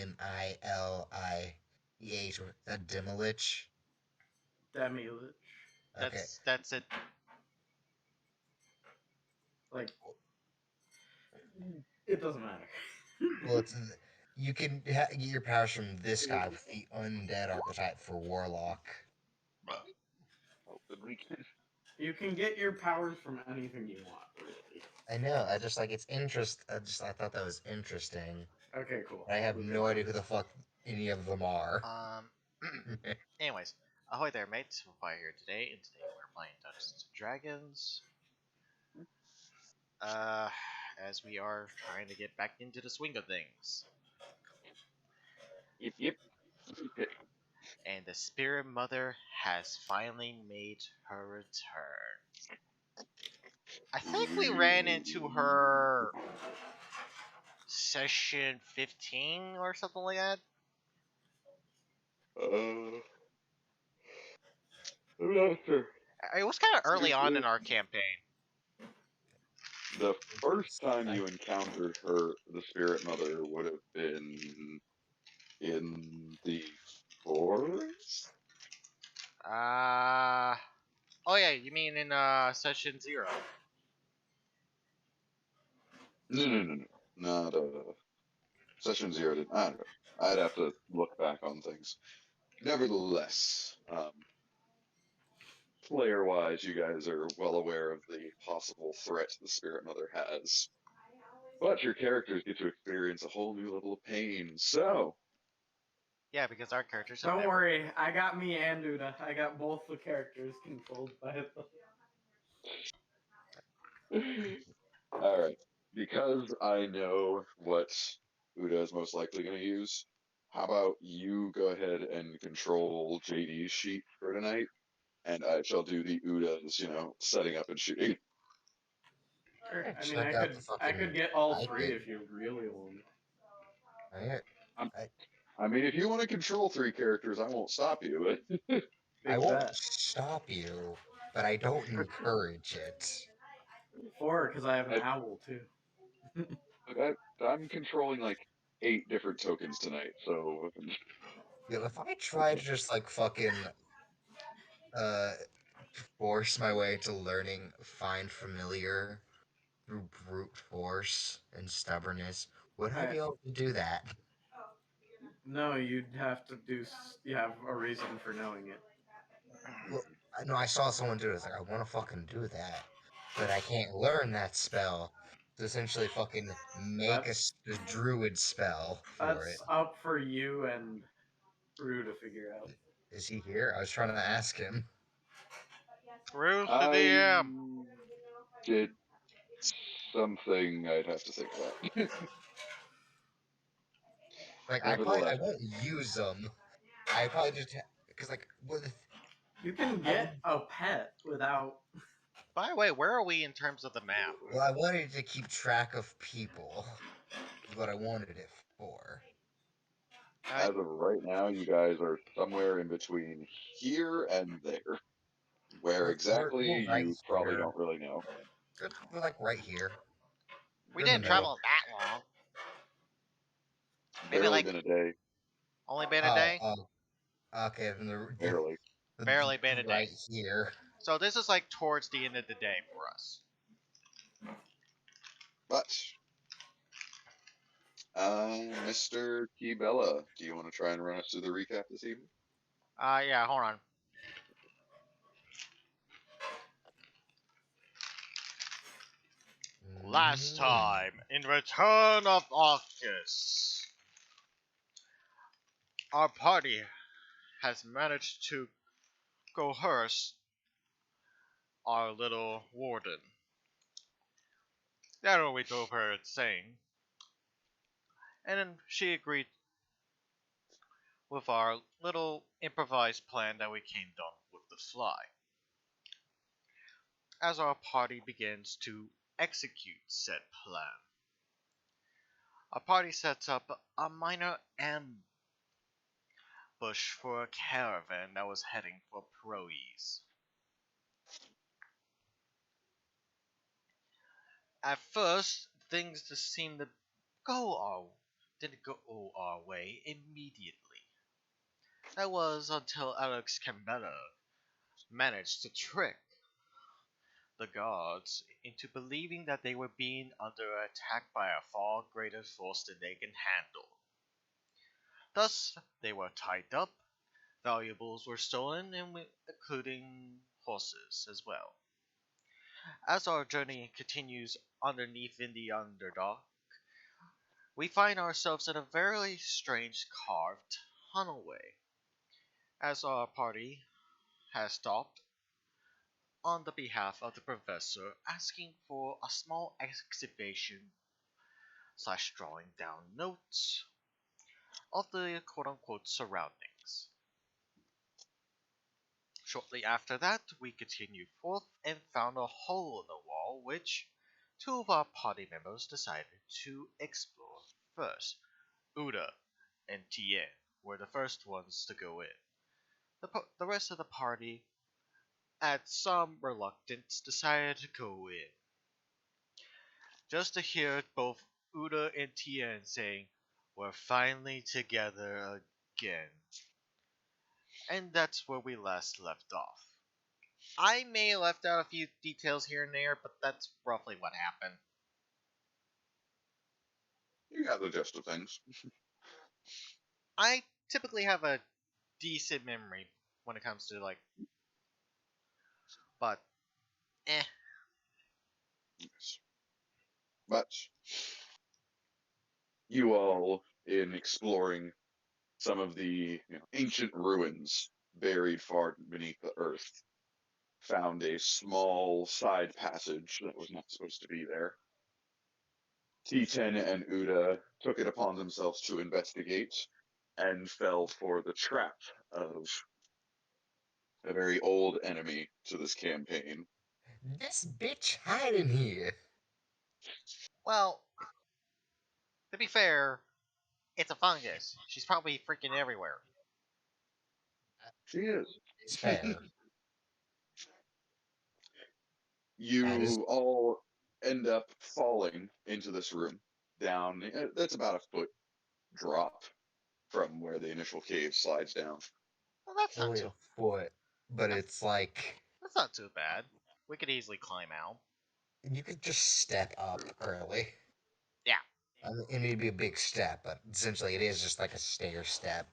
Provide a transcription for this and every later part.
Demilich. A Demilich. Demilich. Okay. That's it. Like, it doesn't matter. Well, you can get your powers from this guy with the undead archetype for warlock. You can get your powers from anything you want, really. I know. I just like it's interest. I thought that was interesting. Okay, cool. I have no idea who the fuck any of them are. Anyways, ahoy there, mates. Fire here today, and today we're playing Dungeons and Dragons. As we are trying to get back into the swing of things. Yep. And the Spirit Mother has finally made her return. I think we ran into her session 15 or something like that. I'm not sure. It was kind of early on in our campaign. The first time you encountered her, the Spirit Mother, would have been in the forest? Oh yeah, you mean in session 0? No. Not session 0. I don't know. I'd have to look back on things. Nevertheless, player-wise, you guys are well aware of the possible threat the Spirit Mother has. But your characters get to experience a whole new level of pain, so... Yeah, because our characters have Don't never... worry, I got me and Uda. I got both the characters controlled by the... Alright. Because I know what Uda is most likely going to use, how about you go ahead and control JD's sheet for tonight, and I shall do the Uda's, setting up and shooting. Sure. I mean, Check out the I fucking could get all icon. 3 if you really want. I mean, if you want to control 3 characters, I won't stop you. I won't stop you, but I don't encourage it. 4, because I have an owl, too. I'm controlling like 8 different tokens tonight, so... Yeah, if I try to just like fucking force my way to learning Find Familiar through brute force and stubbornness, would I be able to do that? No, you'd have to you have a reason for knowing it. Well, no, I saw someone do it. It's like, I want to fucking do that, but I can't learn that spell to essentially fucking make a druid spell for it. That's up for you and Rue to figure out. Is he here? I was trying to ask him. Rue the I DM. did something I'd have to think about. Like, I won't use them. I probably just because like you can get a pet without. By the way, where are we in terms of the map? Well, I wanted to keep track of people. Is what I wanted it for. As of right now, you guys are somewhere in between here and there. Where exactly, we're right you probably here. don't really know. We're like right here. We didn't travel that long. Maybe Barely like been a day. Only been a day? Okay, Barely. Barely been a day. Right here. So this is like towards the end of the day for us. But, Mr. Kibella, do you want to try and run us through the recap this evening? Yeah, hold on. Last time, in Return of Arcuus, our party has managed to coerce our little warden. That's what we drove her insane. And then she agreed with our little improvised plan that we came down with the fly. As our party begins to execute said plan, our party sets up a minor ambush for a caravan that was heading for Proes. At first, things just seemed to go didn't go our way immediately. That was until Alex Cambetta managed to trick the gods into believing that they were being under attack by a far greater force than they can handle. Thus, they were tied up, valuables were stolen, including horses as well. As our journey continues underneath in the Underdark, we find ourselves in a very strange carved tunnelway. As our party has stopped on the behalf of the professor, asking for a small excavation slash drawing down notes of the quote unquote surroundings. Shortly after that, we continued forth and found a hole in the wall which two of our party members decided to explore first. Uda and Tien were the first ones to go in. The rest of the party, at some reluctance, decided to go in. Just to hear both Uda and Tien saying, "We're finally together again." And that's where we last left off. I may have left out a few details here and there, but that's roughly what happened. You got the gist of things. I typically have a decent memory when it comes to but eh. Yes. But you all, in exploring some of the ancient ruins buried far beneath the earth, found a small side passage that was not supposed to be there. T10 and Uda took it upon themselves to investigate and fell for the trap of a very old enemy to this campaign. This bitch hiding here. Well, to be fair, it's a fungus. She's probably freaking everywhere. She is. It's fair. That is You all end up falling into this room down. That's about a foot drop from where the initial cave slides down. Well, that's not only too. a foot, but it's like That's not too bad. We could easily climb out. you could just step up early. Yeah. I mean, it need to be a big step, but essentially it is just like a stair step.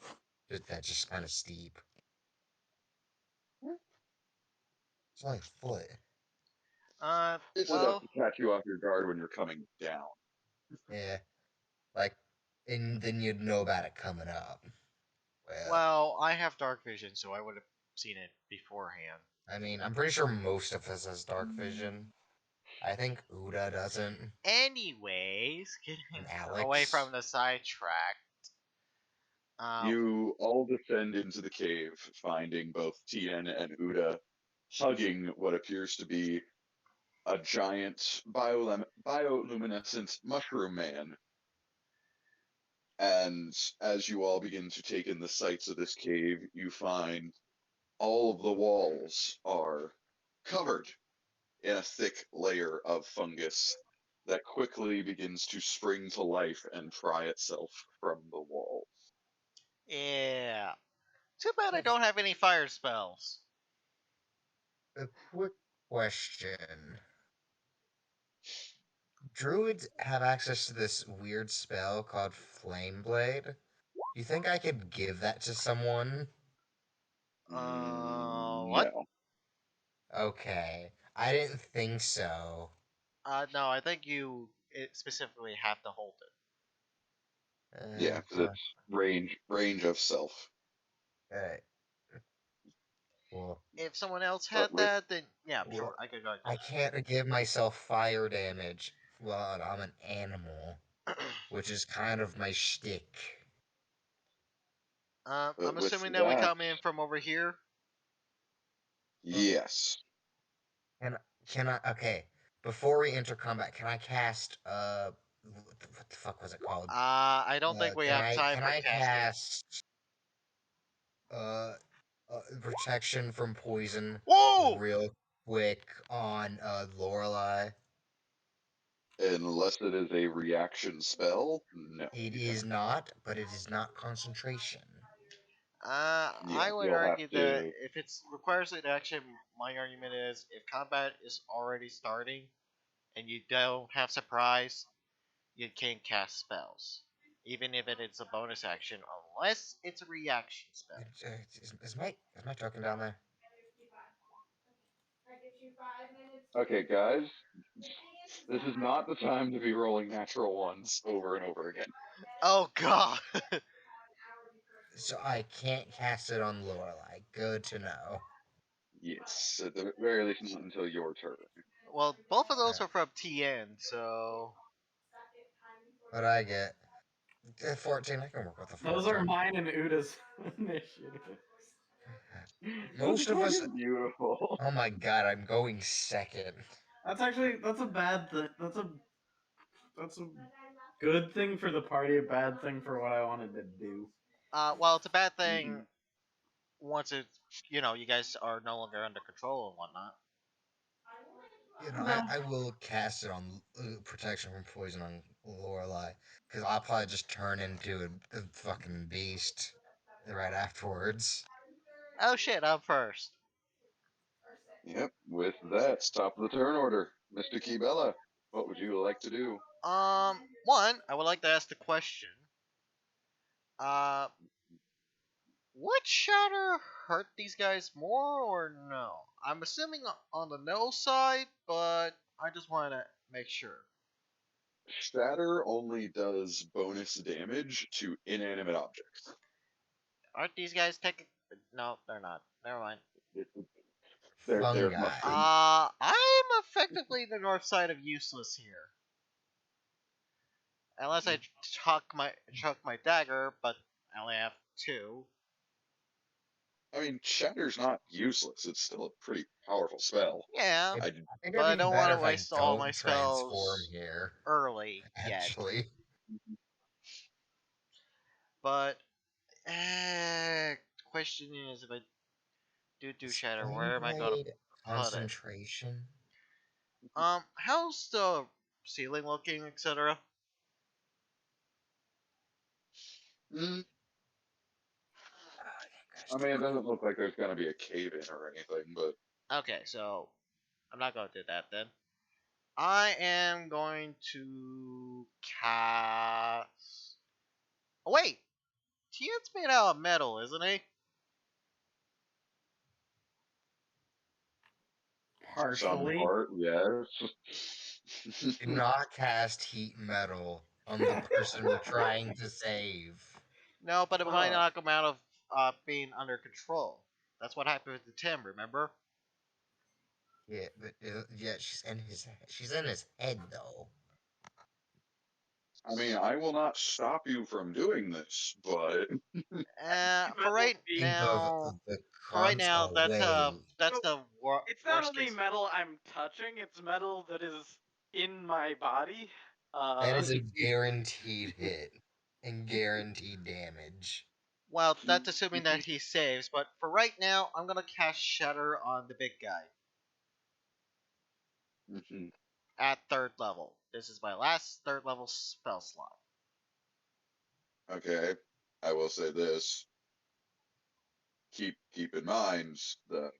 That's just kind of steep. It's only a foot. It's enough Well, to catch you off your guard when you're coming down. Yeah. Like, and then you'd know about it coming up. well, I have dark vision, so I would have seen it beforehand. I mean, I'm pretty sure most of us has dark vision. I think Uda doesn't. Anyways, And getting Alex. away from the sidetrack. You all descend into the cave, finding both Tien and Uda hugging what appears to be a giant bioluminescent mushroom man. And as you all begin to take in the sights of this cave, you find all of the walls are covered in a thick layer of fungus that quickly begins to spring to life and pry itself from the wall. Yeah. Too bad I don't have any fire spells. A quick question. Druids have access to this weird spell called Flame Blade. Do you think I could give that to someone? What? No. Okay. I didn't think so. No, I think you specifically have to hold it. Yeah, because it's range of self. Alright. Well, If someone else But had with that, then yeah, Well, sure, I could go. I can't give myself fire damage while I'm an animal, which is kind of my shtick. but I'm with assuming that we that, come in from over here. yes. Can I? Okay. Before we enter combat, can I cast what the fuck was it called? I don't think we have time Can for I casting. cast protection from poison Whoa! real quick on Lorelei? Unless it is a reaction spell, no. It You is cannot. not, but it is not concentration. I Yeah, would you'll argue have that to. if it requires an action, my argument is if combat is already starting and you don't have surprise, you can't cast spells, even if it is a bonus action, unless it's a reaction spell. Is my token down there? Okay, guys, this is not the time to be rolling natural ones over and over again. Oh god! So I can't cast it on Lorelei. Good to know. Yes, at the very least, not until your turn. Well, both of those are from TN, so What I get? 14. I can work with the Those are 14. mine and Uda's initiatives. That's Most of us. fucking beautiful. Oh my god, I'm going second. That's a bad thing. That's a good thing for the party, a bad thing for what I wanted to do. well, it's a bad thing Mhm. once it, you guys are no longer under control and whatnot. No. I will cast it on protection from poison on Lorelei because I'll probably just turn into a fucking beast right afterwards. Oh shit, I'm first. Yep. With that, top of the turn order, Mr. Kibella. What would you like to do? One, I would like to ask the question. Uh, would Shatter hurt these guys more or no? I'm assuming on the no side, but I just want to make sure. Shatter only does bonus damage to inanimate objects. Aren't these guys taking? No, they're not. Never mind. They're Fungi. mushrooms. I'm effectively the north side of useless here. Unless I chuck my dagger, but I only have two. I mean, Shatter's not useless. It's still a pretty powerful spell. Yeah, It, I I think but I it'd be don't want better to if I waste all my don't transform spells here. early yet. Actually, But question is, if I do is shatter, Flame where am I gonna Blade put it? concentration? How's the ceiling looking, etc.? Mm, I Gosh, mean, it doesn't look like there's gonna be a cave in or anything, but Okay, so I'm not gonna do that then. I am going to cast. Oh wait, Tian's made out of metal, isn't he? some Partially. part, yes. do not cast heat metal on the person we're trying to save. No, but it might Huh. knock him out of being under control. That's what happened with the Tim, remember? Yeah, but yeah, she's in his head though. I mean, I will not stop you from doing this, but For right Think of now, the for right cons. now, Oh that's wait, that's So, the It's not worst only case. metal I'm touching, it's metal that is in my body. that is a guaranteed hit and guaranteed damage. Well, that's assuming that he saves. But for right now, I'm gonna cast Shatter on the big guy Mhm. at third level. This is my last third level spell slot. Okay, I will say this. Keep in mind the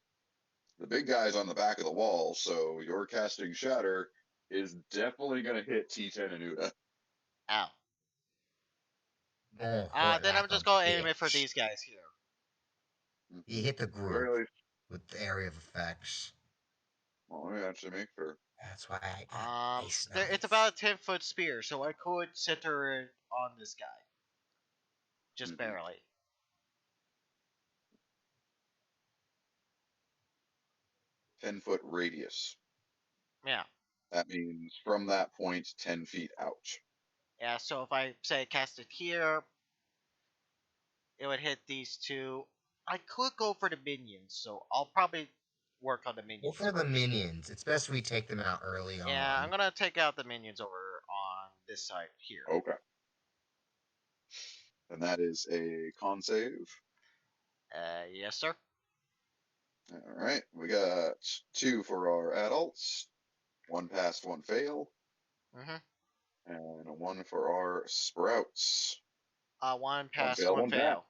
big guy's on the back of the wall, so your casting Shatter is definitely gonna hit T10 and Uda. Ow. Don't hurt Then like I'm a just gonna aim it for bitch. these guys here. You hit the group Very least, with the area of effects. well, we have to make sure. That's why I got ice It's knife. about a 10-foot spear, so I could center it on this guy, just Mhm. barely. 10-foot radius. Yeah. That means from that point, 10 feet out. Yeah, so if I say cast it here, it would hit these two. I could go for the minions, so I'll probably work on the Go minions for the first. minions. It's best we take them out early Yeah, I'm on. gonna take out the minions over on this side here. Okay. And that is a con save. Yes, sir. All right. We got 2 for our adults. 1 pass, 1 fail. Mm-hmm. And 1 for our sprouts. 1 One pass, fail, 1 1 bad. fail.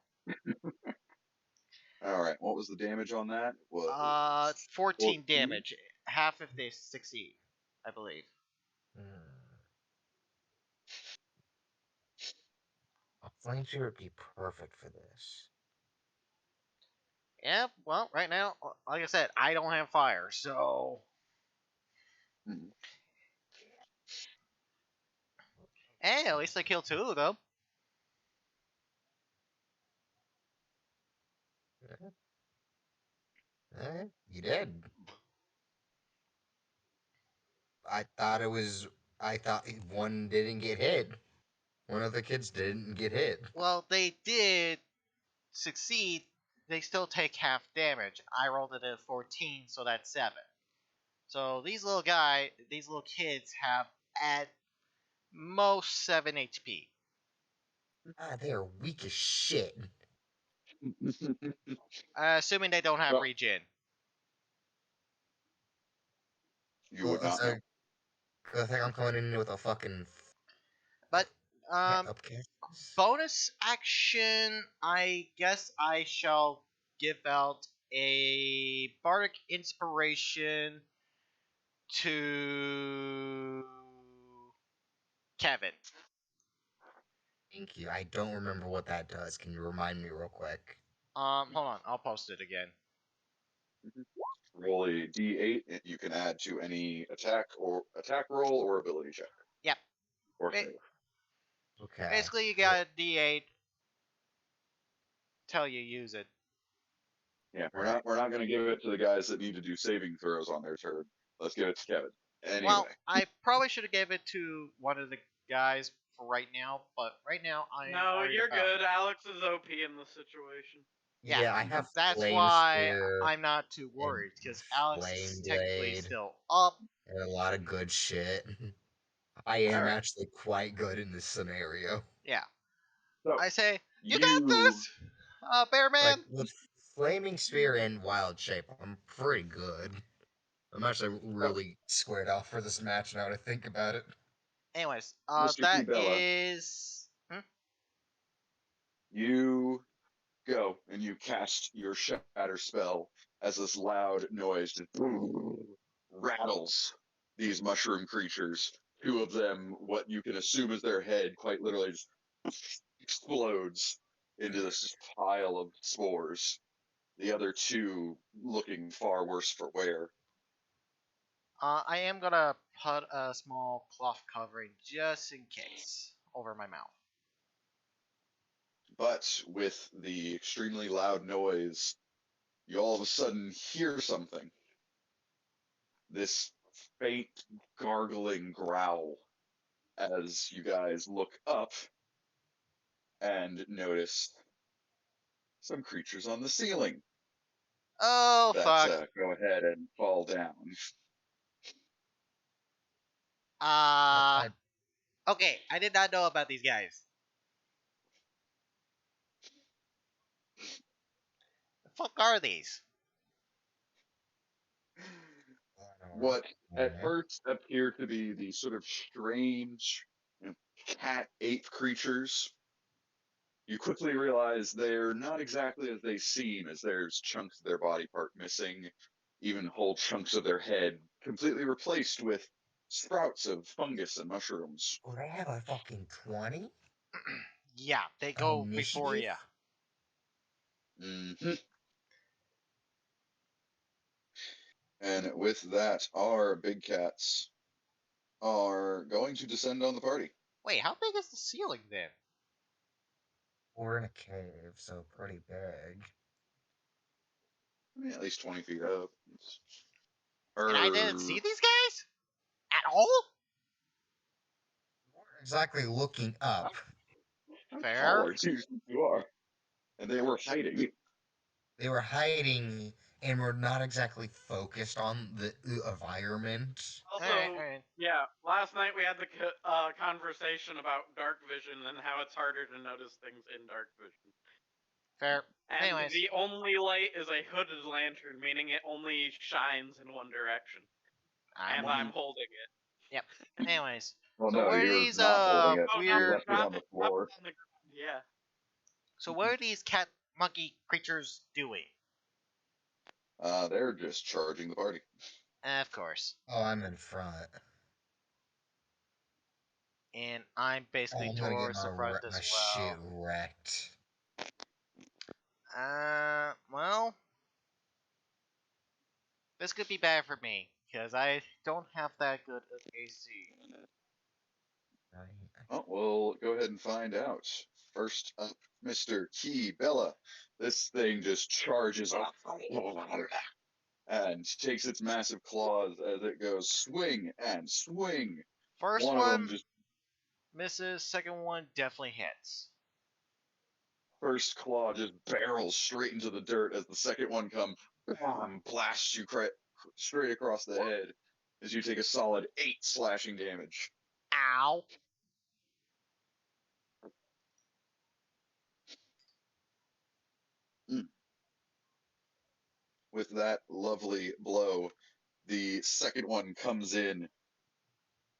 All right, what was the damage on that? Was 14 14. damage. Half if they succeed, I believe. A flame sphere would be perfect for this. Yeah, well, right now, like I said, I don't have fire, so. Mhm. Hey, at least I killed 2 of them. You did. I thought it was. I thought one didn't get hit. One of the kids didn't get hit. Well, they did succeed. They still take half damage. I rolled it at 14, so that's 7. So these little kids have at most 7 HP. They are weak as shit. Assuming they don't have Well, regen. you would not So, know. I think I'm coming in with a fucking But upcast. bonus action, I guess I shall give out a bardic inspiration to Kevin. Thank you. I don't remember what that does. Can you remind me real quick? Hold on, I'll post it again. Roll a d8. You can add to any attack roll or ability check Yep. or Ba- save. Okay. Basically, you got a D8 till you use it. Yeah, we're Alright. not going to give it to the guys that need to do saving throws on their turn. Let's give it to Kevin. Anyway, Well, I probably should have gave it to one of the guys for right now, but right now I am No, worried you're about. good. Alex is OP in this situation. Yeah, Yeah, I have that's flame why spear I'm not too and worried because Alex flame is technically blade still up. and a lot of good shit. I all am right. actually quite good in this scenario. Yeah, So I say you got you this, Bear Like Man. with flaming spear and wild shape, I'm pretty good. I'm actually so really squared off for this match now to think about it. Anyways, Mr. that Kubella, is. you go and you cast your shatter spell as this loud noise just rattles these mushroom creatures. 2 of them, what you can assume is their head, quite literally just explodes into this pile of spores. The other 2 looking far worse for wear. I am gonna put a small cloth covering just in case over my mouth. But with the extremely loud noise, you all of a sudden hear something. This faint gargling growl as you guys look up and notice some creatures on the ceiling Oh that fuck. go ahead and fall down. Uh, I, okay, I did not know about these guys. The fuck are these? What at I, first appear to be the sort of strange cat ape creatures, you quickly realize they're not exactly as they seem, as there's chunks of their body part missing, even whole chunks of their head completely replaced with sprouts of fungus and mushrooms. oh, they have a fucking 20 Yeah, they go before initiative? you. Mm-hmm. And with that, our big cats are going to descend on the party. Wait, how big is the ceiling then? We're in a cave, so pretty big. I mean, at least 20 feet up. And I didn't Er, see these guys at all. We weren't exactly looking up. how tall Fair. are you are? And they were hiding. They were hiding and were not exactly focused on the environment. Also, Alright. yeah, last night we had the conversation about dark vision and how it's harder to notice things in dark vision. Fair. And Anyways, the only light is a hooded lantern, meaning it only shines in one direction. And I'm holding it. Yep. Anyways, Well, So no, what are you're these not holding it. Oh, You weird? left it on the floor. Yeah. So what are these cat monkey creatures doing? They're just charging the party. Of course. Oh, I'm in front. And I'm Oh, basically I'm gonna get towards the front my as shit well. wrecked. Well, this could be bad for me because I don't have that good of AC. Oh, we'll go ahead and find out. First up, Mr. Key Bella. This thing just charges off and takes its massive claws as it goes swing and swing. First One of them one just misses, second one definitely hits. first claw just barrels straight into the dirt as the second one comes, blasts you straight across the head as you take a solid 8 slashing damage. Ow! Mm. With that lovely blow, the second one comes in,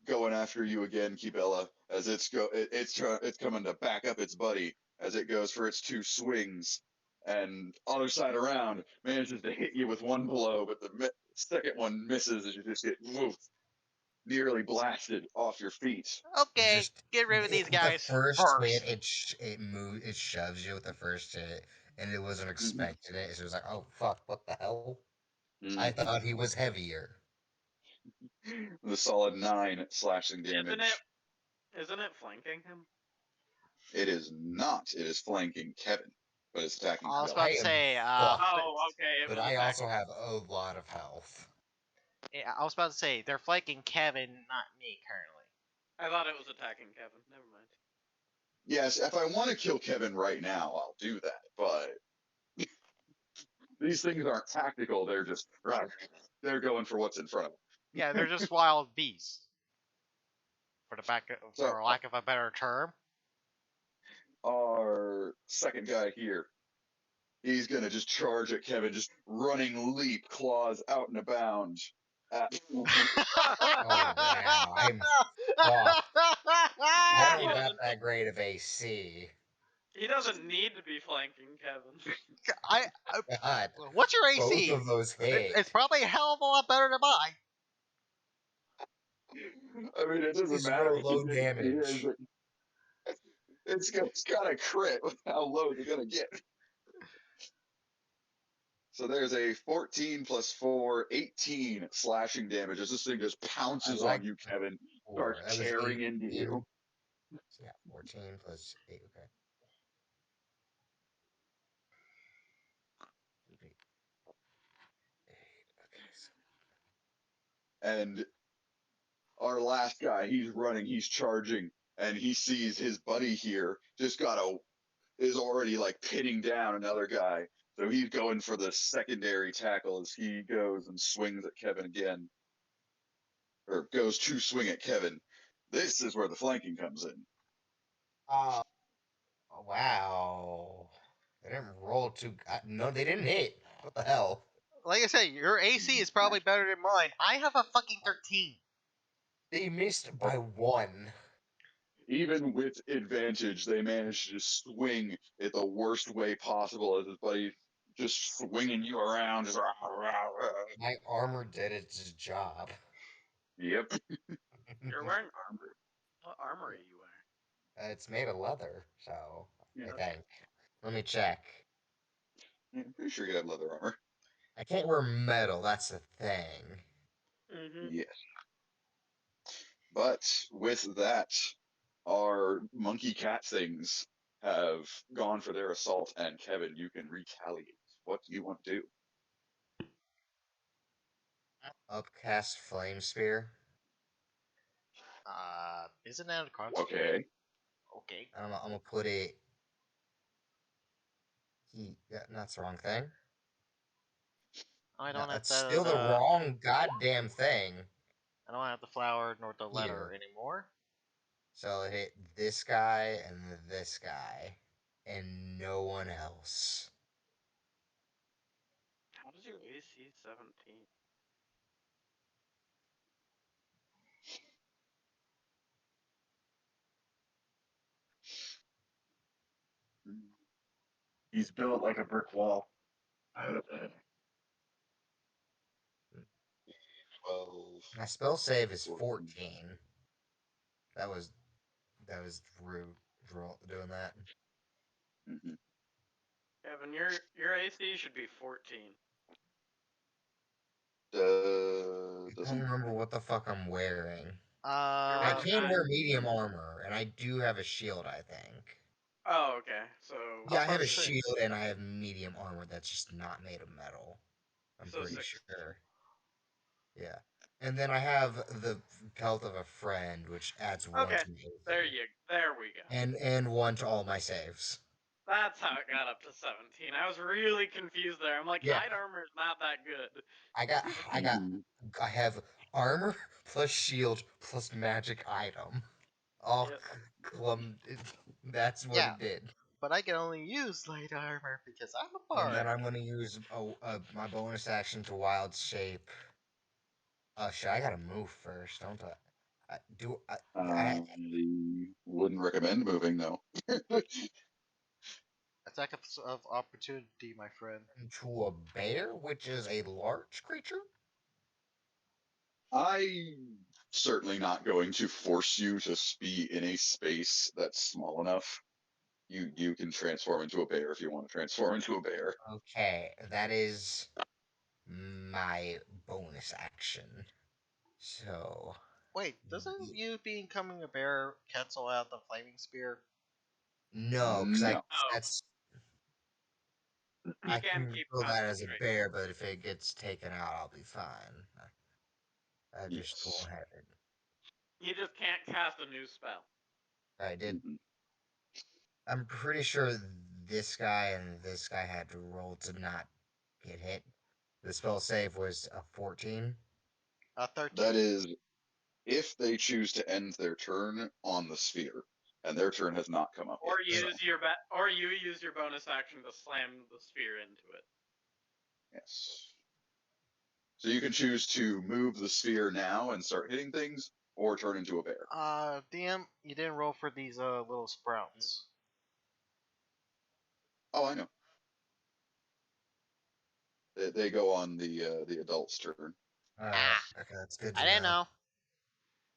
going after you again, Kibella, as it's coming to back up its buddy as it goes for its 2 swings, and other side around manages to hit you with one blow, but the second one misses as you just get nearly blasted off your feet. Okay, Just get rid of these the guys first first. hit, it shoves you with the first hit, and it wasn't Mm-hmm. expecting it. So it was like, oh fuck, what the hell? I Mm-hmm. thought he was heavier. The solid 9 slashing damage. Isn't it flanking him? It is not. It is flanking Kevin, but it's attacking I was Kibella. about I to am say, fucked, Oh, okay. It but was I attacking. also have a lot of health. I was about to say they're flanking Kevin, not me currently. I thought it was attacking Kevin. Never mind. Yes, if I want to kill Kevin right now, I'll do that, but these things aren't tactical. They're just they're going for what's in front of them. Yeah, they're just wild beasts. So For lack of a better term. our second guy here, he's gonna just charge at Kevin, just running leap, claws out and abound. Oh wow, I'm fucked. I don't got that great of AC. He doesn't need to be flanking Kevin. God, What's your both AC? of those hit. It's probably a hell of a lot better than mine. I mean, it doesn't These matter are what you low think it damage. is. It's got a crit with how low you're gonna get. So there's a 14 plus 4, 18 slashing damage as this thing just I pounces like on you, Kevin, four. starts That was tearing into 18. you. So yeah, 14 plus 8. Okay. Eight. Okay. So And our last guy, he's running, he's charging, and he sees his buddy here is already like pinning down another guy. So he's going for the secondary tackle as he goes and swings at Kevin again, or goes to swing at Kevin. This is where the flanking comes in. Oh, wow. They didn't roll too. No, they didn't hit. What the hell? Like I said, your AC is probably better than mine. I have a fucking 13. They missed by 1. Even with advantage, they managed to just swing it the worst way possible as his buddy just swinging you around. Just, My armor did its job. yep. You're wearing armor. What armor are you wearing? It's made of leather, so Yeah. I think. Let me check. I'm pretty sure you have leather armor. I can't wear metal. That's the thing. Mm-hmm. Yes. But with that, our monkey cat things have gone for their assault, and Kevin, you can retaliate. What do you want to do? Upcast flame spear. Isn't that a concept? Okay. Okay. I'm gonna put it. Yeah, that's the wrong thing. I No, don't have that's still the wrong goddamn thing. I don't have the flower nor the letter Here. anymore. So it hit this guy and this guy, and no one else. How does your AC 17? He's built like a brick wall. 12. My spell save is 14. 14. That was rude doing that. Mm-hmm. Kevin, your AC should be 14. I don't Doesn't. remember what the fuck I'm wearing. You're I Uh, wearing can wear 9. medium armor, and I do have a shield, I think. Oh, okay. So Yeah, I plus have a 6. shield and I have medium armor that's just not made of metal. I'm So pretty 6. sure. Yeah. And then I have the pelt of a friend, which adds 1 Okay. to my There AC. we go. And 1 to all my saves. That's how it got up to 17. I was really confused there. I'm like, Yeah. hide armor is not that good. I have armor plus shield plus magic item. All Yep. that's what Yeah, it did. but I can only use light armor because I'm a And then bard. I'm gonna use my bonus action to wild shape. Oh shit! I gotta move first, don't I? I I wouldn't recommend moving though. Attack of opportunity, my friend. into a bear, which is a large creature. I'm certainly not going to force you to be in a space that's small enough. You can transform into a bear if you want to transform into a bear. Okay, that is my bonus action. So Wait, doesn't you becoming a bear cancel out the flaming spear? no, because No. Oh, that's you I can can keep throw that as a concentration. bear, but if it gets taken out, I'll be fine. I just Yes. won't have it. You just can't cast a new spell. I did. Mhm. I'm pretty sure this guy and this guy had to roll to not get hit. The spell save was a 14. 13. That is if they choose to end their turn on the sphere, and their turn has not come up Or yet. So you use your bonus action to slam the sphere into it. yes. So you can choose to move the sphere now and start hitting things, or turn into a bear. DM, you didn't roll for these little sprouts. Oh, I know. They go on the adult's turn. Alright, Ah, okay, that's good I to didn't know. know.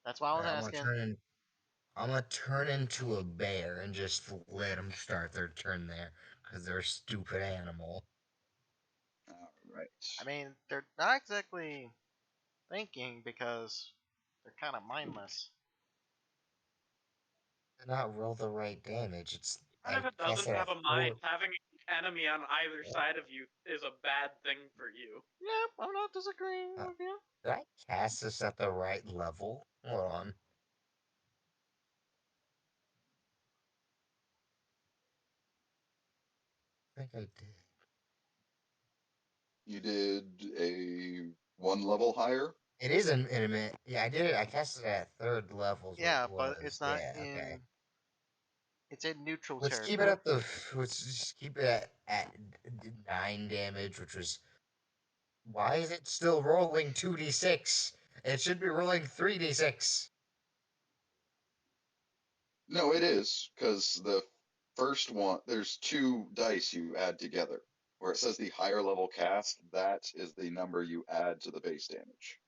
That's why I was Alright, asking. I'm gonna turn into a bear and just let them start their turn there, because they're a stupid animal. All right. I mean, they're not exactly thinking because they're kind of mindless. Did not roll the right damage. And if I it cast doesn't it have at a mind, 4. having an enemy on either side of you is a bad thing for you. Yep, I'm not disagreeing Uh, with you. did I cast this at the right level? Hold on. I think I did. You did a one level higher. It is an intimate. Yeah, I did it. I cast it at 3rd level. Is what it Yeah, but was. it's not Yeah. Okay. in. It's in neutral Let's keep it territory. at the. Let's just keep it at 9 damage, which was. Why is it still rolling 2d6? It should be rolling 3d6. No, it is because the first one. There's two dice you add together. Where it says the higher level cast, that is the number you add to the base damage.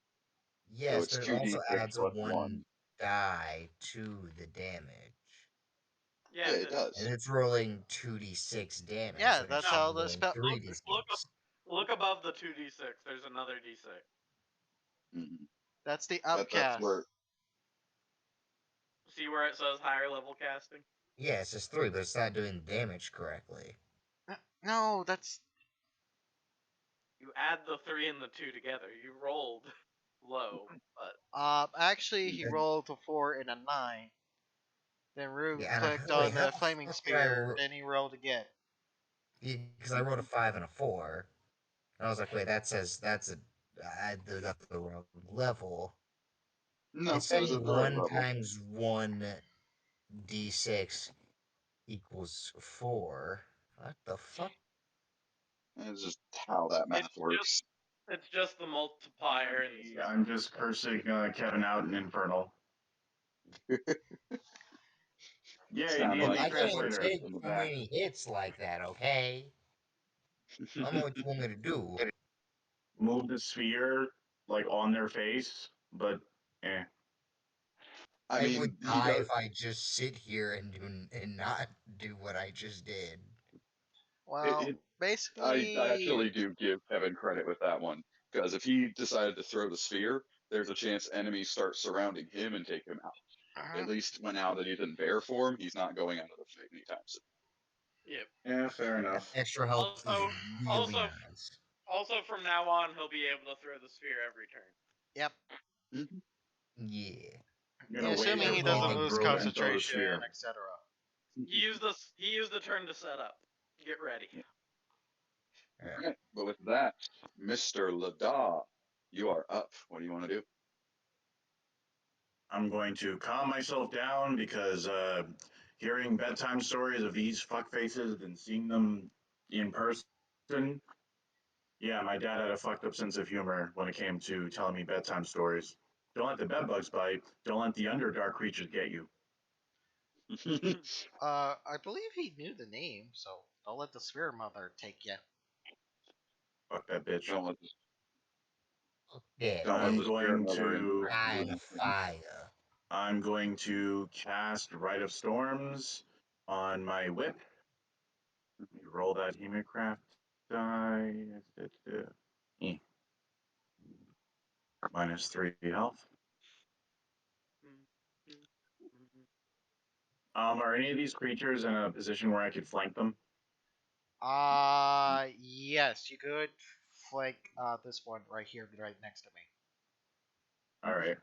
So Yes, it's but it two d also six adds plus 1 one. die to the damage. Yeah, Yeah, it it is. And does. it's rolling 2d6 damage, Yeah, so it that's No, should how be the rolling spell. look 3d6. look above the 2d6. There's another d6. Mm-hmm. That's the That's upcast. where. See where it says higher level casting? Yeah, it's just 3, but it's not doing damage correctly. No, that's You add the 3 and the 2 together. You rolled low, but actually he Mhm. rolled a 4 and a 9. Then Rube Yeah, and clicked wait, on how the the flaming fuck did I spear. Then he rolled again. because I wrote a 5 and a 4. And I was like, wait, that says that's a I did up the wrong level. No, It's that is saying at the right 1 level. times 1d6 equals 4. What the fuck? It's just how that it's math works. it's just the multiplier and the I'm just cursing Kevin out and Infernal. Yeah, It's in not D and Look, D like I can't translator. take in the too back. many hits like that, okay? I don't know what you want me to do. Move the sphere like on their face, but eh. I I would mean, he die does. if I just sit here and not do what I just did. Well, It, I basically, actually do give Kevin credit with that one because if he decided to throw the sphere, there's a chance enemies start surrounding him and take him out. At least when now that he's in bear form, he's not going out of the fight anytime soon. Yep. Yeah, fair That enough. extra health is Also, really also, nice. also from now on, he'll be able to throw the sphere every turn. yep. Mhm. Yeah. I'm gonna wait Assuming for he Paul doesn't to lose grow and throw the concentration, sphere. etc. He used the turn to set up. Get ready. Alright, but with that, Mr. Lada, you are up. What do you want to do? I'm going to calm myself down because hearing bedtime stories of these fuckfaces and seeing them in person, yeah, my dad had a fucked up sense of humor when it came to telling me bedtime stories. Don't let the bedbugs bite. Don't let the underdark creatures get you. I believe he knew the name, so don't let the Sphere Mother take you. Fuck that bitch. Yeah, Don't let I'm the bitch. spirit going mother to interact with Kind of anything. fire. I'm going to cast Rite of Storms on my whip. Let me roll that Hemocraft die. Eh. -3 health. Are any of these creatures in a position where I could flank them? Yes, you could flank this one right here, right next to me. All right.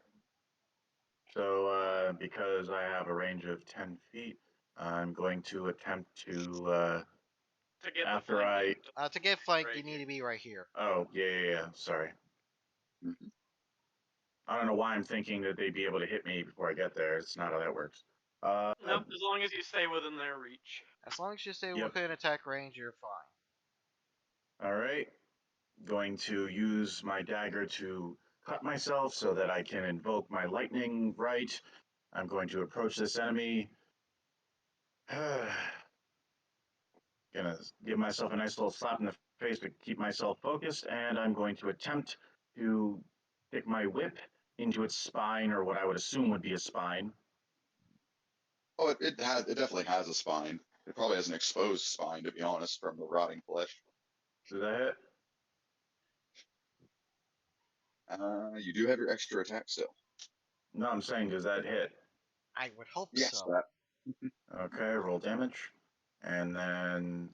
So, because I have a range of 10 feet, I'm going to attempt to, To get after the flanking. To get flanked, Right you need here. to be right here. oh, yeah. Sorry. Mhm. I don't know why I'm thinking that they'd be able to hit me before I get there. It's not how that works. Nope, as long as you stay within their reach. As long as you stay Yep. within attack range, you're fine. All right. Going to use my dagger to cut myself so that I can invoke my lightning right. I'm going to approach this enemy. Gonna give myself a nice little slap in the face to keep myself focused, and I'm going to attempt to stick my whip into its spine, or what I would assume would be a spine. Oh, it definitely has a spine. It probably has an exposed spine, to be honest, from the rotting flesh. Did that hit? You do have your extra attack still. No, I'm saying, does that hit? I would hope Yes, so. that. Okay, roll damage. And then.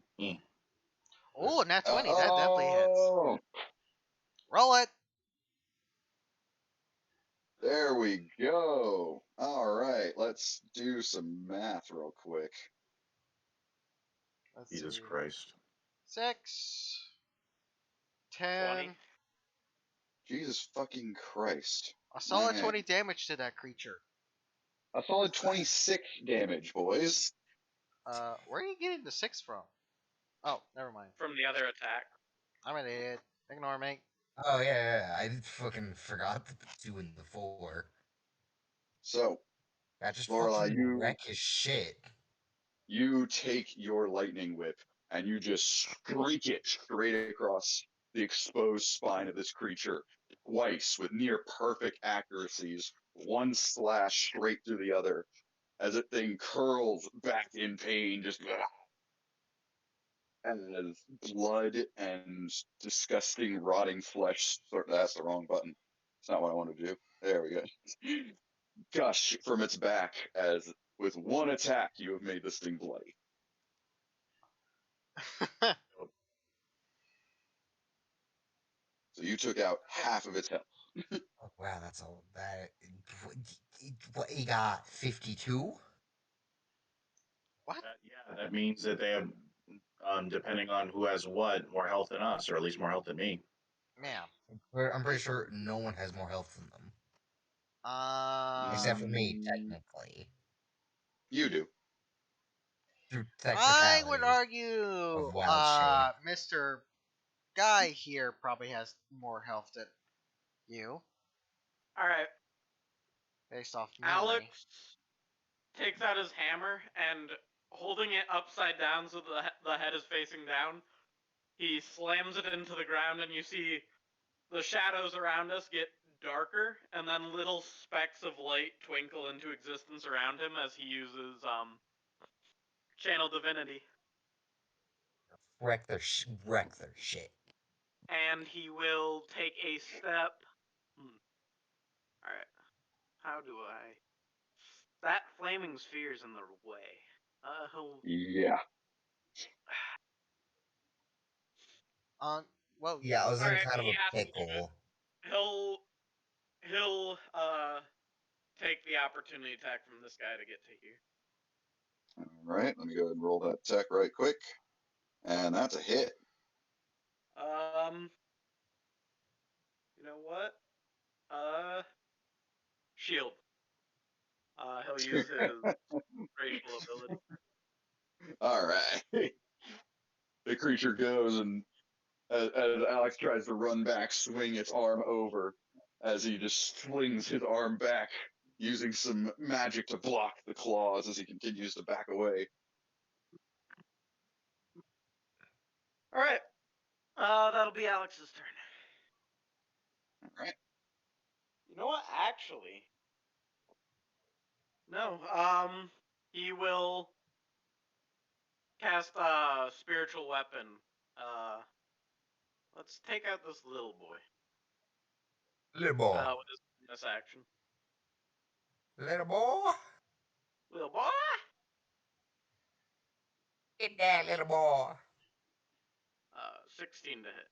Oh, nat 20, that definitely hits. Oh, Roll it! there we go. All right, let's do some math real quick. Let's Jesus see. Christ. 6, 10, 20. Jesus fucking Christ. a solid Man. 20 damage to that creature. A solid 26 damage, boys. Where are you getting the 6 from? Oh, never mind. From the other attack. I'm an idiot. Ignore me. Oh yeah. I fucking forgot the 2 and the 4. So, That just Lorelai, fucking wreck his shit. you take your lightning whip and you just streak it straight across the exposed spine of this creature twice with near perfect accuracies, one slash straight through the other, as it thing curls back in pain, just as blood and disgusting rotting flesh. That's the wrong button. It's not what I wanted to do. There we go. Gush from its back as with one attack you have made this thing bloody. So you took out half of its health. Oh, wow, that's all that. What he got? 52? What? Yeah, that means that they have, depending on who has what, more health than us, or at least more health than me. Man. I'm pretty sure no one has more health than them. Except for me, Mm, technically. You do. Through I would technicalities argue, of wild shape. Mr. Guy here probably has more health than you, Alright, based off memory. Alex. takes out his hammer and holding it upside down so the head is facing down, he slams it into the ground, and you see the shadows around us get darker, and then little specks of light twinkle into existence around him as he uses channel divinity. Wreck their shit. And he will take a step. Alright. How do I... That flaming sphere's in the way. He'll... Yeah. Well, Yeah, I was in Alright, kind of he a has to do pickle. it. He'll take the opportunity attack from this guy to get to here. All right, let me go ahead and roll that attack right quick. And that's a hit. You know what? Shield. He'll use his racial ability. All right. The creature goes, and as Alex tries to run back, swing its arm over, as he just swings his arm back, using some magic to block the claws as he continues to back away. Alright. That'll be Alex's turn. All right. You know what? Actually, no. He will cast a spiritual weapon. Let's take out this little boy. Little boy. With his bonus action. Little boy. Little boy. Get that, little boy. 16 to hit.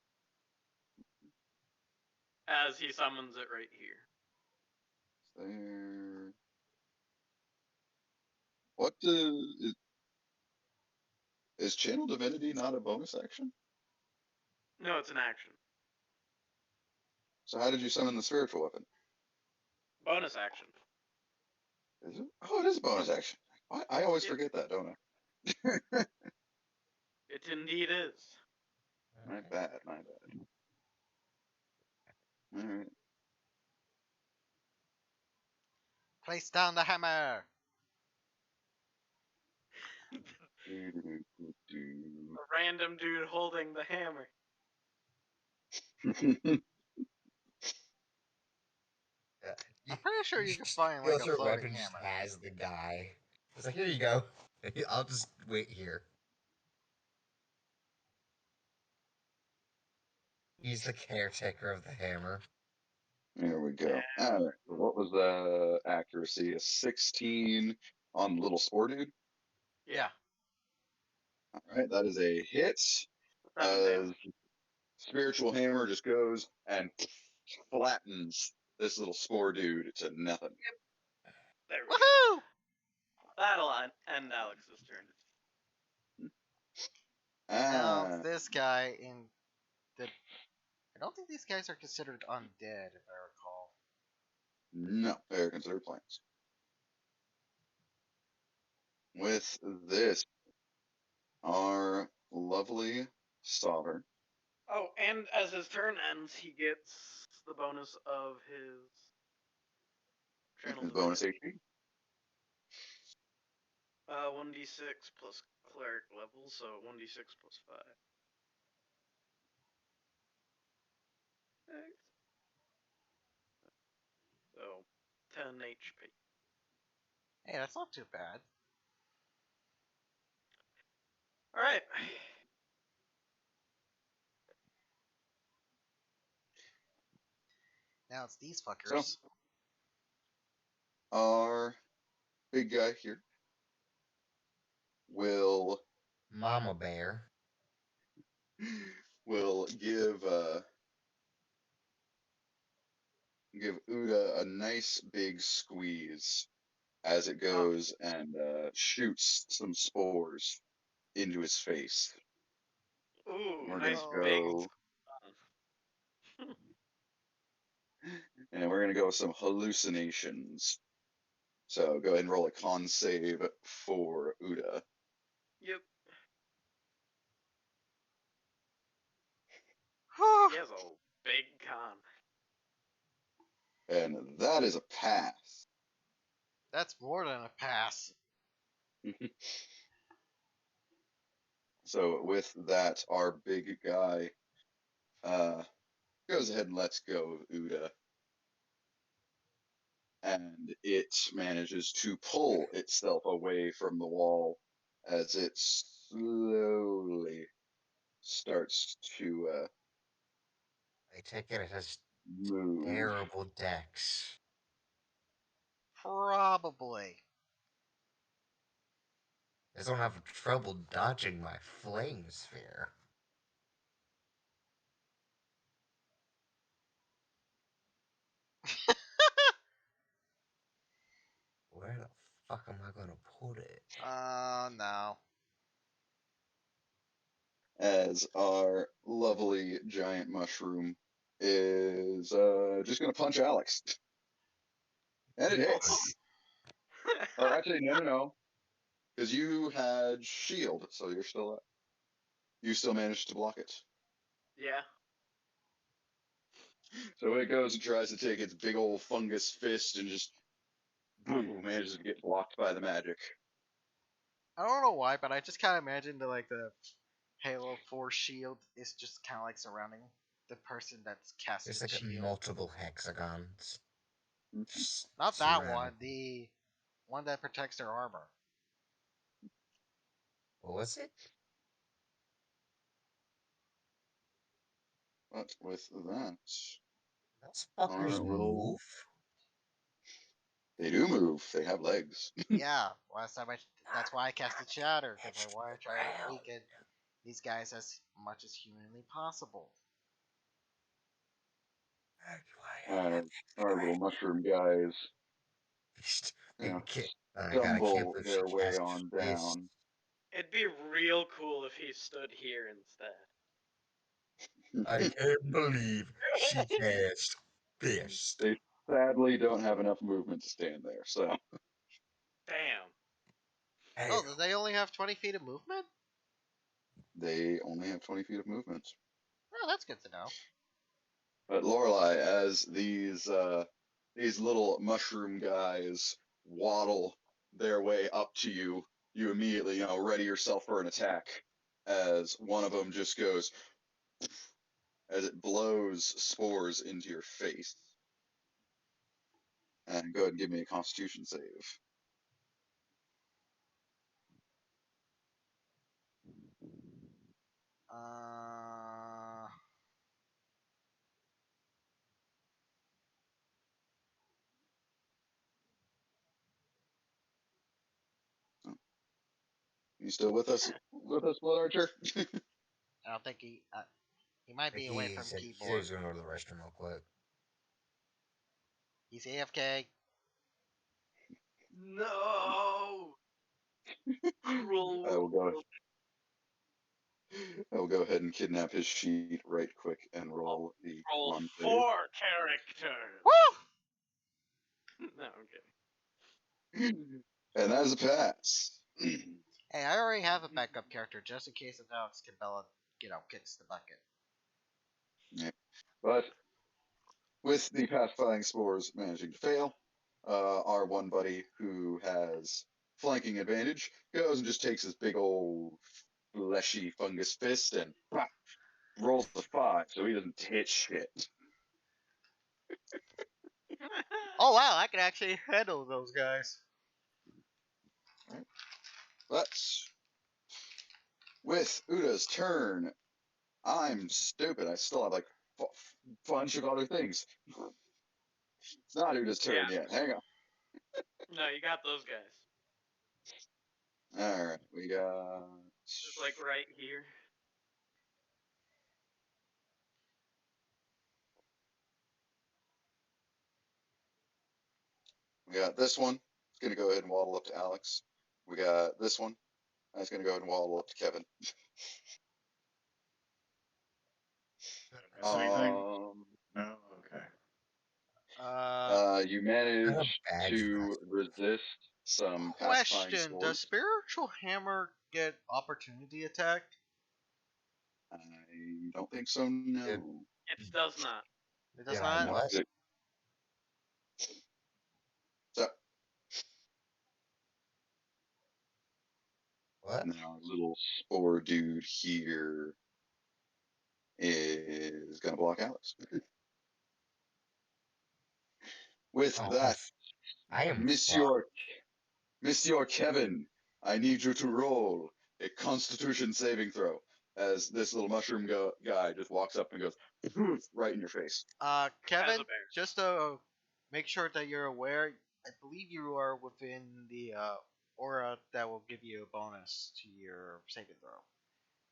As he summons it right here. There. What is Channel Divinity not a bonus action? No, it's an action. So how did you summon the spiritual weapon? Bonus action. Is it? Oh, it is a bonus action. I always forget that, don't I? It indeed is. My bad. All right. place down the hammer. A random dude holding the hammer. I'm pretty sure you can find like a Skillshare floating weapon just hammer. has the guy. It's like, here you go. I'll just wait here. He's the caretaker of the hammer. There we go. All right. So what was the accuracy? A 16 on little spore dude. Yeah. All right, that is a hit. 7 damage. Spiritual hammer just goes and flattens this little spore dude to nothing. There we Woohoo! go. That'll end Alex's turn. Now Ah, this guy in the. I don't think these guys are considered undead, if I recall. no, they're considered plants. With this, our lovely Sovereign. Oh, and as his turn ends, he gets the bonus of his channel His bonus divinity. HP. 1d6 plus cleric level, so 1d6 plus 5. So 10 HP. Hey, that's not too bad. Alright. Now it's these fuckers. Our big guy here will Mama Bear. give Uda a nice big squeeze as it goes and shoots some spores into his face. Ooh, We're nice gonna big. go, and we're gonna go with some hallucinations. So go ahead and roll a con save for Uda. Yep. Whew. He has a big con. And that is a pass. That's more than a pass. So with that, our big guy goes ahead and lets go of Uda, and it manages to pull itself away from the wall as it slowly starts to I take it has move. terrible decks. Probably. I don't have trouble dodging my flame sphere. Where the fuck am I gonna put it? No. As our lovely giant mushroom is just gonna punch Alex, and it hits. Or actually, no, because you had shield, so you still managed to block it. Yeah. So it goes and tries to take its big old fungus fist and just boom, manages to get blocked by the magic. I don't know why, but I just kind of imagine the Halo 4 shield is just kind of like surrounding the person that's casting There's the like shield. multiple hexagons. Just Not that surrounding. one, the one that protects their armor. What was it? But with that, Those fuckers our little move? they do move. They have legs. Yeah, last time that's why I casted Shatter, because I Edge want to try ground. to weaken these guys as much as humanly possible. Our little mushroom guys, you know, Oh my god, I can't stumble believe she their way cast on fist. down. It'd be real cool if he stood here instead. I can't believe she cast fist. They sadly don't have enough movement to stand there, so Damn. Oh, Hell, do they only have 20 feet of movement? they only have 20 feet of movement. Oh, that's good to know. But Lorelei, as these little mushroom guys waddle their way up to you, you immediately ready yourself for an attack. As one of them just goes as it blows spores into your face. And go ahead and give me a Constitution save. Uh, You still with us? With us, Blood Archer? I don't think he might be away from he keyboard. said he's gonna go to the restroom real quick. He's AFK. No. Cruel I will go. world. I will go ahead and kidnap his sheet right quick and roll the Roll con save. 4 characters. Woo! No, I'm kidding. And that is a pass. Hey, I already have a backup character just in case if Alex Cabela, kicks the bucket. Yeah. But with the pacifying spores managing to fail, our one buddy who has flanking advantage goes and just takes his big old fleshy fungus fist and rolls the 5, so he doesn't hit shit. Oh wow, I can actually handle those guys. Right. But with Uda's turn, I'm stupid. I still have like a bunch of other things. It's not Uda's turn yet. Hang on. No, you got those guys. All right, we got. Just like right here. We got this one. It's gonna go ahead and waddle up to Alex. We got this one. That's gonna go ahead and waddle up to Kevin. Anything? No. Okay. You Got a manage badge to resist some pacifying Question: does spores. Spiritual Hammer get opportunity attack? I don't think so. No. It does not. It does Yeah, not. what? So What? Now our little spore dude here is gonna block Alex. With Oh, that, I am fucked. Monsieur Kevin, I need you to roll a Constitution saving throw. As this little mushroom guy just walks up and goes right in your face. As Kevin, a bear. just to make sure that you're aware, I believe you are within the aura that will give you a bonus to your saving throw.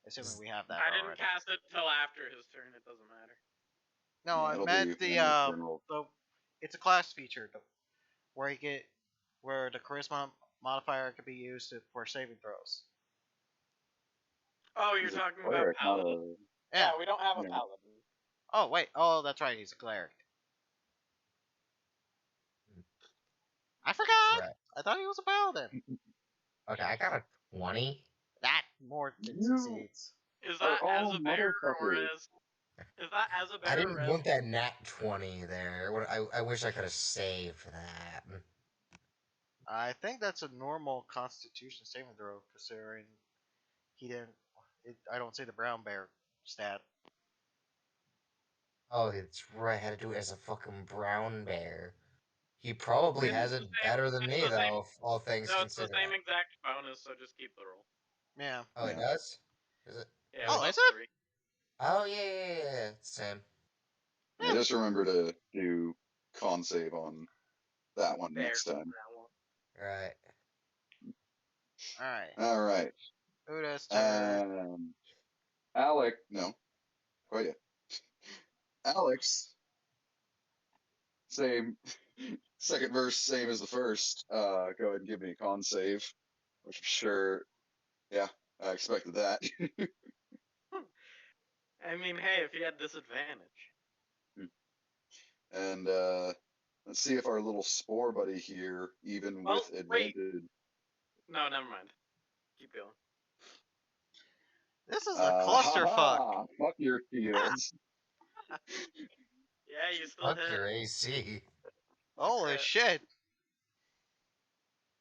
Assuming we have that I didn't already. cast it till after his turn. It doesn't matter. No, I It'll meant be the when your turn roll. it's a class feature where you get where the charisma modifier can be used for saving throws. Oh, you're He's a talking about cleric, not paladin? a. Yeah. We don't have a Yeah. paladin. Oh wait. Oh, that's right. He's a cleric. I forgot. Right. I thought he was a paladin. Okay, I got a 20. That more than You succeeds. Is are that as all a bear or motherfuckers. as? Is that as a I bear or didn't as? want that nat 20 there. I wish I could have saved that. I think that's a normal Constitution saving throw, considering he didn't. I don't see the brown bear stat. Oh, it's right. I had to do it as a fucking brown bear. He probably It's has the it same. better than It's me, the same. though, all things No, it's the considered. same exact bonus. So just keep the roll. Yeah. Oh, it Yeah. does? Is it? Yeah, Oh, plus is it? 3. Oh, yeah. Same. Yeah, just remember to do con save on that one Bear. next time. That one. Right. All right. All right. Uda's turn. Alec, no, quite yet. Alex, same. Second verse, same as the first. Go ahead and give me a con save, which I'm sure. Yeah, I expected that. I mean, hey, if he had disadvantage. And let's see if our little spore buddy here, even Well, with wait. advantage. No, never mind. Keep going. This is a clusterfuck. Fuck your shields. Yeah, you still Fuck hit. your AC. Holy shit.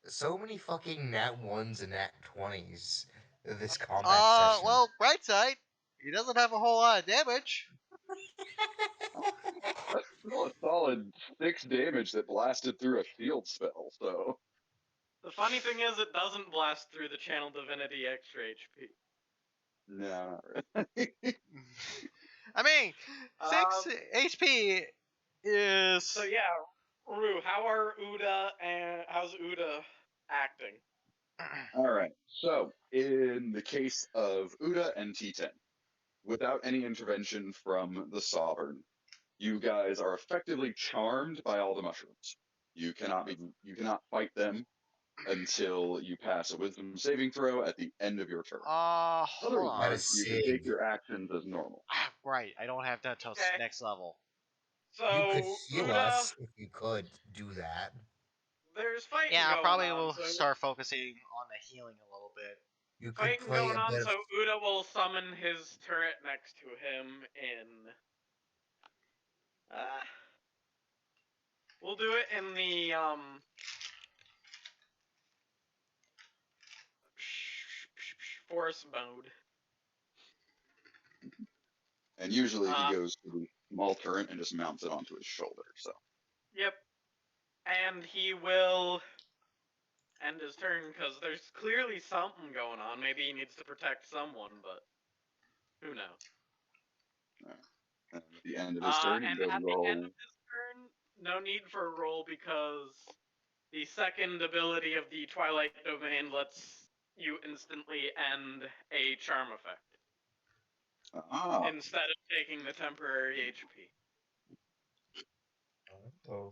So many fucking nat 1s and nat 20s this combat session. Well, right side. He doesn't have a whole lot of damage. That's still a solid 6 damage that blasted through a shield spell, so. The funny thing is, it doesn't blast through the channel divinity extra HP. No. I mean, 6 HP is. So yeah, Rue, how's Uda acting? Alright, so in the case of Uda and T10, without any intervention from the Sovereign, you guys are effectively charmed by all the mushrooms. You cannot fight them until you pass a wisdom saving throw at the end of your turn. Hold on. That Otherwise, is you can take sig. your actions as normal. Right, I don't have that till Okay. next level. So You could heal Uda, us if you could do that. there's fighting Yeah, I going probably on. will So start focusing on the healing a little bit. You could fighting play going a on, bit so of. Uda will summon his turret next to him in. We'll do it in the force mode. And usually he goes to the small turret and just mounts it onto his shoulder. So. Yep. And he will end his turn because there's clearly something going on. Maybe he needs to protect someone, but who knows? And at the end of his turn, he and does at the roll. end of his turn, no need for a roll because the second ability of the Twilight Domain lets you instantly end a charm effect instead of taking the temporary HP. Oh.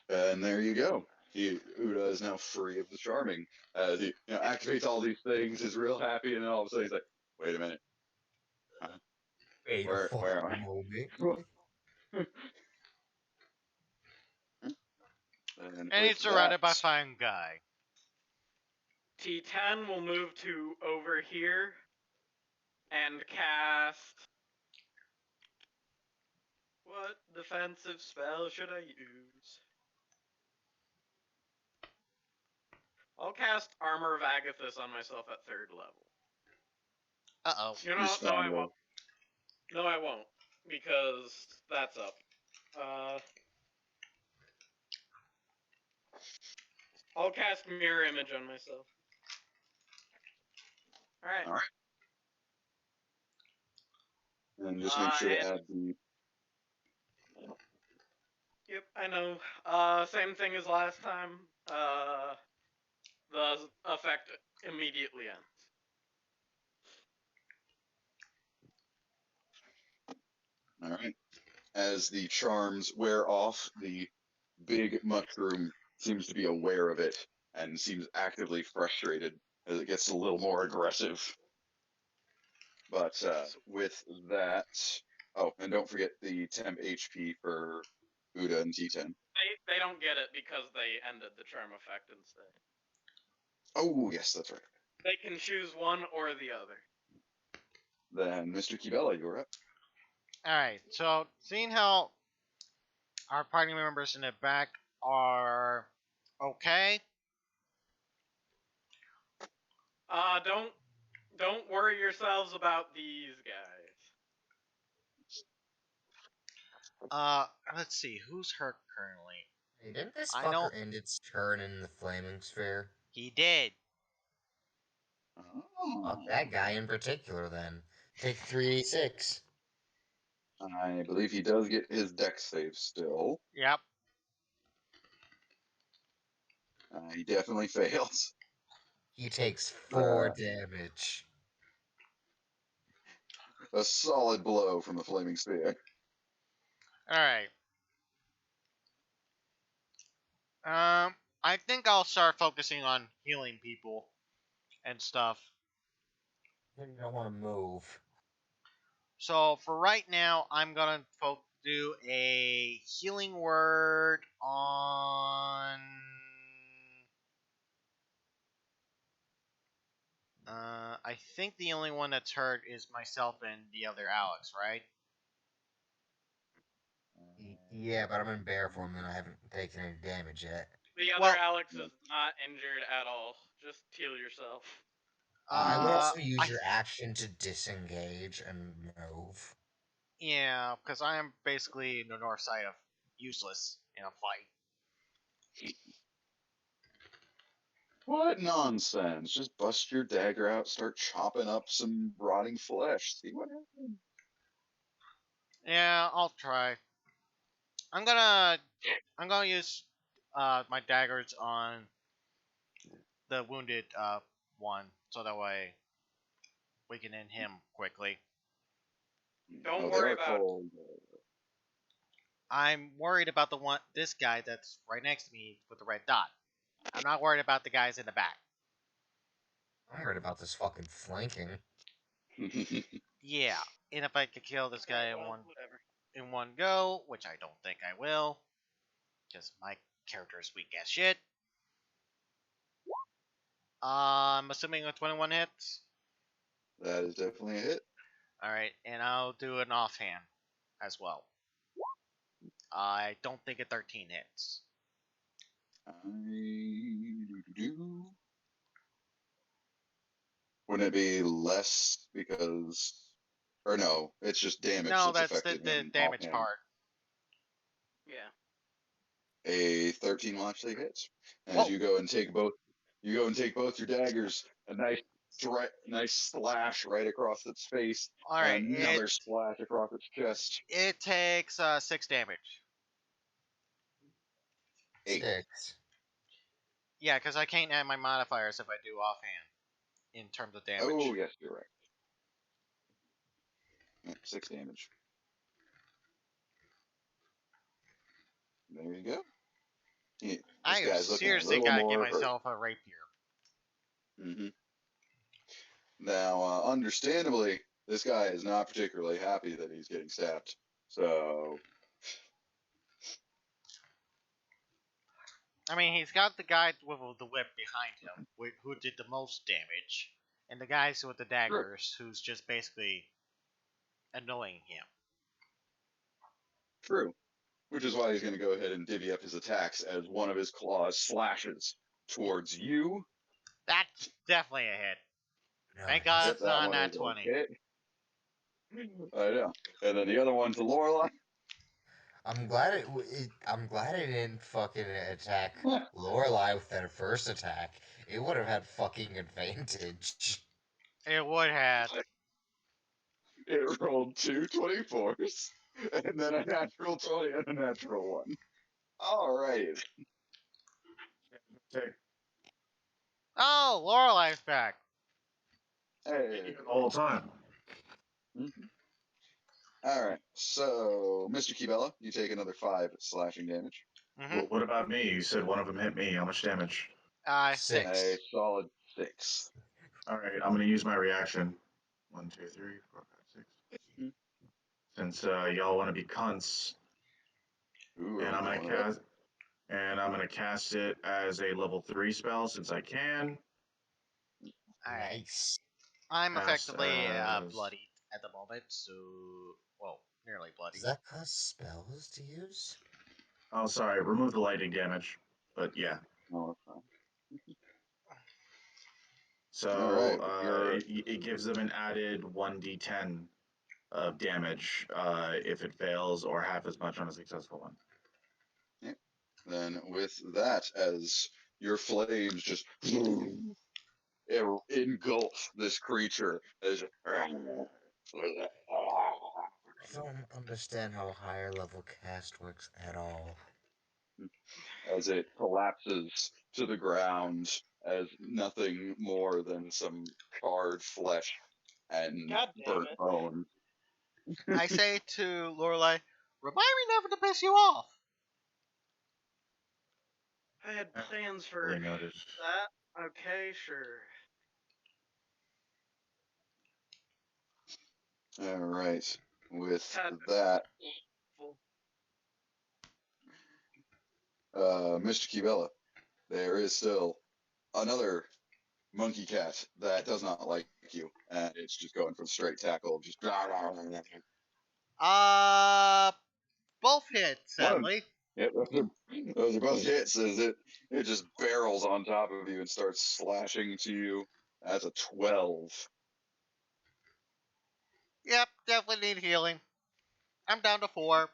And there you go. Uda is now free of the charming. As he activates all these things, is real happy, and then all of a sudden he's like, "Wait a minute, Wait a where fucking am I?" moment. And And he's with surrounded by that, fine guy. T10 will move to over here and cast. What defensive spell should I use? I'll cast Armor of Agathis on myself at 3rd level. Uh-oh. You know, Just no, I fine, won't. No, I won't, because that's up. I'll cast Mirror Image on myself. Alright. All right. And just make sure to add the. Yep, I know. Same thing as last time. The effect immediately ends. All right. As the charms wear off, the big mushroom seems to be aware of it and seems actively frustrated as it gets a little more aggressive. But with that, oh, and don't forget the temp HP for Uda and T10. They don't get it because they ended the charm effect instead. Oh, yes, that's right. They can choose one or the other. Then, Mr. Kibella, you're up. Alright, so seeing how our party members in the back are okay. Don't worry yourselves about these guys. Let's see, who's hurt currently? Hey, didn't this I know fucker end its turn in the flaming sphere? he did. Fuck that guy in particular, then. Take 3d6. I believe he does get his dex save still. Yep. He definitely fails. He takes 4 damage. A solid blow from the flaming spear. Alright. I think I'll start focusing on healing people and stuff. You don't want to move. So for right now, I'm gonna do a healing word on. I think the only one that's hurt is myself and the other Alex, right? Yeah, but I'm in bear form and I haven't taken any damage yet. The other Well- Alex is not injured at all. Just heal yourself. I would also use I your action to disengage and move. Yeah, because I am basically in the north side of useless in a fight. What nonsense. Just bust your dagger out, start chopping up some rotting flesh. See what happens. Yeah, I'll try. I'm gonna use my daggers on the wounded one, so that way we can end him quickly. Don't Oh, worry they are about it. called. I'm worried about this guy that's right next to me with the red dot. I'm not worried about the guys in the back. I heard about this fucking flanking. Yeah, and if I could kill this guy Well, whatever. in one go, which I don't think I will, because my character is weak as shit. I'm assuming a 21 hits. That is definitely a hit. Alright, and I'll do an offhand as well. I don't think a 13 hits. Wouldn't it be less because, or no? It's just damage No, that's that's the affected. damage offhand. part. Yeah. A 13 will actually hits. As Whoa. you go and take both your daggers. A nice slash right across its face. Alright, Another splash across its chest. it takes 6 damage. 8. 6. Yeah, because I can't add my modifiers if I do offhand in terms of damage. Oh yes, you're right. 6 damage. There you go. Yeah, I have seriously gotta give myself a rapier. Mm-hmm. Now, understandably, this guy is not particularly happy that he's getting stabbed. So, I mean, he's got the guy with the whip behind him, who did the most damage, and the guys with the daggers, who's just basically annoying him. true. Which is why he's going to go ahead and divvy up his attacks as one of his claws slashes towards you. That's definitely a hit. Thank Nice. God Yep, it's that not one nat is 20. okay. I know. And then the other one to Lorelai. I'm glad it didn't fucking attack Lorelai with that first attack. It would have had fucking advantage. It would have. It rolled 2 24s, and then a natural 20 and a natural 1. All right. Take Oh, Lorelai's back. Hey. the whole time. Mhm. All right. So, Mr. Kibella, you take another 5 slashing damage. Mm-hmm. What about me? You said one of them hit me. How much damage? 6. A solid 6. All right, I'm gonna use my reaction. 1, 2, 3, 4, 5, 6. Mhm. Since y'all want to be cunts, Ooh, and I'm I'm gonna going with it. cast it as a level 3 spell since I can. Alright. Nice. I'm Cast effectively as bloodied at the moment, so. Well, nearly bloody. Does that cost spells to use? oh sorry, remove the lightning damage. But yeah, No, that's fine. All so right. You're it gives them an added 1d10 of damage if it fails, or half as much on a successful one. then with that, as your flames just engulf this creature, as I don't understand how higher level cast works at all. as it collapses to the ground as nothing more than some charred flesh and God damn burnt it. bone. I say to Lorelai, remind me never to piss you off. I had plans for Fully noted. that. Okay, sure. All right. With God. that, Mr. Kibella, there is still another monkey cat that does not like you, and it's just going for straight tackle. Just Both hit, one of them. sadly. Yep, those are both hits. As it just barrels on top of you and starts slashing to you. That's a 12. Yep, definitely need healing. I'm down to 4.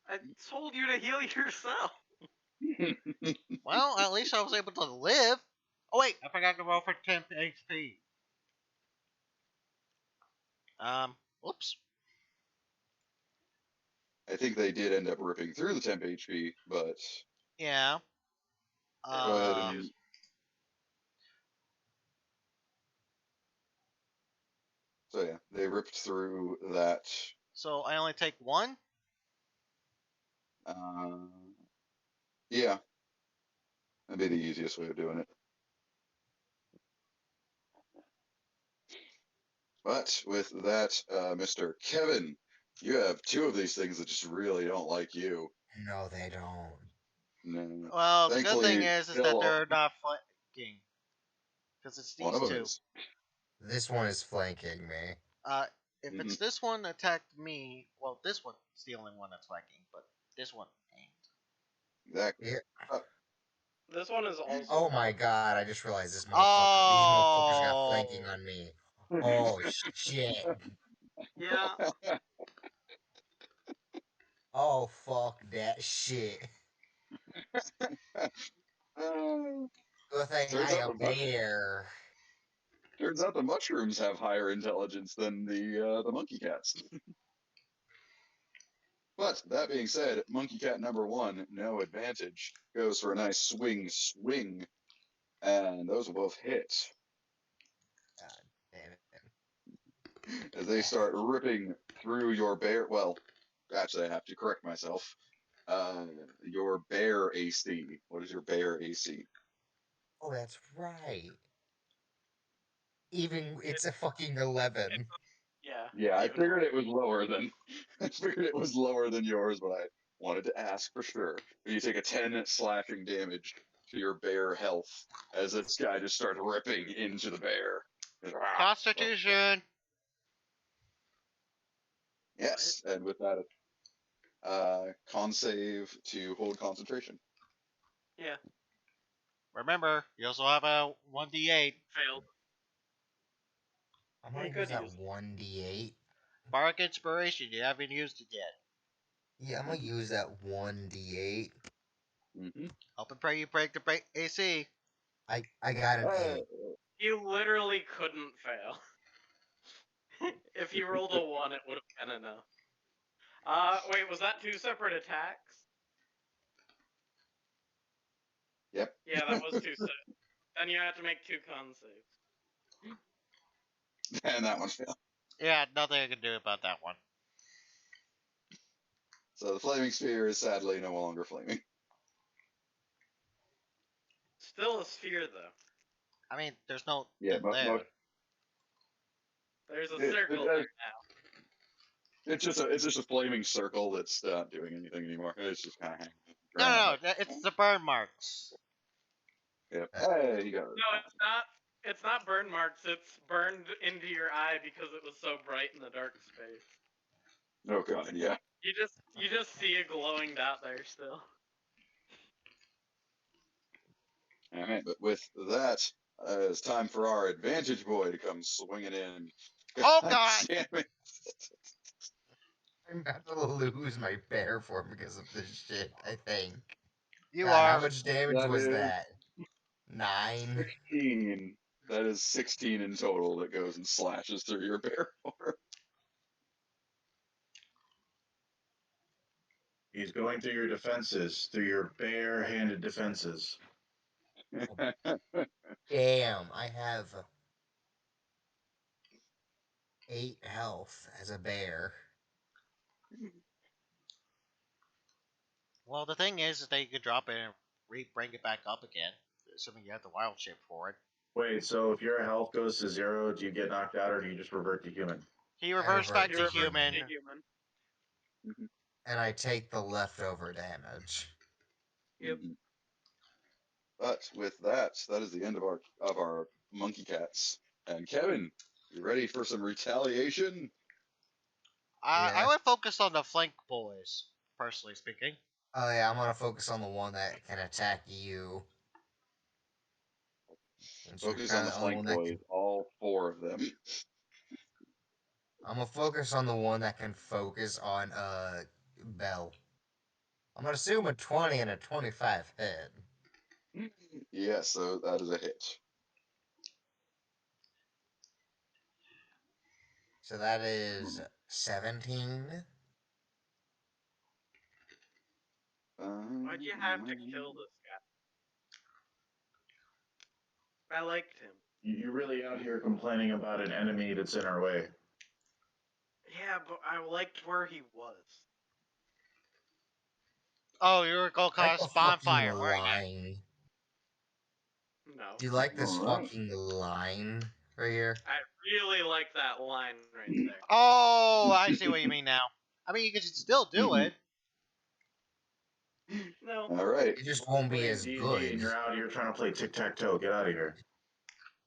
I told you to heal yourself. Well, at least I was able to live. Oh wait, I forgot to roll for temp HP. Whoops. I think they did end up ripping through the temp HP, but Yeah. go ahead Um. and. So yeah, they ripped through that. So I only take 1. Uh, yeah, that'd be the easiest way of doing it. But with that, Mr. Kevin, you have 2 of these things that just really don't like you. No, they don't. No. Well, the good thing Thankfully, is that still they're not flanking, because it's one these of them two. is. This one is flanking me. Uh, if Mhm. it's this one attacked me, well, this one's the only one that's flanking, but this one ain't. Exactly. Yeah. This one is also. Oh my god, I just realized these motherfuckers got flanking Oh. on me. Oh shit. Yeah. Oh fuck that shit. Good thing turns I out a bear. the mushrooms have higher intelligence than the monkey cats. But that being said, monkey cat number 1, no advantage, goes for a nice swing, and those will both hit God damn it. as they start ripping through your bear. Well, actually, I have to correct myself. Your bear AC. What is your bear AC? Oh, that's right. Even it's a fucking 11. Yeah. Yeah, I even figured it was lower than I figured it was lower than yours, but I wanted to ask for sure. You take a 10 slashing damage to your bear health as this guy just starts ripping into the bear. Constitution. Yes, and with that, con save to hold concentration. Yeah. Remember, you also have a 1d8. Failed. I'm You gonna use could that use it. 1d8. Bark Inspiration, you haven't used it yet. Yeah, I'm gonna use that 1d8. Mm-hmm. Hope and pray you break the AC. I got an 8. You literally couldn't fail. If you rolled a 1, it would have been enough. Wait, was that 2 separate attacks? Yep. Yeah, that was 2 set. Then you had to make 2 con saves. And that one failed. Yeah, nothing I can do about that one. So the flaming sphere is sadly no longer flaming. Still a sphere, though. I mean, there's no Yeah, thing there. There's a circle there now. It's just a flaming circle that's not doing anything anymore. It's just kind of hanging. No, it's the burn marks. Yep. Hey, you got it. No, it's not. It's not burn marks. It's burned into your eye because it was so bright in the dark space. Oh god, yeah. You just see a glowing dot there still. All right, but with that, it's time for our advantage boy to come swinging in. Oh, God! Damn it. I'm about to lose my bear form because of this shit, I think. You God, are. how much damage That was is that? 9? 16. That is 16 in total that goes and slashes through your bear form. He's going through your defenses, through your bare-handed defenses. Damn, I have 8 health as a bear. Well, the thing is that you could drop it and bring it back up again, assuming you have the wild shape for it. Wait, so if your health goes to 0, do you get knocked out or do you just revert to human? He reverts back You to revert human. to human. And I take the leftover damage. Yep. But with that, that is the end of our monkey cats. And Kevin, you ready for some retaliation? I Yeah. would focus on the flank boys, personally speaking. Oh yeah, I'm gonna focus on the one that can attack you. Since you're Focus on kind the of the only flank one that boys, can. all 4 of them. I'm gonna focus on the one that can focus on Bell. I'm gonna assume a 20 and a 25 hit. Yes, so that is a hit. So that is 17. Why'd you have to kill this guy? I liked him. You're really out here complaining about an enemy that's in our way. Yeah, but I liked where he was. Oh, you were going to Like cause the fucking bonfire, weren't you? line. No. Do you like this Alright. fucking line right here? I really like that line right there. Oh, I see what you mean now. I mean, you could still do it. No. Alright. It just won't be Playing as D&D good. and you're out here trying to play tic-tac-toe. Get out of here.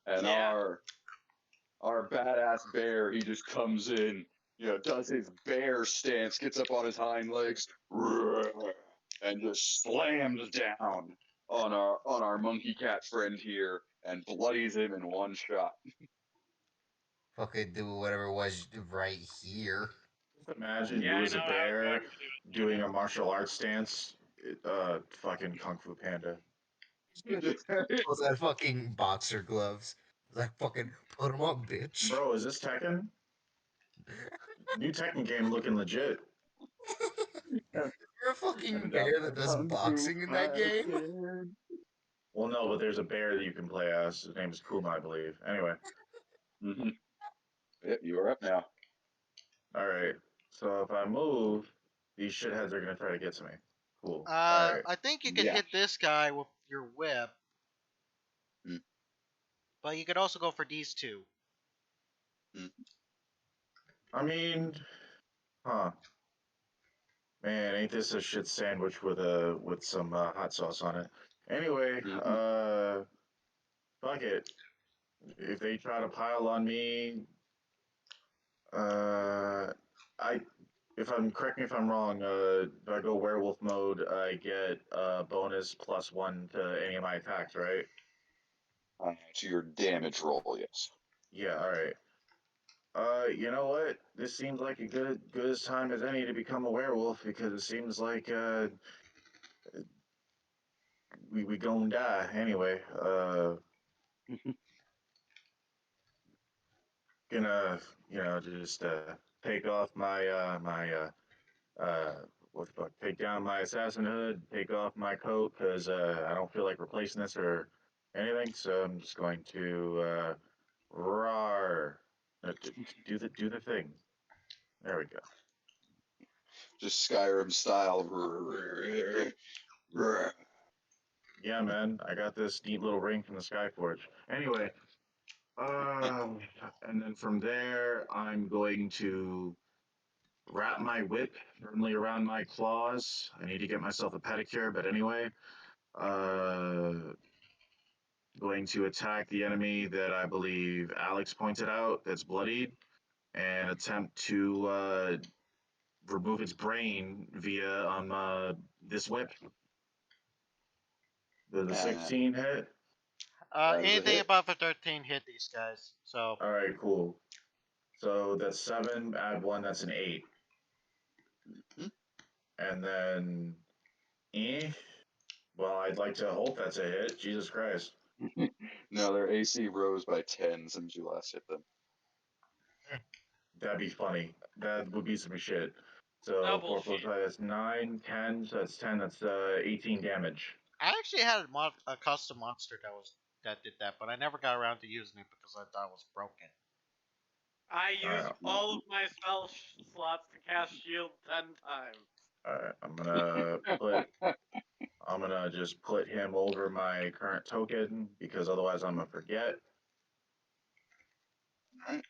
And Yeah. our badass bear, he just comes in, does his bear stance, gets up on his hind legs, and just slams down on our monkey cat friend here and bloodies him in one shot. Fucking do whatever it was right here. Just imagine Yeah, you I as a know. I was bear going to do doing a martial arts stance. Fucking Kung Fu Panda. Those that fucking boxer gloves. Like fucking put them up, bitch. Bro, is this Tekken? New Tekken game looking legit. You're a fucking bear that does boxing in that game. Well, no, but there's a bear that you can play as. His name is Kuma, I believe. Anyway, Mm-hmm. Yep, you are up now. all right. So if I move, these shitheads are gonna try to get to me. Cool. All right. I think you could Yeah. hit this guy with your whip. Mm. But you could also go for these two. I mean, huh? Man, ain't this a shit sandwich with some hot sauce on it? Anyway, fuck it. If they try to pile on me, I correct me if I'm wrong. If I go werewolf mode, I get bonus +1 to any of my attacks, right? To your damage roll, yes. Yeah. All right. You know what? This seems like a good as time as any to become a werewolf because it seems like we gonna die anyway. Gonna just take off my uh what the fuck? Take down my assassin hood, take off my coat because I don't feel like replacing this or anything. So I'm just going to roar. Do the thing. There we go. Just Skyrim style. Yeah, man, I got this neat little ring from the Skyforge. Anyway, and then from there, I'm going to wrap my whip firmly around my claws. I need to get myself a pedicure, but anyway, uh, going to attack the enemy that I believe Alex pointed out that's bloodied and attempt to remove its brain via this whip. The 16 hit. That is a Anything hit. above a 13 hit these guys. So All right, cool. So that's 7, add 1, that's an 8. And then, well, I'd like to hope that's a hit. Jesus Christ. No, their AC rose by 10 since you last hit them. That'd be funny. That would be some shit. So Double 4 plus shit. 5, that's 9, 10, so that's 10, that's 18 damage. I actually had a custom monster that did that, but I never got around to using it because I thought it was broken. I used Alright. all of my spell slots to cast shield 10 times. Alright, I'm gonna just put him over my current token because otherwise I'm gonna forget. Alright.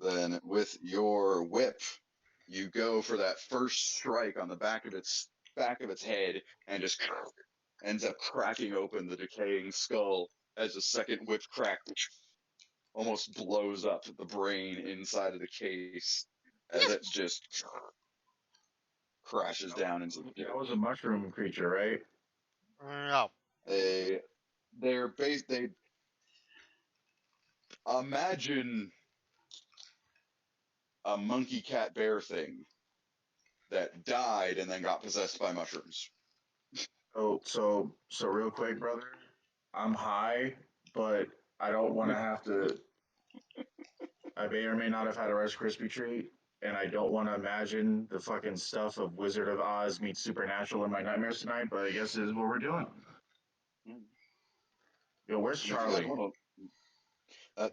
Then with your whip, you go for that first strike on the back of its head and just ends up cracking open the decaying skull as the second whip crack almost blows up the brain inside of the case as it just crashes down into the That pit. was a mushroom creature, right? No. They imagine a monkey cat bear thing that died and then got possessed by mushrooms. So real quick, brother. I'm high, but I don't want to have to. I may or may not have had a Rice Krispie treat, and I don't want to imagine the fucking stuff of Wizard of Oz meets Supernatural in my nightmares tonight. But I guess this is what we're doing. Yo, where's Charlie?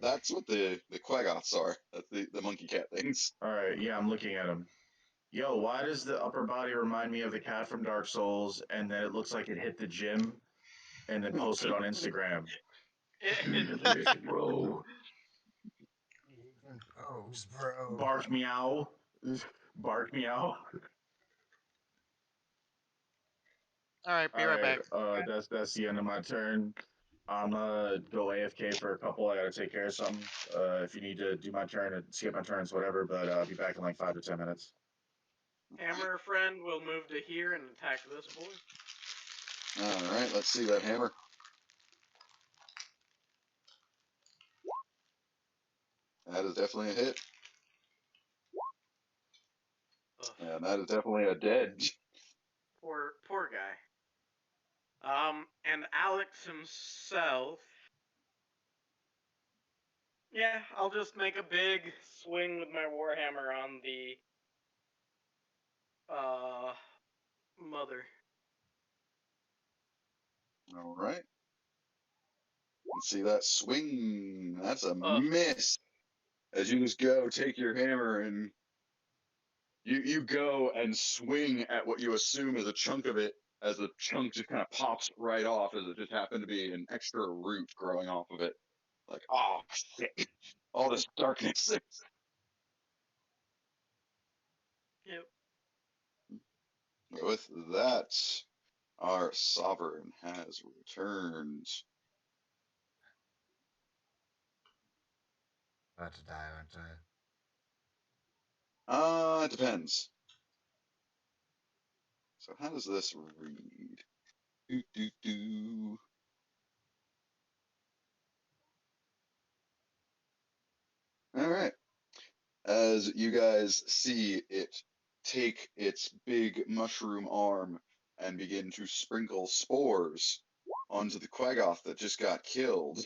That's what the Quaggoths are. That's the monkey cat things. All right, yeah, I'm looking at him. Yo, why does the upper body remind me of the cat from Dark Souls, and then it looks like it hit the gym, and then posted on Instagram? Bro. Even pose, bro. Bark meow. Bark meow. Alright, be right back. That's the end of my turn. I'm go AFK for a couple. I gotta take care of something. If you need to do my turn and skip my turns, whatever. But I'll be back in like 5 to 10 minutes. Hammer friend will move to here and attack this boy. Alright, let's see that hammer. That is definitely a hit. Ugh. Yeah, that is definitely a dead. Poor guy. And Alex himself. Yeah, I'll just make a big swing with my warhammer on the mother. Alright. Let's see that swing. That's a Ugh. miss. As you just go, take your hammer and you go and swing at what you assume is a chunk of it, as the chunk just kind of pops right off, as it just happened to be an extra root growing off of it. Like, oh shit! All this darkness. Yep. With that, our sovereign has returned. About to die, aren't It depends. So how does this read? Do do do. All right. As you guys see it take its big mushroom arm and begin to sprinkle spores onto the Quaggoth that just got killed.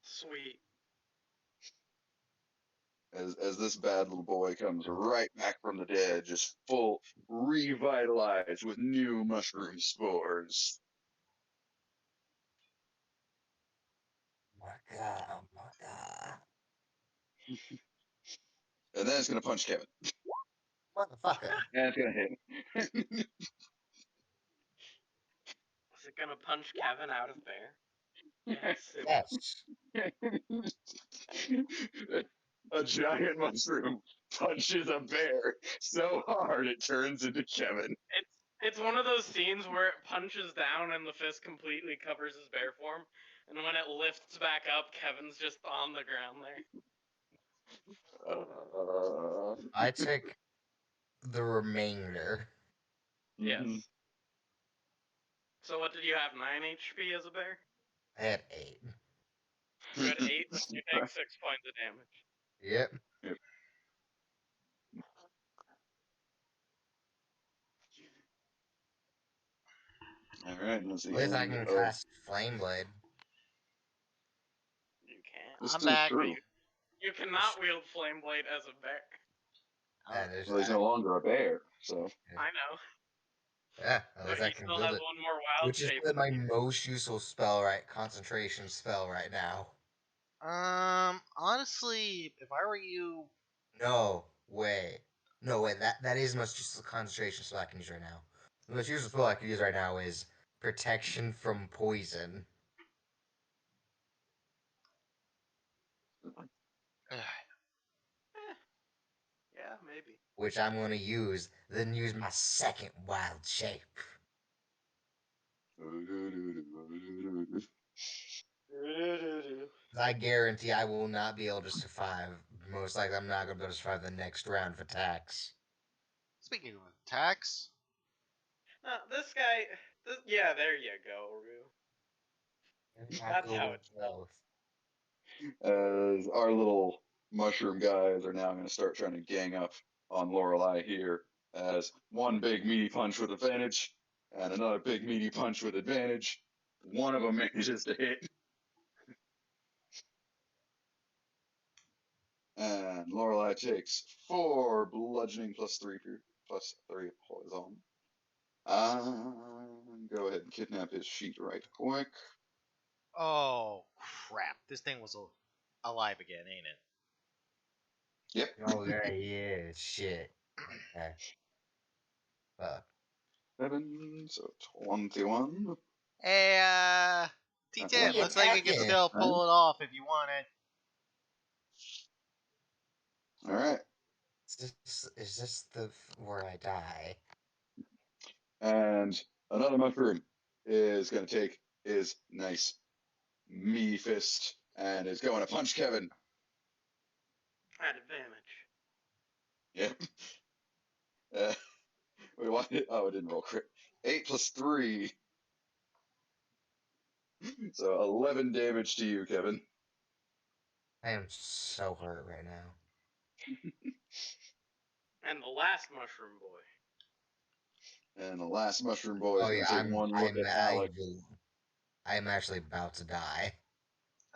Sweet. As this bad little boy comes right back from the dead, just full revitalized with new mushroom spores. Oh my god, oh my god. And then it's gonna punch Kevin. Motherfucker. And it's gonna hit him. Is it gonna punch Kevin out of there? Yes. A giant mushroom punches a bear so hard it turns into Kevin. It's one of those scenes where it punches down and the fist completely covers his bear form, and when it lifts back up, Kevin's just on the ground there. I take the remainder. Yes. Mhm. So what did you have? 9 HP as a bear? I had 8. You had 8, then you take 6 points of damage. Yep. Yep. All right, that's At the least I end can of. cast Flame Blade. You can't. This I'm is back. true. You cannot wield Flame Blade as a bear. That is, Well, he's no longer a bear, so. I know. yeah, at But least I he can still build has it. one more wild Which is shape. my most useful spell, right? Concentration spell right now. Honestly, if I were you, No way. No way. That is the most useful concentration spell I can use right now. The most useful spell I can use right now is protection from poison, Yeah, maybe. which I'm going to use. Then use my second wild shape. I guarantee I will not be able to survive. Most likely, I'm not going to be able to survive the next round of attacks. speaking of attacks, This guy. Yeah, there you go, Rue. That's how it's done. As our little mushroom guys are now going to start trying to gang up on Lorelei here, as one big meaty punch with advantage and another big meaty punch with advantage. One of them manages to hit, and Lorelei takes 4 bludgeoning plus 3 poison. Go ahead and kidnap his sheet right quick. oh crap, this thing was alive again, ain't it? Yep. Oh, yeah, yeah, shit. Okay. Fuck. 7, so 21. Hey, Who T10, you looks like we can attacking? still pull it off if you want it. All right. Is this the where I die? And another mushroom is going to take his nice meaty fist and is going to punch Kevin. At advantage. Yep. Wait, what? Oh, it didn't roll crit. 8 plus 3. So 11 damage to you, Kevin. I am so hurt right now. And the last mushroom boy. And the last mushroom boy is Oh going yeah, to take one look at Alex. I'm actually about to die.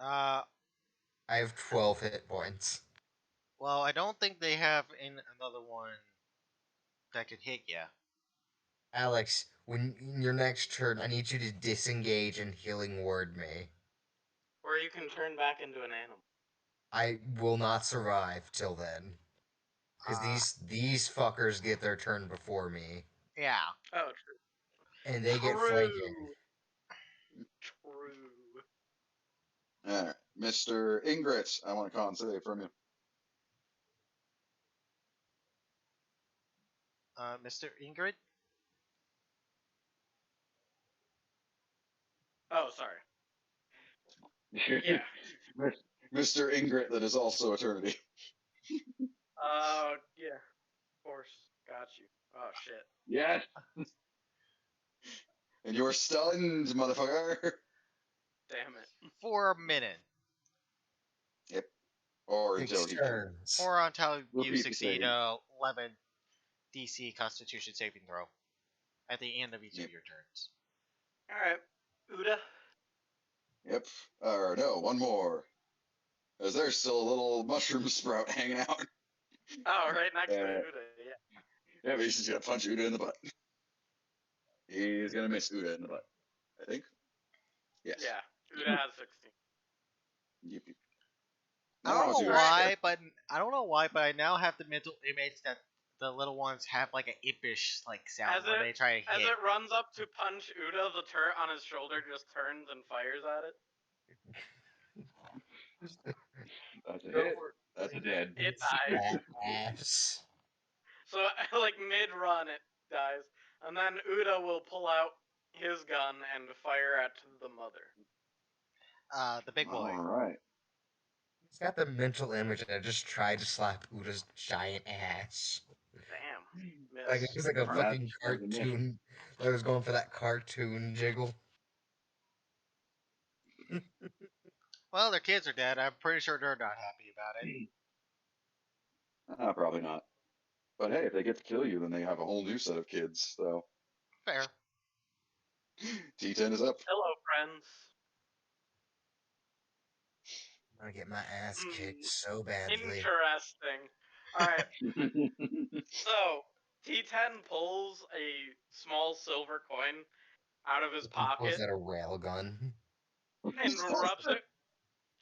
Uh, I have 12 hit points. well, I don't think they have another one that could hit ya. Alex, when in your next turn, I need you to disengage and healing word me. Or you can turn back into an animal. I will not survive till then. Because these fuckers get their turn before me. Yeah. Oh, true. And they get flanking. True. All right. Mr. Ingrid, I want a con save from you. Mr. Ingrid? Oh, sorry. Yeah. Mr. Ingrid, that is also Eternity. You're stunned, motherfucker. Damn it. For a minute. Yep. Or until Six he turns. Or until you Repeat the succeed save. a 11 DC Constitution saving throw at the end of each Yep. of your turns. Alright. Uda. Yep. Or no, one more. As there's still a little mushroom sprout hanging out. Oh, right next to Yeah. Uda, yeah. Yeah, but he's just gonna punch Uda in the butt. He's gonna miss Uda in the butt. I think. Yes. Yeah. Uda has 16. Yep. I don't Now it's know Uda's why, but I now have the mental image that the little ones have like an impish like sound As when they try to As hit. it runs up to punch Uda, the turret on his shoulder just turns and fires at it. That's a Go hit. for it. That's a dead. It dies. Fat ass. So, like, mid-run, it dies. And then Uda will pull out his gun and fire at the mother. The big boy. Alright. He's got the mental image that I just tried to slap Uda's giant ass. Damn. Like Miss. it was like a That's- fucking that's a miss. cartoon. I was going for that cartoon jiggle. Well, their kids are dead. I'm pretty sure they're not happy about it. Probably not. But hey, if they get to kill you, then they have a whole new set of kids. So Fair. T10 is up. Hello, friends. I'm gonna get my ass Hmm. kicked so badly. Interesting. Alright, so T10 pulls a small silver coin out of his pocket Was that a railgun? and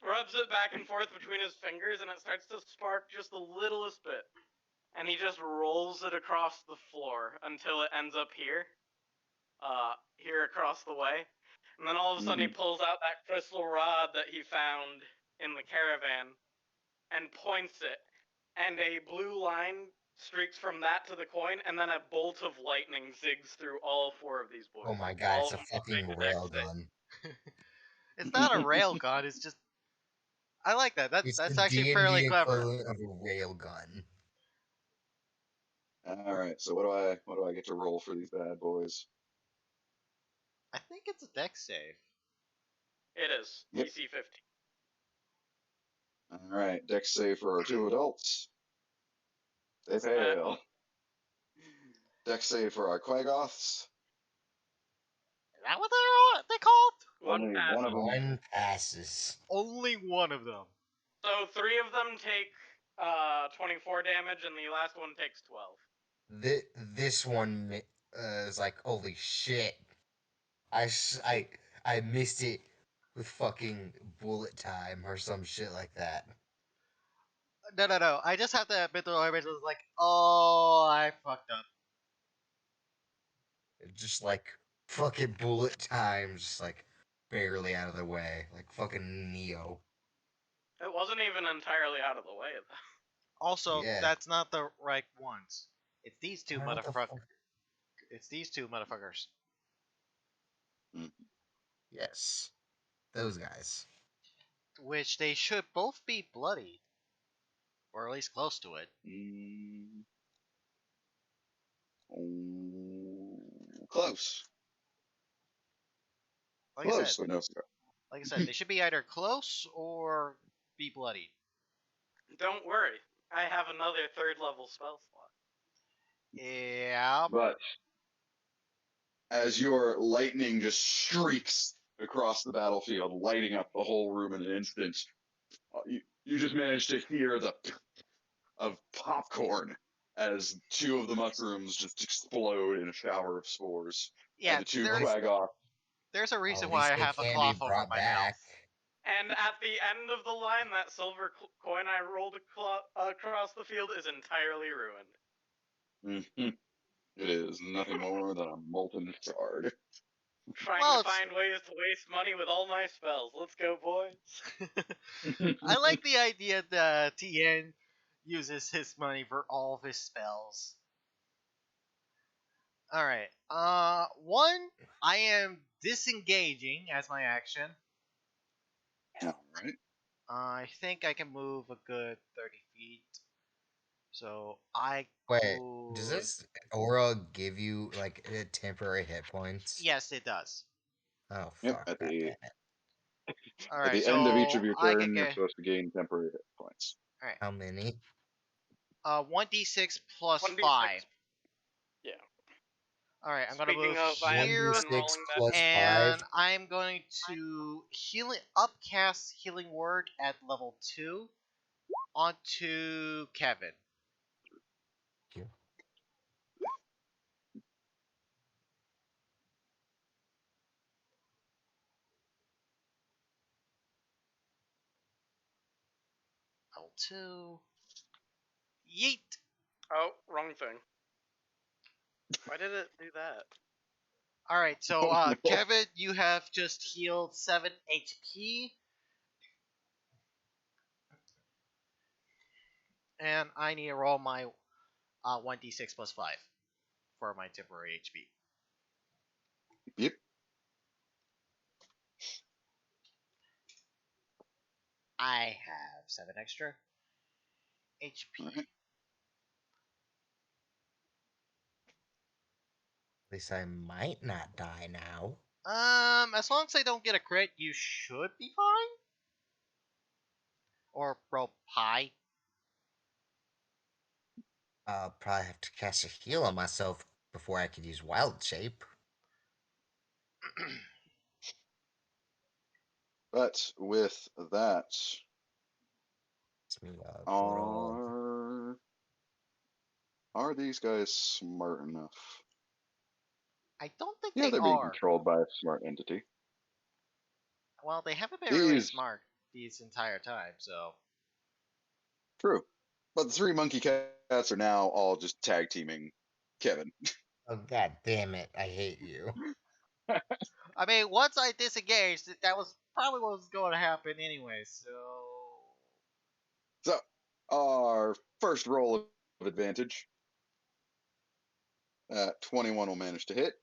rubs it back and forth between his fingers, and it starts to spark just the littlest bit. And he just rolls it across the floor until it ends up here. Here across the way. And then all of a sudden he pulls out that crystal rod that he found in the caravan and points it. And a blue line streaks from that to the coin, and then a bolt of lightning zigs through all four of these boys. Oh my god, All it's a of them fucking make dex save. railgun. It's not a rail gun. It's just. I like that. It's That's the actually D&D fairly clever. equivalent of a railgun. Alright, so what do I get to roll for these bad boys? I think it's a dex save. It is. Yep. DC 50. Alright, dex save for our two adults. They fail. Dex save for our Quagoths. Is that what they're called? One pass. One of them. One passes. Only one of them. So 3 of them take 24 damage, and the last one takes 12. This one is like, holy shit. I missed it with fucking bullet time or some shit like that. No. I just have to admit the image was like, oh, I fucked up. Just like fucking bullet time, just like barely out of the way. Like fucking Neo. It wasn't even entirely out of the way, though. Also, Yeah. that's not the right ones. It's these two What the motherfuckers. fuck? It's these two motherfuckers. Yes. Those guys. Which they should both be bloody. Or at least close to it. Close. Like Close, I said, but no cigar. like I said, they should be either close or be bloody. Don't worry. I have another 3rd level spell slot. Yeah. But as your lightning just streaks across the battlefield, lighting up the whole room in an instant, you just manage to hear the of popcorn as 2 of the mushrooms just explode in a shower of spores. Yeah, And the 2 there's, Quagoth. there's a reason At why I least they have a can cloth be over brought my back. mouth. And at the end of the line, that silver coin I rolled across the field is entirely ruined. It is nothing more than a molten shard. Trying Well, to find ways to waste money with all my spells. Let's go, boys. I like the idea that Tien uses his money for all of his spells. Alright. One, I am disengaging as my action. Alright. I think I can move a good 30 feet. So I Wait, does could. this aura give you like temporary hit points? Yes, it does. Oh Yep. fuck! At God the damn it! All at right, the end of each so of your I can turn, you're get. supposed to gain temporary hit points. All right. How many? 1d6 plus 1d6. 5. Yeah. All right, I'm gonna Speaking move of, I have One d here, been six rolling that. plus five. and I'm going to upcast healing word at level 2 onto Kevin. You. Level 2. Yeet. Oh, wrong thing. Why did it do that? All right, so Oh, no. Kevin, you have just healed 7 HP, and I need to roll my 1d6 plus 5 for my temporary HP. Yep. I have 7 extra HP. All right. At least I might not die now. As long as I don't get a crit, you should be fine. Or roll high. I'll probably have to cast a heal on myself before I could use wild shape. But with that, It's me, portal. are these guys smart enough? I don't think Yeah, they they're being are. controlled by a smart entity. Well, they haven't been really These smart these entire time, so. true, but the three monkey cats are now all just tag teaming Kevin. Oh god damn it! I hate you. I mean, once I disengaged, that was probably what was going to happen anyway, so. So, our first roll of advantage. 21 will manage to hit.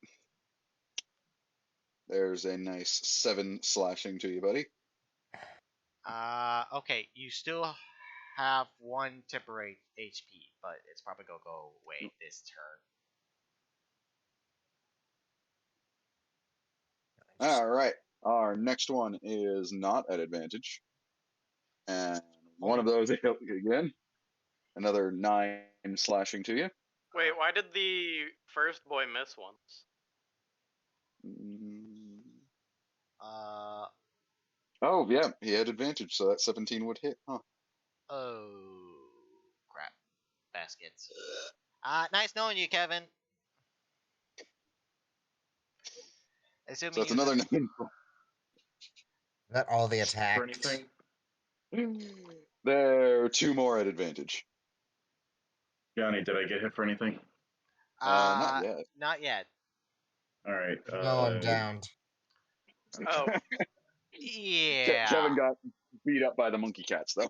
There's a nice 7 slashing to you, buddy. Okay, you still have 1 temporary HP, but it's probably gonna go away this turn. All right. Our next one is not at advantage. And one of those hit again. Another 9 slashing to you. Wait, why did the first boy miss once? Mm. Uh, Oh, yeah, he had advantage, so that 17 would hit, huh? oh, crap. Baskets. Nice knowing you, Kevin. So Assuming it's you. another 9. Not all the For attacks. anything? There are 2 more at advantage. Johnny, did I get hit for anything? Not yet. Not yet. All right. No, I'm downed. Oh, Yeah. Kevin got beat up by the monkey cats, though.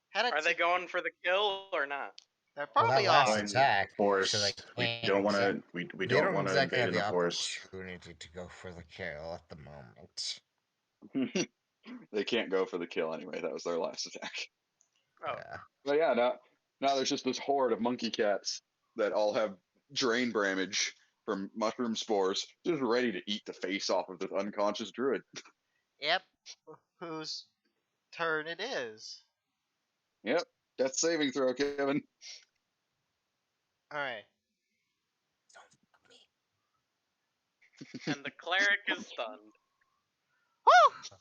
Had are they going for the kill or not? They Well, that probably last are. Fine. attack, so Forest. they We can't don't want to. exact- We they don't don't want to exactly invade have in the the forest. opportunity to go for the kill at the moment. They can't go for the kill anyway. That was their last attack. Oh, Yeah. But yeah, now there's just this horde of monkey cats that all have drain bramage from mushroom spores, just ready to eat the face off of this unconscious druid. Yep. Whose turn it is? Yep. Death saving throw, Kevin. All right. and the cleric is stunned. Woo!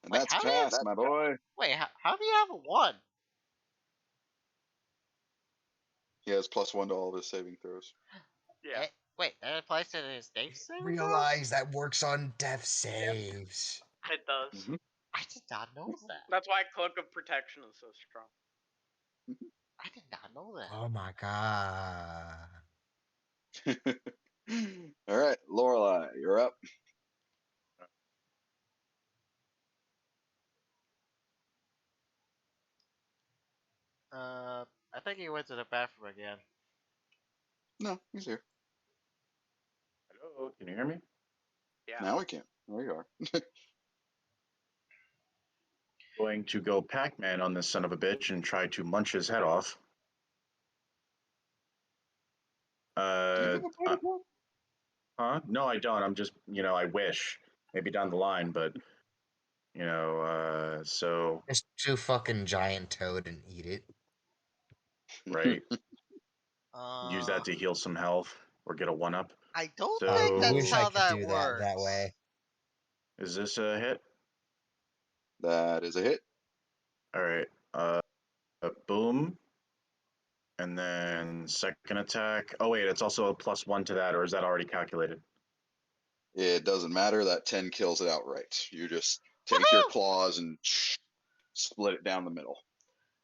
And Wait, that's how do you? pass, my boy. Wait, how do you have a 1? He has +1 to all of his saving throws. Yeah. Wait, that applies to his death saving throws? Realize that works on death saves. It does. Mhm. I did not know that. That's why Cloak of Protection is so strong. I did not know that. Oh my god. All right, Lorelai, you're up. I think he went to the bathroom again. No, he's here. Hello. Can you hear me? Yeah. Now we can. There you are. going to go Pac-Man on this son of a bitch and try to munch his head off. Do you have a body block? Huh? No, I don't. I'm just, I wish. Maybe down the line, but, so, Just too fucking giant toad and eat it. right. Use Uh, that to heal some health or get a 1-up. I don't So, think I that's wish I how could that do works. that way. Is this a hit? That is a hit. All right. Boom. And then second attack. Oh, wait, it's also a +1 to that, or is that already calculated? It doesn't matter. That 10 kills it outright. You just take your Woohoo! claws and split it down the middle.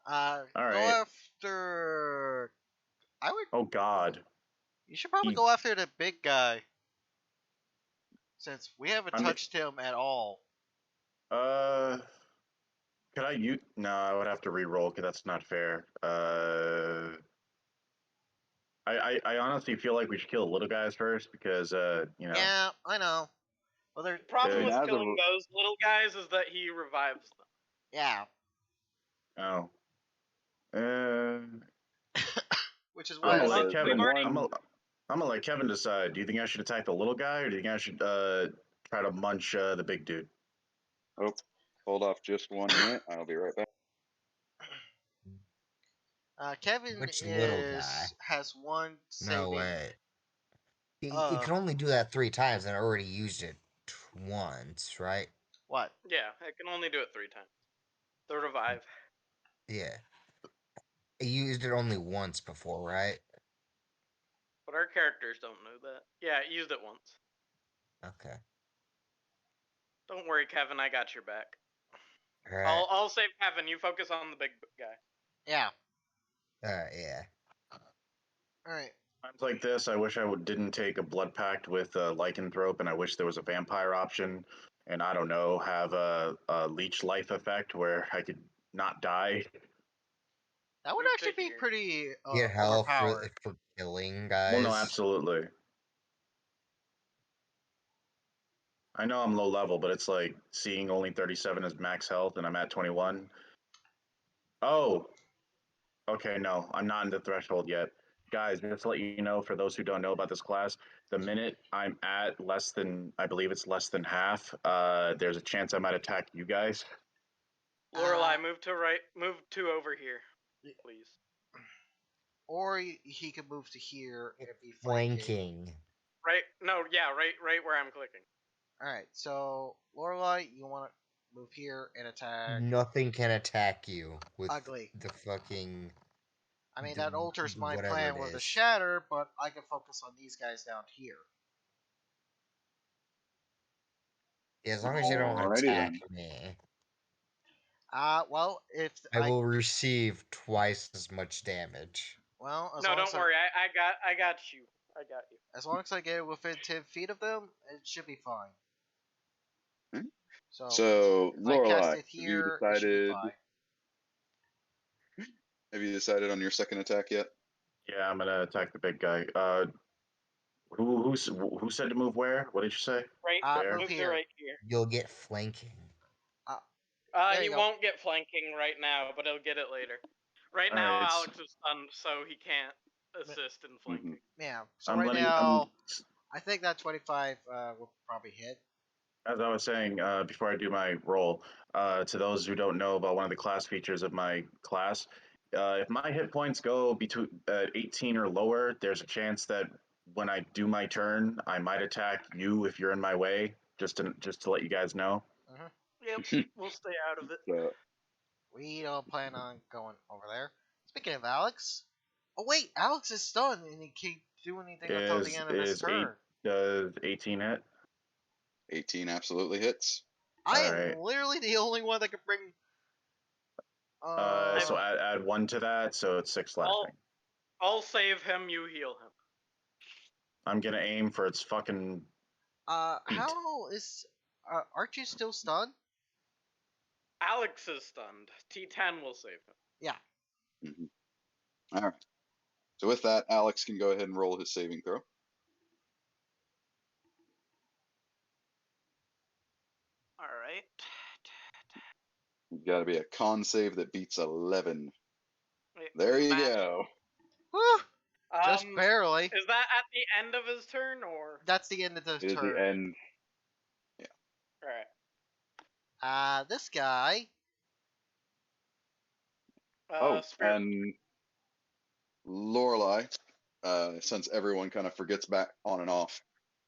All Go right. after. I would. Oh, God. You should probably He- go after the big guy, since we haven't I mean- touched him at all. Could I use? No, I would have to re-roll because that's not fair. I honestly feel like we should kill the little guys first because Yeah, I know. Well, they're The problem Yeah. with As a- killing those little guys is that he revives them. yeah, oh. Uh, which is I'm why gonna I let said the Kevin. already- I'm gonna let Kevin decide. Do you think I should attack the little guy, or do you think I should try to munch the big dude? Oh, hold off just 1 minute. I'll be right back. Kevin Which little guy? has one saving. No way. It can only do that 3 times, and I already used it once, right? What? Yeah, I can only do it 3 times. The revive. Yeah. I used it only once before, right? But our characters don't know that. Yeah, I used it once. Okay. Don't worry, Kevin, I got your back. Alright. I'll save Kevin. You focus on the big guy. Yeah. Alright, yeah. All right. Times like this, I wish I didn't take a blood pact with lycanthrope, and I wish there was a vampire option, and I don't know, have a leech life effect where I could not die. That would Move actually to be here. pretty Get health overpowered. for killing guys. Well, no, absolutely. I know I'm low level, but it's like seeing only 37 as max health, and I'm at 21. Oh, okay, no, I'm not in the threshold yet. Guys, just to let you know, for those who don't know about this class, the minute I'm at less than, I believe it's less than half, there's a chance I might attack you guys. Lorelai, move to right. Move 2 over here, please. Or he could move to here and be flanking. Flanking. Right? No, yeah, right where I'm clicking. All right. So Lorelai, you want to move here and attack? Nothing can attack you with Ugly. the fucking. I mean, that alters my whatever plan it with the is. shatter, but I can focus on these guys down here. Yeah, as long as you don't Alrighty attack then. me, Well, if I will receive twice as much damage. well, as No, long don't as worry. I got you. I got you. as long as I get within 10 feet of them, it should be fine. Hmm. So So, if I cast Lorelai, it have you here, it should be decided? fine. Have you decided on your second attack yet? Yeah, I'm gonna attack the big guy. Who said to move where? What did you say? Right, There. move to here. right here. You'll get flanking. There He you go. won't get flanking right now, but he'll get it later. Right All now, right, Alex is stunned, so he can't assist in flanking. Yeah. So I'm right letting. now, I think that 25 will probably hit. As I was saying before I do my roll, to those who don't know about one of the class features of my class, if my hit points go between 18 or lower, there's a chance that when I do my turn, I might attack you if you're in my way. Just to let you guys know. Yep, we'll stay out of it. So, We don't plan on going over there. Speaking of Alex, oh wait, Alex is stunned and he can't do anything until the end of his turn. Does 18 hit? 18 absolutely hits. I am Alright. literally the only one that can bring. So add 1 to that, so it's 6 slashing. I'll save him. You heal him. I'm gonna aim for its fucking. How is Archie still stunned? Alex is stunned. T10 will save him. Yeah. All right. So with that, Alex can go ahead and roll his saving throw. All right. It's got to be a con save that beats 11. Wait, There you Matt, go. Whew, just Um, barely. is that at the end of his turn or? That's the end of the It is turn. the end. Alright. This guy. Oh, Spirit. and Lorelei, since everyone kind of forgets back on and off,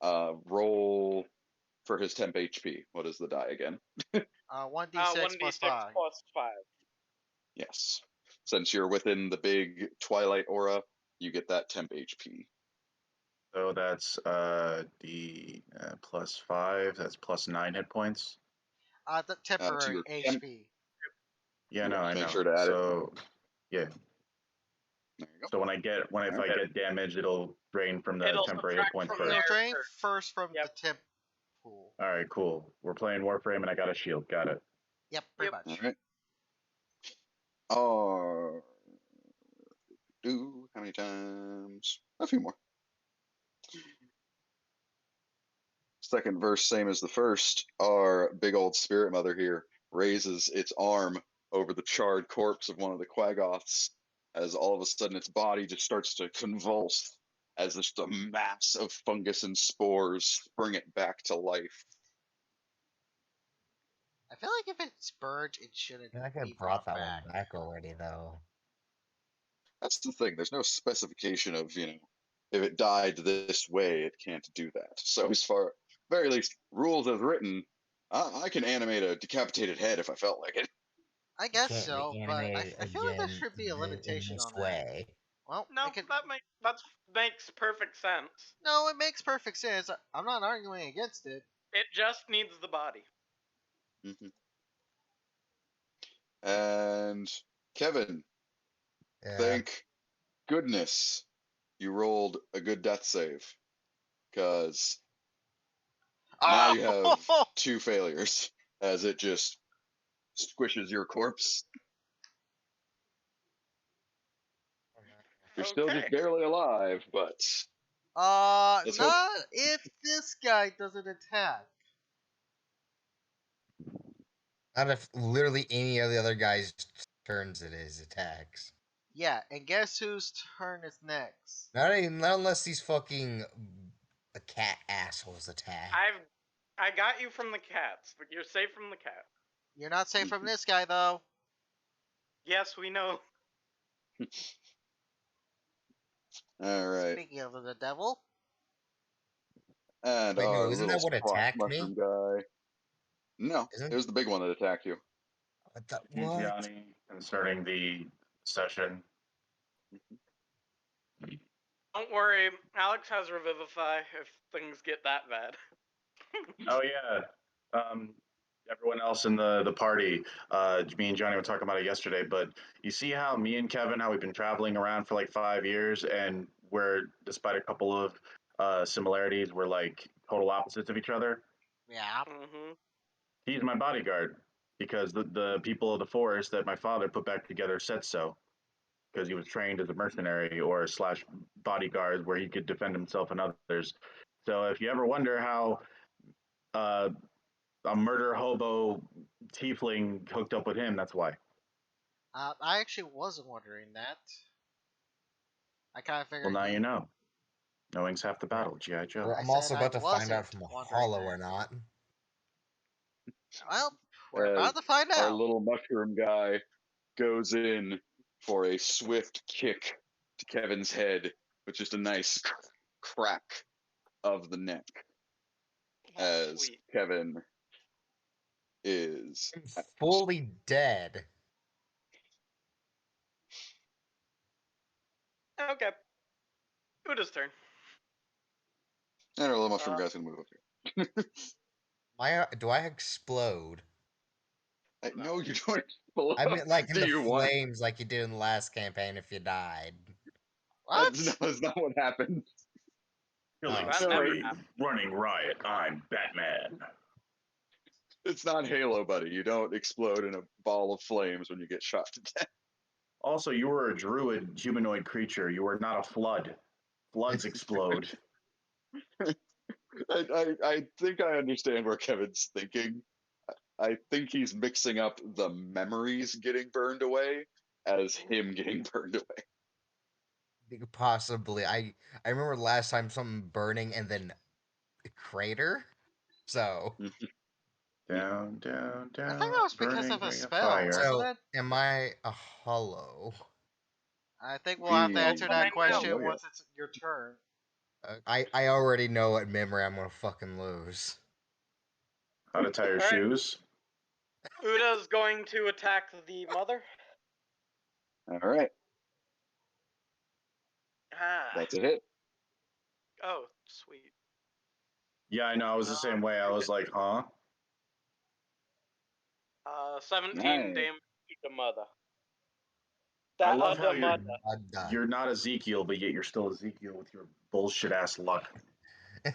roll for his temp HP. What is the die again? 1d6 1d6 plus 5. plus 5. Yes. Since you're within the big Twilight aura, you get that temp HP. So that's the +5. That's +9 hit points. The temporary your temp- HP. Yeah, no, Yeah, I make know. sure to add it. So yeah. There you go. So if I get damaged, it'll drain from the It'll temporary hit subtract points from first. It'll there. drain first from Yep. the temp pool. All right, cool. We're playing Warframe, and I got a shield. Got it. Yep, pretty Yep. much. All right. Oh, how many times? A few more. Second verse, same as the first. Our big old spirit mother here raises its arm over the charred corpse of one of the Quaggoths, as all of a sudden its body just starts to convulse as just a mass of fungus and spores spring it back to life. I feel like if it's burnt, it shouldn't I could be have brought that back. one back already, though. That's the thing. There's no specification of, if it died this way, it can't do that. So as far, very least, rules as written, I can animate a decapitated head if I felt like it. I You guess can't so, but animate I it feel like there again should be a in limitation this on that. way. Well, No, that makes perfect sense. No, it makes perfect sense. I'm not arguing against it. It just needs the body. Mm-hmm. And Kevin, Yeah. thank goodness you rolled a good death save, because now you have Oh! 2 failures as it just squishes your corpse. You're still just barely alive, but let's hope. Not if this guy doesn't attack. Not if literally any of the other guys turns it his attacks. Yeah, and guess whose turn is next? Not unless these fucking cat assholes attack. I got you from the cats, but you're safe from the cat. You're not safe from this guy, though. Yes, we know. All right. Speaking of the devil. And Wait, no, our isn't little that what squash attacked mushroom me? guy. No, Isn't it was the big one that attacked you. what? Gianni, concerning the session. Don't worry, Alex has Revivify if things get that bad. Oh yeah. Everyone else in the party, me and Johnny were talking about it yesterday, but you see how me and Kevin, how we've been traveling around for like 5 years, and we're, despite a couple of similarities, we're like total opposites of each other. Yeah. Mm-hmm. He's my bodyguard because the people of the forest that my father put back together said so, because he was trained as a mercenary or slash bodyguard where he could defend himself and others. So if you ever wonder how a murder hobo tiefling hooked up with him, that's why. I actually wasn't wondering that. I kind of figured. Well, now you know. Knowing's half the battle, G.I. Joe. Well, I I'm said also I about to find out wasn't from a wondering hollow that. or not. Well, we're about to find Our out. little mushroom guy goes in for a swift kick to Kevin's head with just a nice crack of the neck as Sweet. Kevin is I'm fully dead. Okay. Uda's turn. and our little mushroom guy's gonna move up here. Do I explode? No, you don't explode. I mean, like in Do the you want? flames, like you did in the last campaign if you died. What? That's not what happened. Killing That never spree, running riot. I'm Batman. It's not Halo, buddy. You don't explode in a ball of flames when you get shot to death. Also, you were a druid humanoid creature. You were not a flood. Floods explode. I think I understand where Kevin's thinking. I think he's mixing up the memories getting burned away as him getting burned away. Possibly. I remember last time something burning and then a crater. So Down, down, I down. think that was because Burning of a ring of spell, fire. wasn't so it? am I a hollow? I think we'll have to answer Find that out. question Don't know once it's your turn. I already know what memory I'm gonna fucking lose. How to tie your Alright. shoes. Uda's going to attack the mother. All right, Ah. that's a hit. Oh, sweet. Yeah, I know. I was the same way. I was like, huh? 17 Nice. damage to the mother. I That love how other mother. you're not Ezekiel, but yet you're still Ezekiel with your bullshit ass luck. That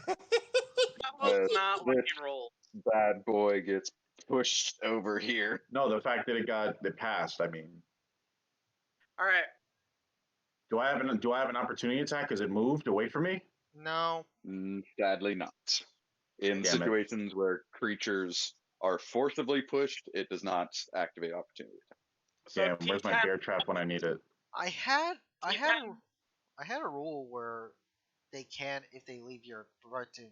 was not what This he rolled. bad boy gets pushed over here. No, the fact that it passed. I mean, Alright. do I have an opportunity attack? Is it moved away from me? No. Sadly, not. In Damn it. situations where creatures are forcibly pushed, it does not activate opportunity. So Damn, where's my T10 bear trap when I need it? I had T10. I had a rule where they can if they leave your threatened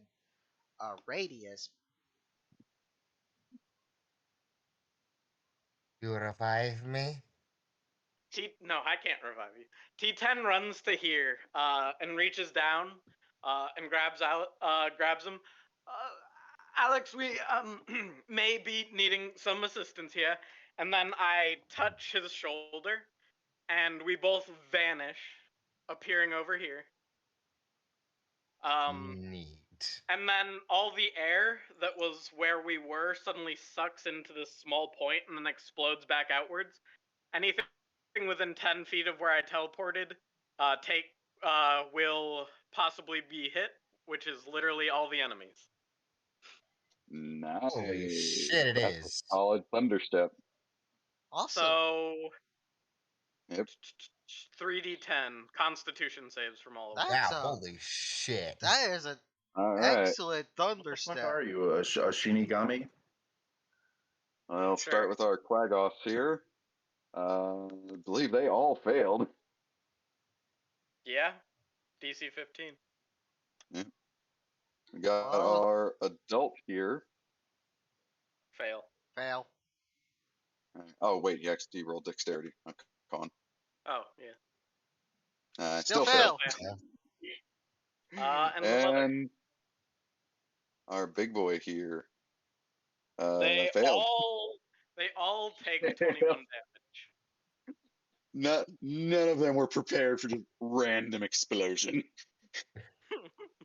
radius. You revive me? No, I can't revive you. T10 runs to here, and reaches down, and grabs him. Alex, we may be needing some assistance here. And then I touch his shoulder, and we both vanish, appearing over here. Neat. And then all the air that was where we were suddenly sucks into this small point and then explodes back outwards. Anything within 10 feet of where I teleported will possibly be hit, which is literally all the enemies. Nice. Holy shit, it That's is. a solid thunderstep. Also, So Yep. 3d10 Constitution saves from all of them. That's Wow, a- holy shit. that is an All right. excellent What the fuck thunderstep. are you, a Shinigami? I'll Sure. start with our Quagoths here. I believe they all failed. Yeah, DC 15. We got Oh. our adult here. Fail. Fail. Oh wait, he actually rolled dexterity. Okay, con. Oh, yeah. Still fail. failed. And the mother. And our big boy here. They failed. all take 21 damage. None of them were prepared for just random explosion.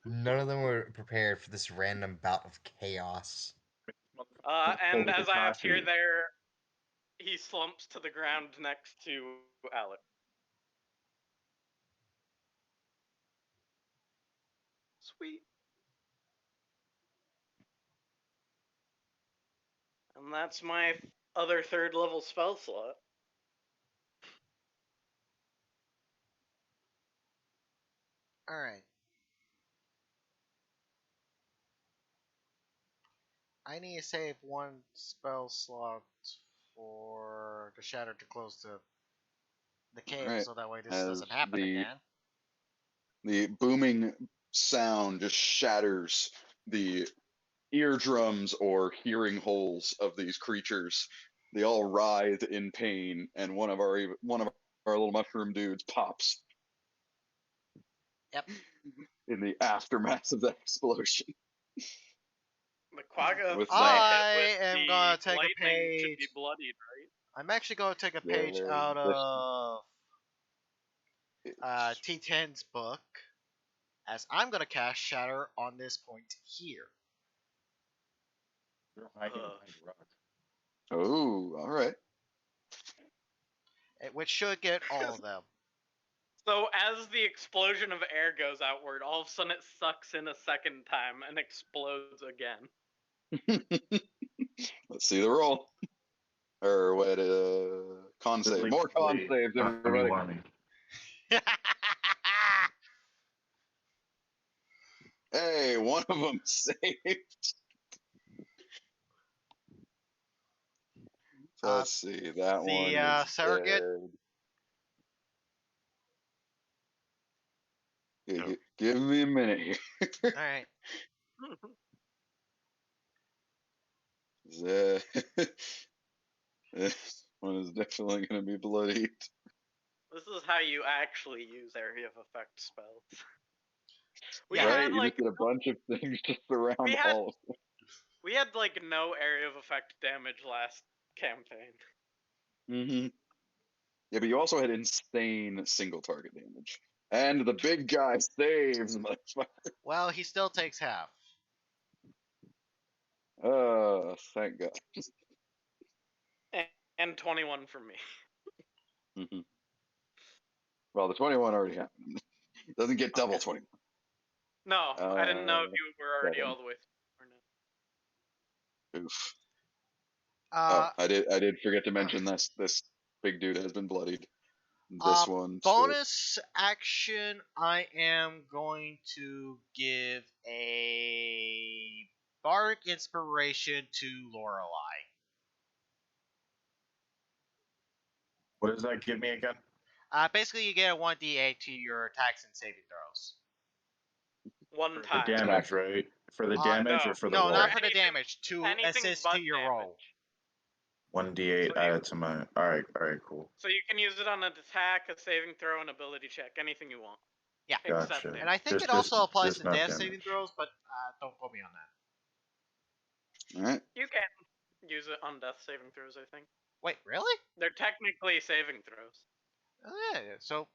None of them were prepared for this random bout of chaos. And as I Takashi. appear there, he slumps to the ground next to Alex. Sweet. And that's my other third level spell slot. Alright. I need to save one spell slot for the shatter to close the cave, Alright, so that way this as doesn't happen the- again. The booming sound just shatters the eardrums or hearing holes of these creatures. They all writhe in pain, and one of our little mushroom dudes pops. Yep. In the aftermath of that explosion. The Quagga With I am gonna take a should be page. bloodied, right? I'm actually going to take a page Yeah, out this- of T10's book, as I'm gonna cast Shatter on this point here. You're hiding behind a rock. Oh, all right. Which should get all of them. So as the explosion of air goes outward, all of a sudden it sucks in a second time and explodes again. Let's see the roll. Or what? Con save. More con saves, everybody. Hey, one of them saved. So let's see. That one The is surrogate. dead. Oh. Give me a minute here. All right. This one is definitely going to be bloodied. This is how you actually use area of effect spells. We Yeah. Right? had You like just did a bunch of things just around we had all of them. we had like no area of effect damage last campaign. Mm-hmm. Yeah, but you also had insane single target damage. And the big guy saves, motherfucker. Well, he still takes half. Thank God. And 21 from me. Mm-hmm. Well, the 21 already happened. Doesn't get double Okay. 21. No, I didn't know if you were already 7. all the way through or not. Oof. Uh, I did forget to mention this big dude has been bloodied. This one too. bonus action. I am going to give a bardic inspiration to Lorelei. What does that give me again? Basically, you get a 1d8 to your attacks and saving throws. One For the time. damage, right? For the damage no. or for the No, roll? not for the Anything- damage. To anything assist but to your roll. damage. 1d8 So you- added to my. All right, cool. So you can use it on an attack, a saving throw, an ability check, anything you want. Yeah. Except Gotcha. damage. And I think Just- it also applies just to not death damage. saving throws, but don't quote me on that. All right. You can use it on death saving throws, I think. Wait, really? They're technically saving throws. Oh, yeah. So,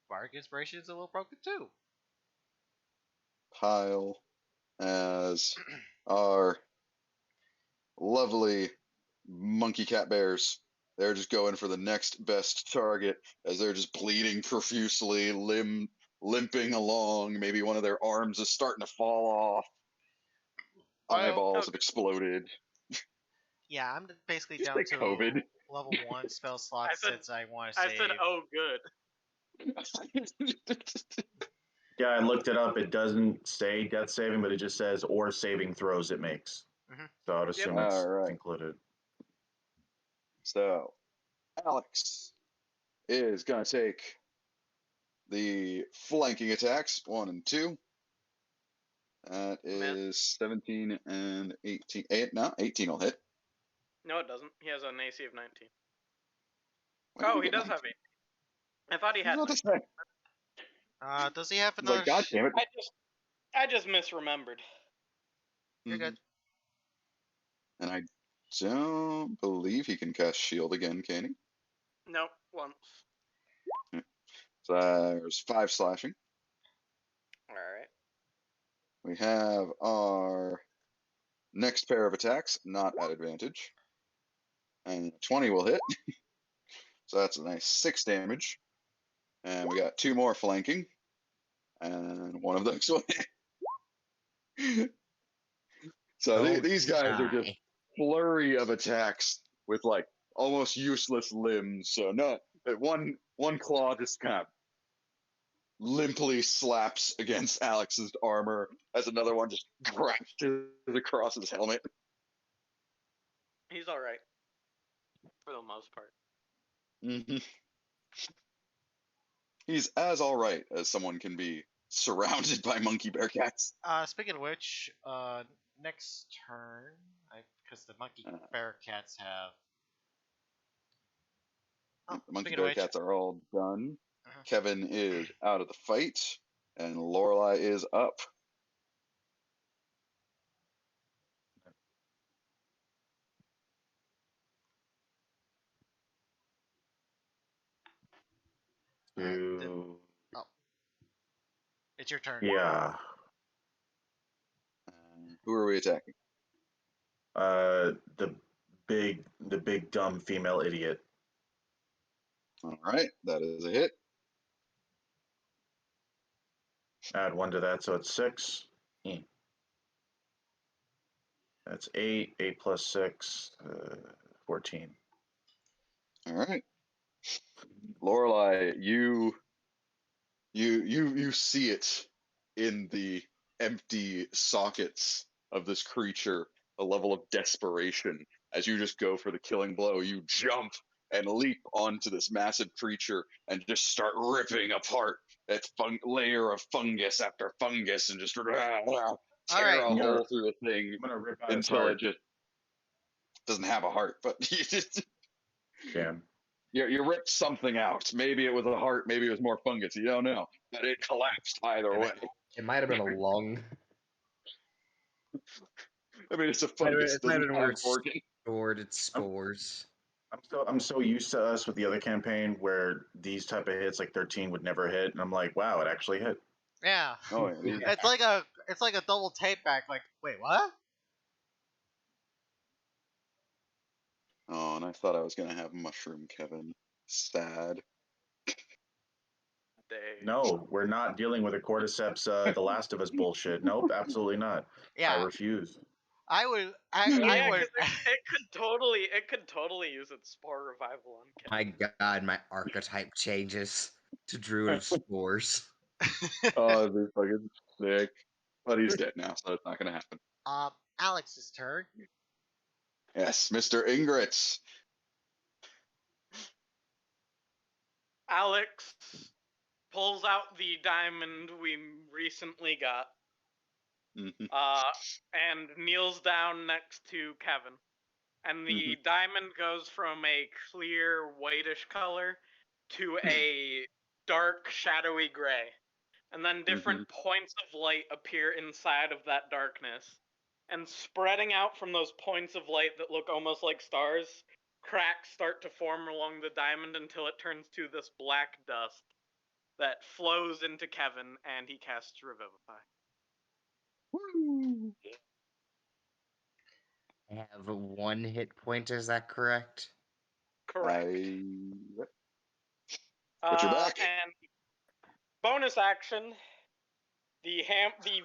bardic inspiration is a little broken too. Pile as our lovely monkey cat bears. They're just going for the next best target as they're just bleeding profusely, limping along. Maybe one of their arms is starting to fall off. Eyeballs have exploded. Yeah, I'm basically Just down like to COVID. level 1 spell slot since I want to I save. said, oh, good. Yeah, I looked it up. It doesn't say death saving, but it just says or saving throws it makes. Mhm. So I'd assume Yep. it's Alright. included. So, Alex is going to take the flanking attacks, 1 and 2. That is 17 and 18. 18 will hit. No, it doesn't. He has an AC of 19. When did Oh, he he get does have 19? 18. I thought he I had was about 19. to say. Does he have I was like, another? God damn it. I just misremembered. You're good. And I don't believe he can cast shield again, can he? No, once. So there's 5 slashing. Alright. We have our next pair of attacks, not at advantage. And 20 will hit. So that's a nice 6 damage. And we got 2 more flanking. And one of those will hit. So Don't these guys are just die. flurry of attacks with like almost useless limbs. So no, one claw just kind of limply slaps against Alex's armor as another one just crashes across his helmet. He's alright. For the most part. Mm-hmm. He's as all right as someone can be surrounded by monkey bear cats. Speaking of which, next turn, because the monkey bear cats have. The monkey speaking bear of which, cats are all done. Uh-huh. Kevin is out of the fight, and Lorelei is up. it's your turn. Yeah. Who are we attacking? The big dumb female idiot. All right, that is a hit. Add 1 to that, so it's 6. That's 8. 8 plus 6, 14. All right, Lorelei, you see it in the empty sockets of this creature, a level of desperation as you just go for the killing blow, you jump and leap onto this massive creature and just start ripping apart its layer of fungus after fungus and just tear right. a hole through the thing I'm gonna rip out his until heart. it just doesn't have a heart. But Damn. you ripped something out. Maybe it was a heart, maybe it was more fungus. You don't know. But it collapsed either way. It might have been a lung. I mean, it's a fungus. It might have Doesn't been have where it organ. stored its spores. I'm so used to us with the other campaign where these type of hits like 13 would never hit, and I'm like, wow, it actually hit. Yeah. Oh, yeah. It's like a double tape back. Like, wait, what? Oh, and I thought I was gonna have mushroom, Kevin. Sad. No, we're not dealing with a cordyceps, The Last of Us bullshit. Nope, absolutely not. I Yeah. refuse. I would. Yeah, I would. 'cause it could totally use its spore revival on Kevin. My God, my archetype changes to Druid of Spores. Oh, they're fucking sick. But he's dead now, so it's not gonna happen. Alex's turn. Yes, Mr. Ingrits. Alex pulls out the diamond we recently got, Mhm. and kneels down next to Kevin. And the diamond goes from a clear whitish color to a dark shadowy gray. And then different points of light appear inside of that darkness. And spreading out from those points of light that look almost like stars, cracks start to form along the diamond until it turns to this black dust that flows into Kevin, and he casts Revivify. Woo! I have 1 hit point, is that correct? Correct. But you're back. And bonus action, the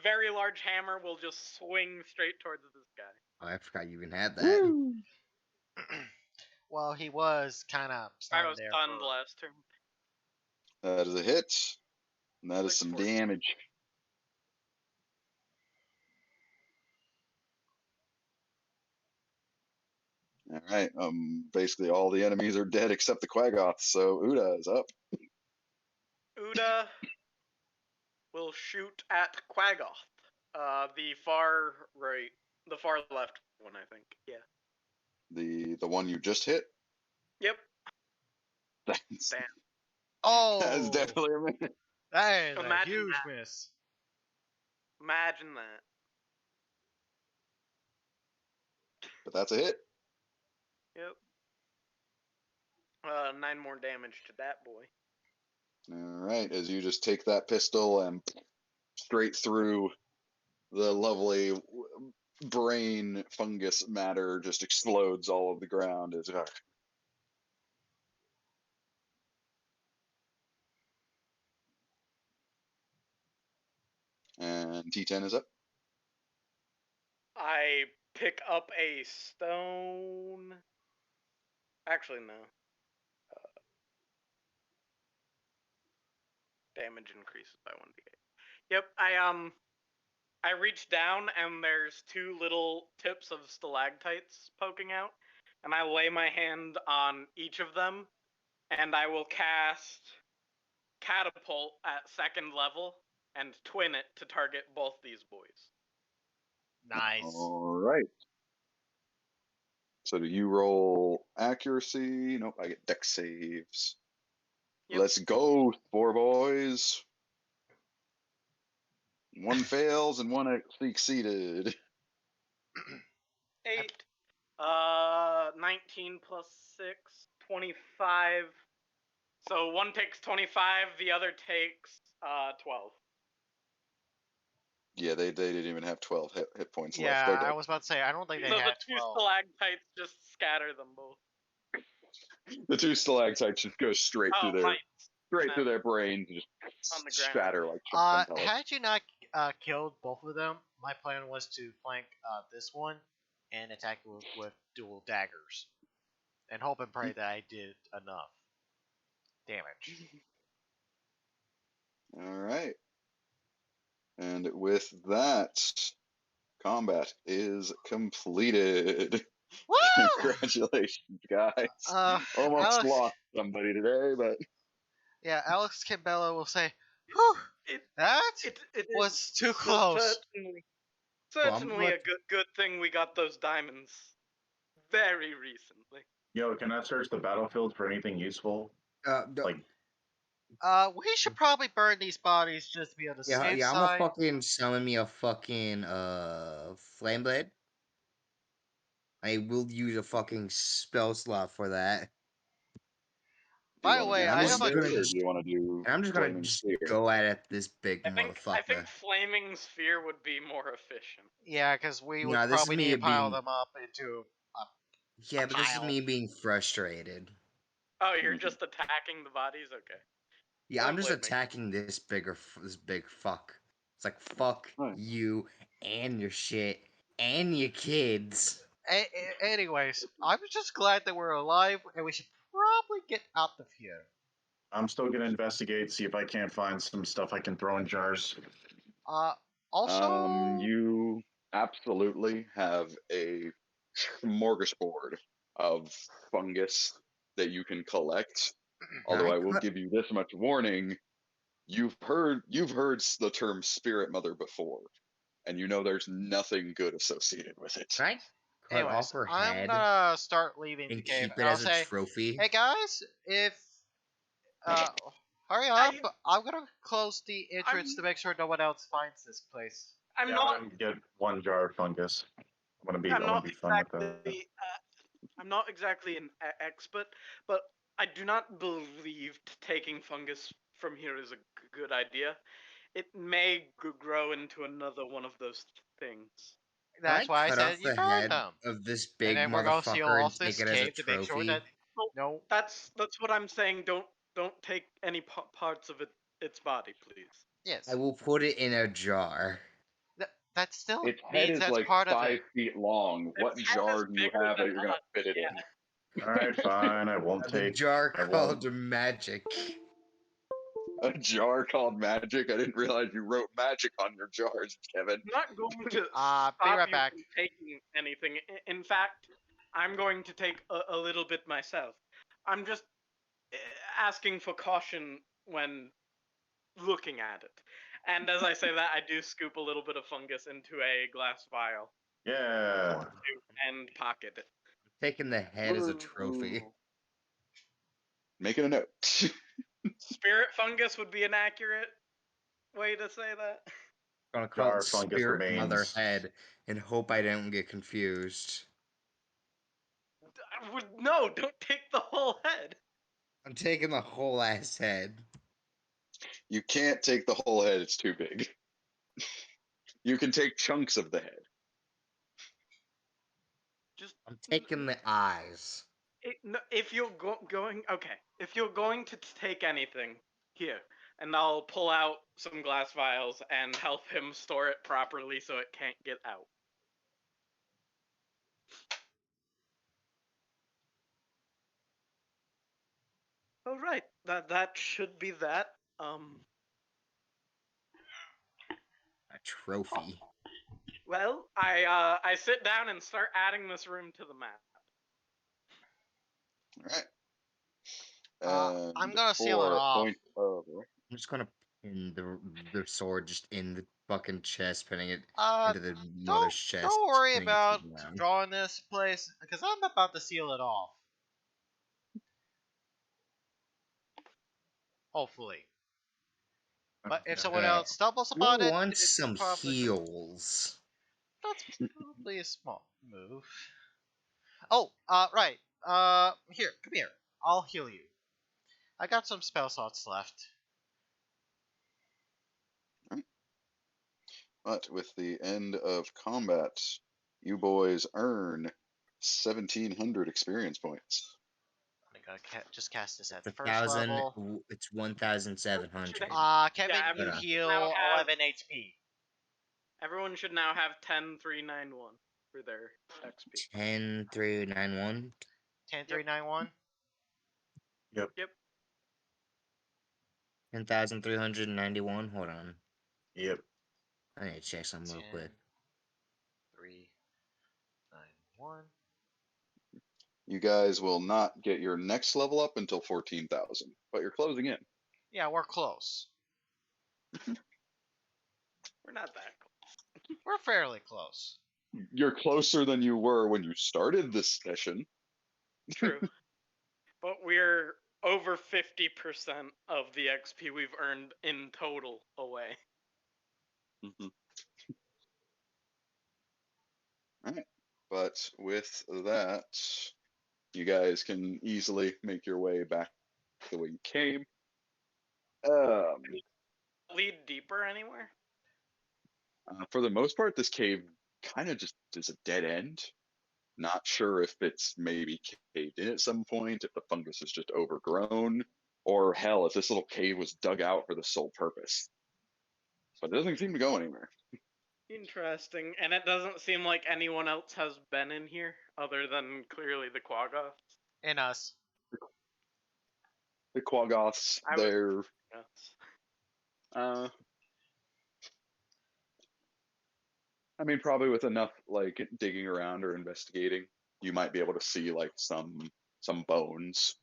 very large hammer will just swing straight towards this guy. Oh, I forgot you even had that. Well, he was kind of I stunned was there. stunned last turn. That is a hit. And that is some 614. damage. All right. Basically all the enemies are dead except the Quaggoth, so Uda is up. Uda will shoot at Quaggoth. The far left one, I think. Yeah. The one you just hit? Yep. That's, Damn. Oh, that's definitely a miss. that is Imagine a huge that. miss. Imagine that. But that's a hit. Yep. 9 more damage to that boy. All right, as you just take that pistol and straight through the lovely brain fungus matter just explodes all over the ground. And T10 is up. I pick up a stone. Actually, no. Damage increases by 1d8. Yep, I reach down and there's 2 little tips of stalactites poking out, and I lay my hand on each of them, and I will cast Catapult at 2nd level and twin it to target both these boys. Nice. All right. So do you roll accuracy? Nope, I get dex saves. Yep. Let's go, 4 boys. 1 fails and 1 succeeded. 8. 19 plus 6, 25. So one takes 25, the other takes 12. Yeah, they didn't even have 12 hit points Yeah, left. Okay. I was about to say, I don't think they So had the 2 12. stalactites just scatter them both. The 2 stalactites just go straight through their brains and just On the ground. shatter like chicken pellets. Had you not killed both of them, my plan was to flank this one and attack with dual daggers, and hope and pray that I did enough damage. All right. And with that, combat is completed. Woo! Congratulations, guys. Uh, Almost Alex, lost somebody today, but yeah, Alex Campbell will say, "Whew, It that it is was too close." Well, I'm certainly a good thing we got those diamonds very recently. Yo, can I search the battlefield for anything useful? Like, We should probably burn these bodies just to be on the yeah, safe yeah, I'm gonna side. fucking summon me a fucking flame blade. I will use a fucking spell slot for that. do you By the want to way, do And I'm I just have a. Flame gonna Blade, or just do you want to do and I'm just gonna Flaming just Spear? go at this big I motherfucker. think flaming sphere would be more efficient. Yeah, because we would No, this is probably need me to pile being them up into a yeah, but this is pile. me being frustrated. Oh, you're Mhm. just attacking the bodies? Okay. Yeah, Don't I'm just blame me. attacking this this big fuck. It's like fuck Right. you and your shit and your kids. Anyways, I'm just glad that we're alive, and we should probably get out of here. I'm still gonna investigate, see if I can't find some stuff I can throw in jars. Uh, also, You absolutely have a smorgasbord of fungus that you can collect. Although I I will cut, give you this much warning: you've heard the term spirit mother before, and you know there's nothing good associated with it. can I cut anyways, off her I'm head gonna start leaving the and cave, keep and it I'll as a say, trophy. "Hey guys, if uh, hurry up! I'm gonna close the entrance to make sure no one else finds this place." I'm Yeah, not. I'm gonna get one jar of fungus. I'm I'm gonna not be fun with that. exactly. I'm not exactly an expert, but I do not believe taking fungus from here is a good idea. It may grow into another one of those things. Can That's I why I cut said off you the burn head them, of this and big then we're gonna seal motherfucker and off take this it as a cave to make sure trophy? that no. That's what I'm saying. Don't take any parts of its body, please. Yes, I will put it in a jar. that still Its head means is that's like part of it. 5 feet long. What Its head is jar do you bigger have than that you're gonna us. fit it Yeah. in? All right, fine. I won't The take. jar I won't. called magic. A jar called magic? I didn't realize you wrote magic on your jars, Kevin. I'm not going to Be stop right you back. from taking anything. In fact, I'm going to take a little bit myself. I'm just asking for caution when looking at it. And as I say that, I do scoop a little bit of fungus into a glass vial Yeah. and pocket it. Taking the head as a trophy. Making a note. Spirit fungus would be an accurate way to say that. I'm gonna call Jar it of fungus Spirit Mother remains. Head and hope I don't get confused. No, don't take the whole head. I'm taking the whole ass head. You can't take the whole head, it's too big. You can take chunks of the head. Just I'm taking the eyes. if you're if you're going to take anything, here, and I'll pull out some glass vials and help him store it properly so it can't get out. All right, that should be that. A trophy. Well, I sit down and start adding this room to the map. Alright. I'm gonna seal it for off. point of I'm just gonna pin the sword just in the fucking chest, pinning it Uh, into the don't mother's chest. don't worry pinning it to about the ground. drawing this place because I'm about to seal it off. Hopefully, but if someone Okay. else stumbles Who upon it, wants it's some probably heals? that's probably a small move. Oh, right. Here, come here. I'll heal you. I got some spell slots left. But with the end of combat, you boys earn 1,700 experience points. I'm gonna just cast this at It's first level. It's 1,700. Kevin, Yeah, you everyone heal now have- 11 HP. Everyone should now have 10,391 for their XP. 10,391. 10,391. Yep. 10,391. Hold on. Yep. I need to check something real quick. 391. You guys will not get your next level up until 14,000, but you're closing in. Yeah, we're close. We're not that close. We're fairly close. You're closer than you were when you started this session. True. But we're over 50% of the XP we've earned in total away. Mhm. All right. But with that, you guys can easily make your way back the way you came. Lead deeper anywhere? For the most part, this cave kind of just is a dead end. Not sure if it's maybe caved in at some point, if the fungus is just overgrown, or hell, if this little cave was dug out for the sole purpose. But it doesn't seem to go anywhere. Interesting. And it doesn't seem like anyone else has been in here, other than clearly the Quaggoths. And us. The Quaggoths, I was- they're Yes. I mean, probably with enough like digging around or investigating, you might be able to see like some bones,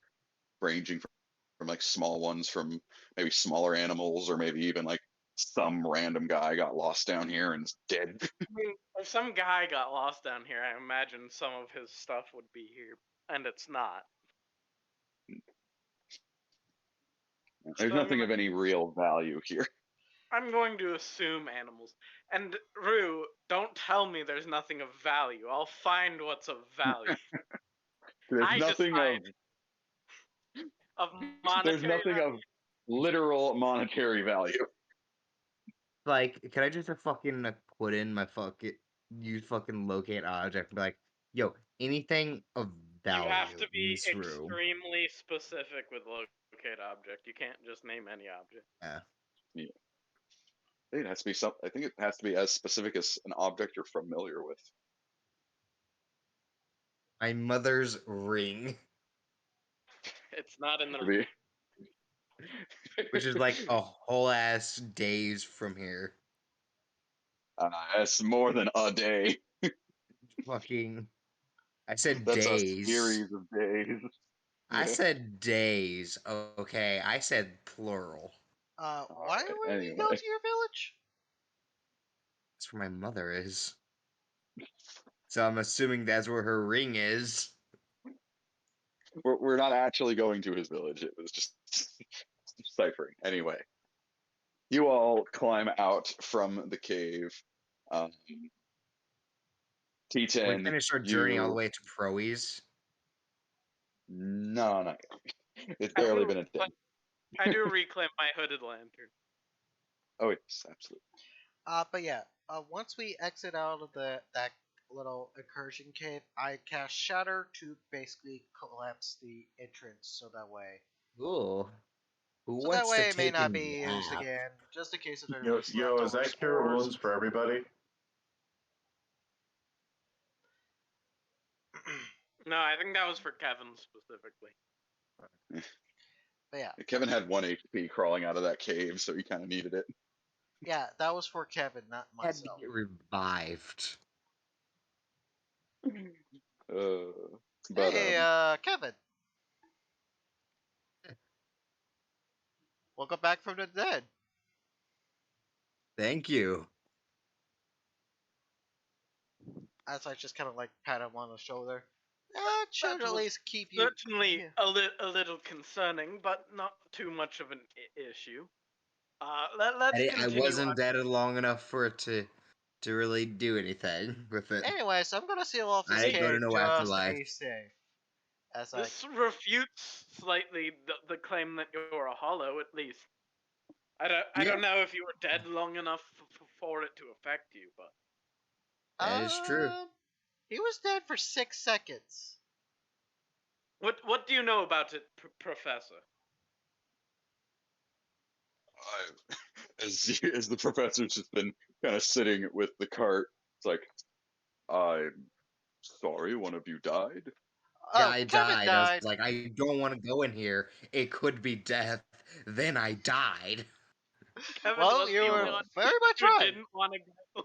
ranging from like small ones from maybe smaller animals, or maybe even like some random guy got lost down here and is dead. I mean, if some guy got lost down here, I imagine some of his stuff would be here, and it's not. There's So I'm nothing gonna- of any real value here. I'm going to assume animals. And Rue, don't tell me there's nothing of value. I'll find what's of value. There's I nothing decide of monetary there's nothing value. of literal monetary value. Like, can I just fucking put in my fucking locate object and be like, yo, anything of value You have to in be this room? extremely specific with locate object. You can't just name any object. Yeah. It has to be some. I think it has to be as specific as an object you're familiar with. My mother's ring, It's not in the. Maybe. which is like a whole ass days from here. That's more than a day. Fucking, I said That's a days. series of days. I Yeah. said days. Okay, I said plural. Why Alright, would we go anyway. to your village? That's where my mother is. So I'm assuming that's where her ring is. We're not actually going to his village. It was just ciphering. Anyway, you all climb out from the cave. We T10, finished our journey all the you. way to Proes. No, not yet. It's I barely do been a day. I do reclaim my hooded lantern. Oh, yes, absolutely. But yeah, once we exit out of that little incursion cave, I cast Shatter to basically collapse the entrance, so that way Ooh. Who So wants that way to it may take not a be used nap? again, just in case if there's Yo, leftover is that cure spores. wounds for everybody? No, I think that was for Kevin specifically. But yeah, Kevin had 1 HP crawling out of that cave, so he kind of needed it. yeah, that was for Kevin, not Had to myself. get revived. But Hey, Kevin. Welcome back from the dead. Thank you. As I just kind of like pat him on the shoulder. That should That at was least keep you. Certainly Yeah. a little concerning, but not too much of an issue. Let's I continue. wasn't dead long enough for it to really do anything with it. Anyway, so I'm gonna seal off this I didn't go to cave no just afterlife. to be safe. As I This refutes slightly the claim that you're a hollow, at least. I Yeah. don't know if you were dead long enough for it to affect you, but That is true. He was dead for 6 seconds. what do you know about it, Professor? as the professor's just been kind of sitting with the cart, it's like, I'm sorry, one of you died. Yeah, Oh, I Kevin died. I was like, I don't want to go in here. It could be death. Then I died. Kevin Well, was you the were only one very much who right. didn't want to go.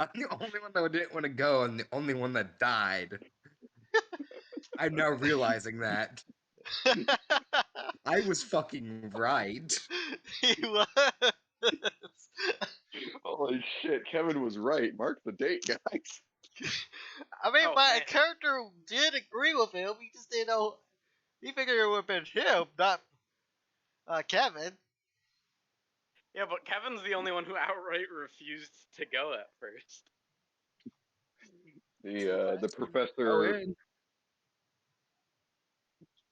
I'm the only one that didn't want to go, and the only one that died. I'm now realizing that. I was fucking right. He was. Holy shit, Kevin was right. Mark the date, guys. I mean, Oh, my man. character did agree with him. He just didn't know. He figured it would have been him, not Kevin. Yeah, but Kevin's the only one who outright refused to go at first. The Oh, professor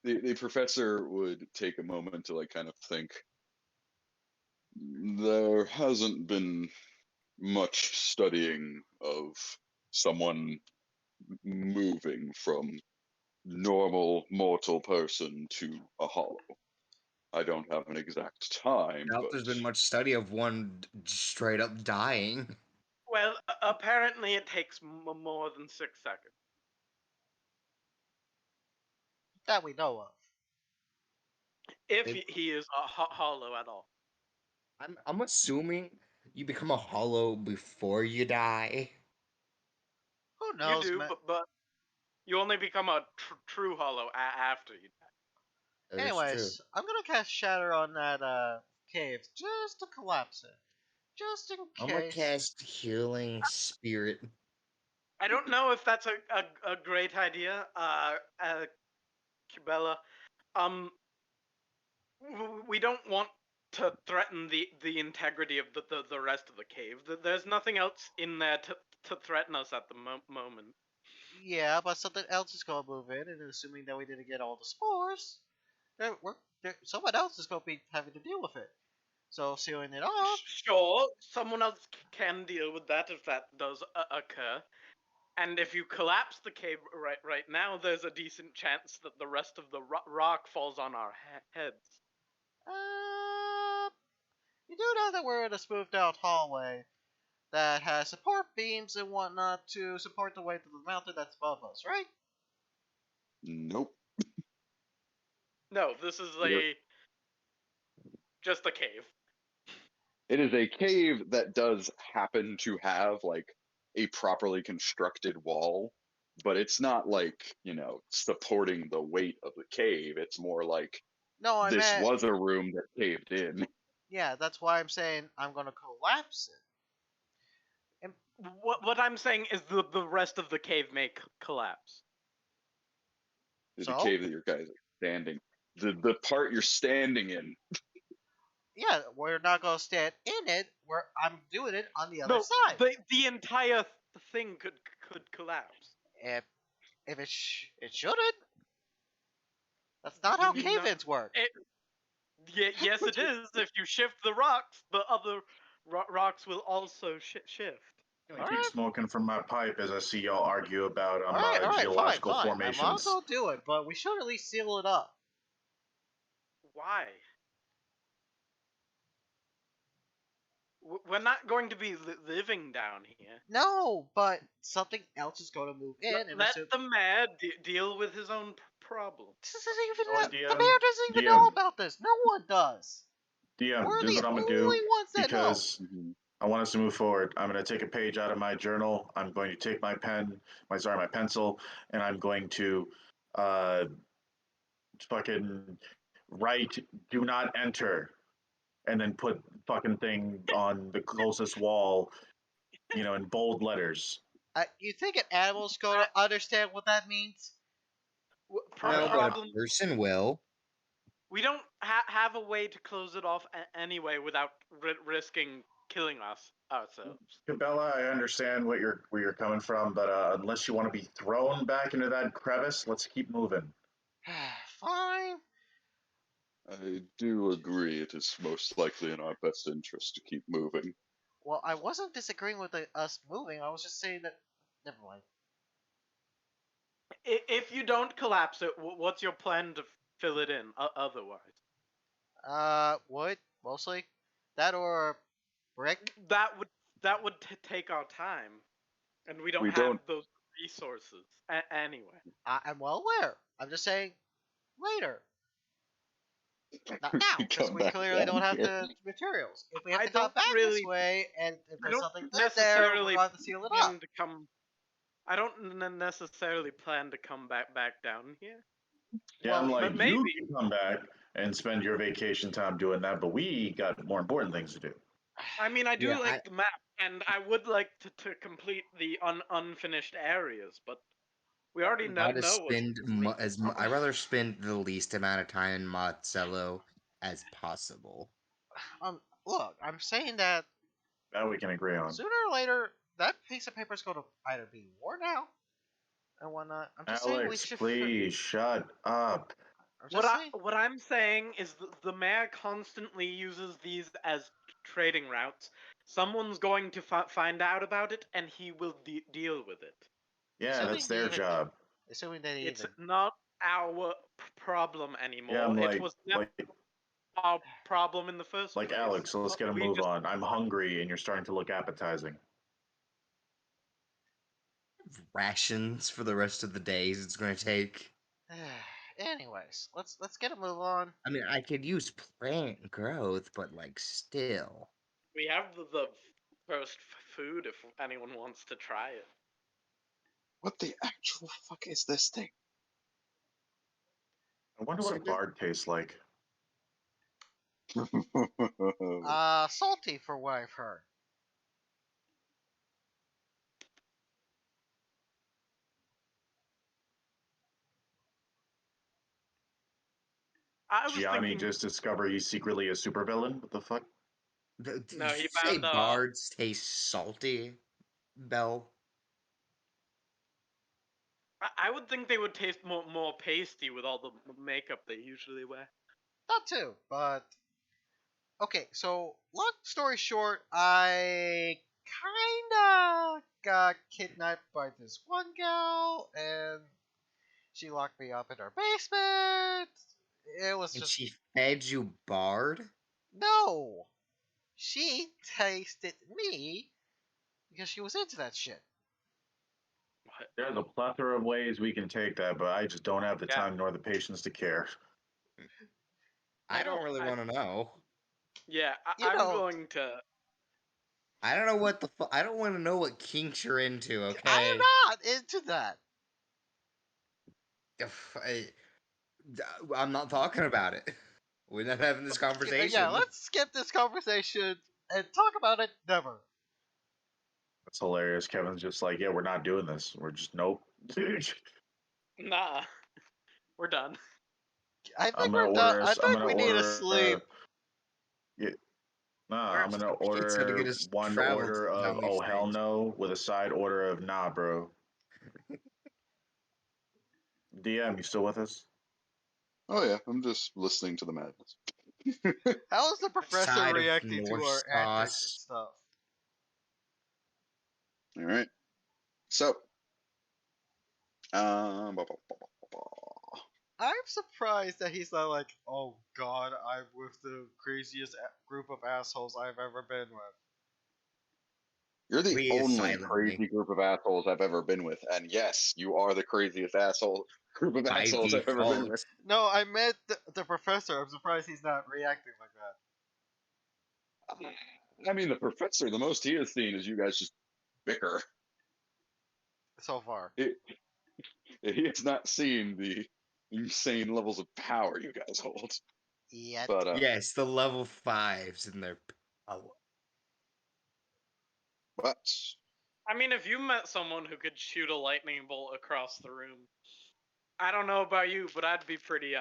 yeah. the professor would take a moment to like kind of think. There hasn't been much studying of someone moving from normal mortal person to a hollow. I don't have an exact time, Doubt but there's been much study of one straight up dying. Well, apparently it takes more than 6 seconds. That we know of. If It- he is a hollow at all. I'm assuming you become a hollow before you die. Who You knows, do, man? but you only become a true hollow after you die. That is true. Anyways, I'm gonna cast Shatter on that cave just to collapse it. Just in I'm gonna case. cast Healing Spirit. I don't know if that's a great idea, Cabela. We don't want to threaten the integrity of the rest of the cave. There's nothing else in there to threaten us at the moment. Yeah, but something else is gonna move in, and assuming that we didn't get all the spores, someone else is gonna be having to deal with it. So sealing it off. Sure, someone else can deal with that if that does occur. And if you collapse the cave right now, there's a decent chance that the rest of the rock falls on our heads. You do know that we're in a smoothed out hallway that has support beams and whatnot to support the weight of the mountain that's above us, right? nope. No, this is just a cave. It is a cave that does happen to have like a properly constructed wall, but it's not like, supporting the weight of the cave. It's more like No, I this meant. was a room that caved in. Yeah, that's why I'm saying I'm gonna collapse it. What I'm saying is the rest of the cave may collapse. There's a So? cave that your guys are standing. The part you're standing in. Yeah, we're not gonna stand in it. I'm doing it on the other No, side. the entire thing could collapse. If it shouldn't. That's not how No, cave-ins work. yes, it is. If you shift the rocks, the other rocks will also shift. I keep smoking from my pipe as I see y'all argue about All right, geological fine. I'm not formations. gonna do it, but we should at least seal it up. Why? We're not going to be living down here. No, but something else is going to move in. And Let the mayor deal with his own problem. This isn't even Oh, the DM, mayor doesn't even know about this. No one does. DM, We're this is the what I'm gonna only do ones that know. because I want us to move forward. I'm gonna take a page out of my journal. I'm going to take my pencil, and I'm going to fucking write "Do not enter," and then put fucking thing on the closest wall, in bold letters. You think an animal's going to understand what that means? No, but a Problem. person will. We don't have a way to close it off anyway without risking killing ourselves. Cabela, I understand where you're coming from, but unless you want to be thrown back into that crevice, let's keep moving. Fine. I do agree it is most likely in our best interest to keep moving. Well, I wasn't disagreeing with us moving. I was just saying that. Never mind. If you don't collapse it, what's your plan to fill it in otherwise? Wood mostly. That or brick. That would take our time, and we don't We have don't- those resources anyway. I'm well aware. I'm just saying later. Not now, because Come we back clearly down don't have here. the materials. If we have I to come don't back really- this way, and if I there's don't something good there, we're necessarily going to have to seal it up. plan to come I don't necessarily plan to come back down here. Yeah, I'm Well, like, maybe. you can come back and spend your vacation time doing that, but we got more important things to do. I mean, I do Yeah, like the map, and I would like to complete the unfinished areas, but we already I'd rather know what's spend I'd rather spend the least amount of time in Monticello as possible. look, I'm saying that That we can agree on. sooner or later that piece of paper is going to either be worn out and whatnot. I'm just saying we Alex, should. please shut up. I'm just saying. What I'm saying is the mayor constantly uses these as trading routes. Someone's going to find out about it, and he will deal with it. Yeah, Assuming that's they their even- job. Assuming they It's even. not our problem anymore. Yeah, I'm it was never like our problem in the first place. Alex, so let's get a We move just- on. I'm hungry and you're starting to look appetizing. Rations for the rest of the days it's going to take. Anyways, let's get a move on. I mean, I could use plant growth, but like still. We have the first food if anyone wants to try it. What the actual fuck is this thing? I wonder what a bard tastes like. Salty for what I've heard. I was Gianni thinking. just discovered he's secretly a supervillain? What the fuck? Did No, he you say found bards taste salty, Bell? I would think they would taste more pasty with all the makeup they usually wear. Not too, but okay. So, long story short, I kinda got kidnapped by this one gal, and she locked me up in her basement. It was And just she fed you bard? no. She tasted me because she was into that shit. There's a plethora of ways we can take that, but I just don't have the Yeah. time nor the patience to care. I don't really want to know. Yeah, You I'm don't. going to. I don't know what the I don't want to know what kinks you're into, I okay? am not into that. I, I'm not talking about it. We're not having this conversation. Yeah, let's skip this conversation and talk about it never. That's hilarious. Kevin's just like, yeah, we're not doing this. We're just, nope. Nah, we're done. I think I'm we're gonna done. order. I I'm think gonna we need to order. sleep. Yeah, nah, Where's I'm gonna the pizza to order get us one travel order down of these oh hell things? no with a side order of nah, bro. DM, you still with us? Oh yeah, I'm just listening to the madness. How is the professor Side of reacting to Norse our antics and sauce. stuff? All right. So, ba, ba, ba, ba, ba. I'm surprised that he's not like, oh god, I'm with the craziest group of assholes I've ever been with. You're the Please only silently. crazy group of assholes I've ever been with, and yes, you are the craziest group of By assholes I've ever been default. with. No, I meant the professor. I'm surprised he's not reacting like that. I mean, the professor, the most he has seen is you guys just bicker. So far. He has not seen the insane levels of power you guys hold. Yet. But Yes, the level 5s in their power. but I mean, if you met someone who could shoot a lightning bolt across the room, I don't know about you, but I'd be pretty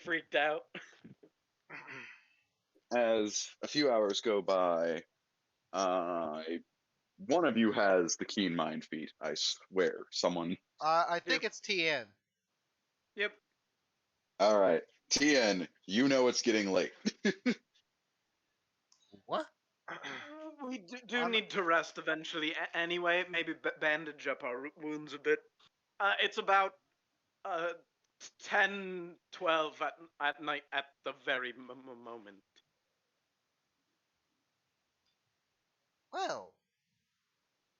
freaked out. as a few hours go by, one of you has the keen mind feat. I swear, someone. I think it's TN. Yep. All right, TN, you know it's getting late. What? We do need to rest eventually. Anyway, maybe bandage up our wounds a bit. It's about 10, 12 at night at the very moment. Well,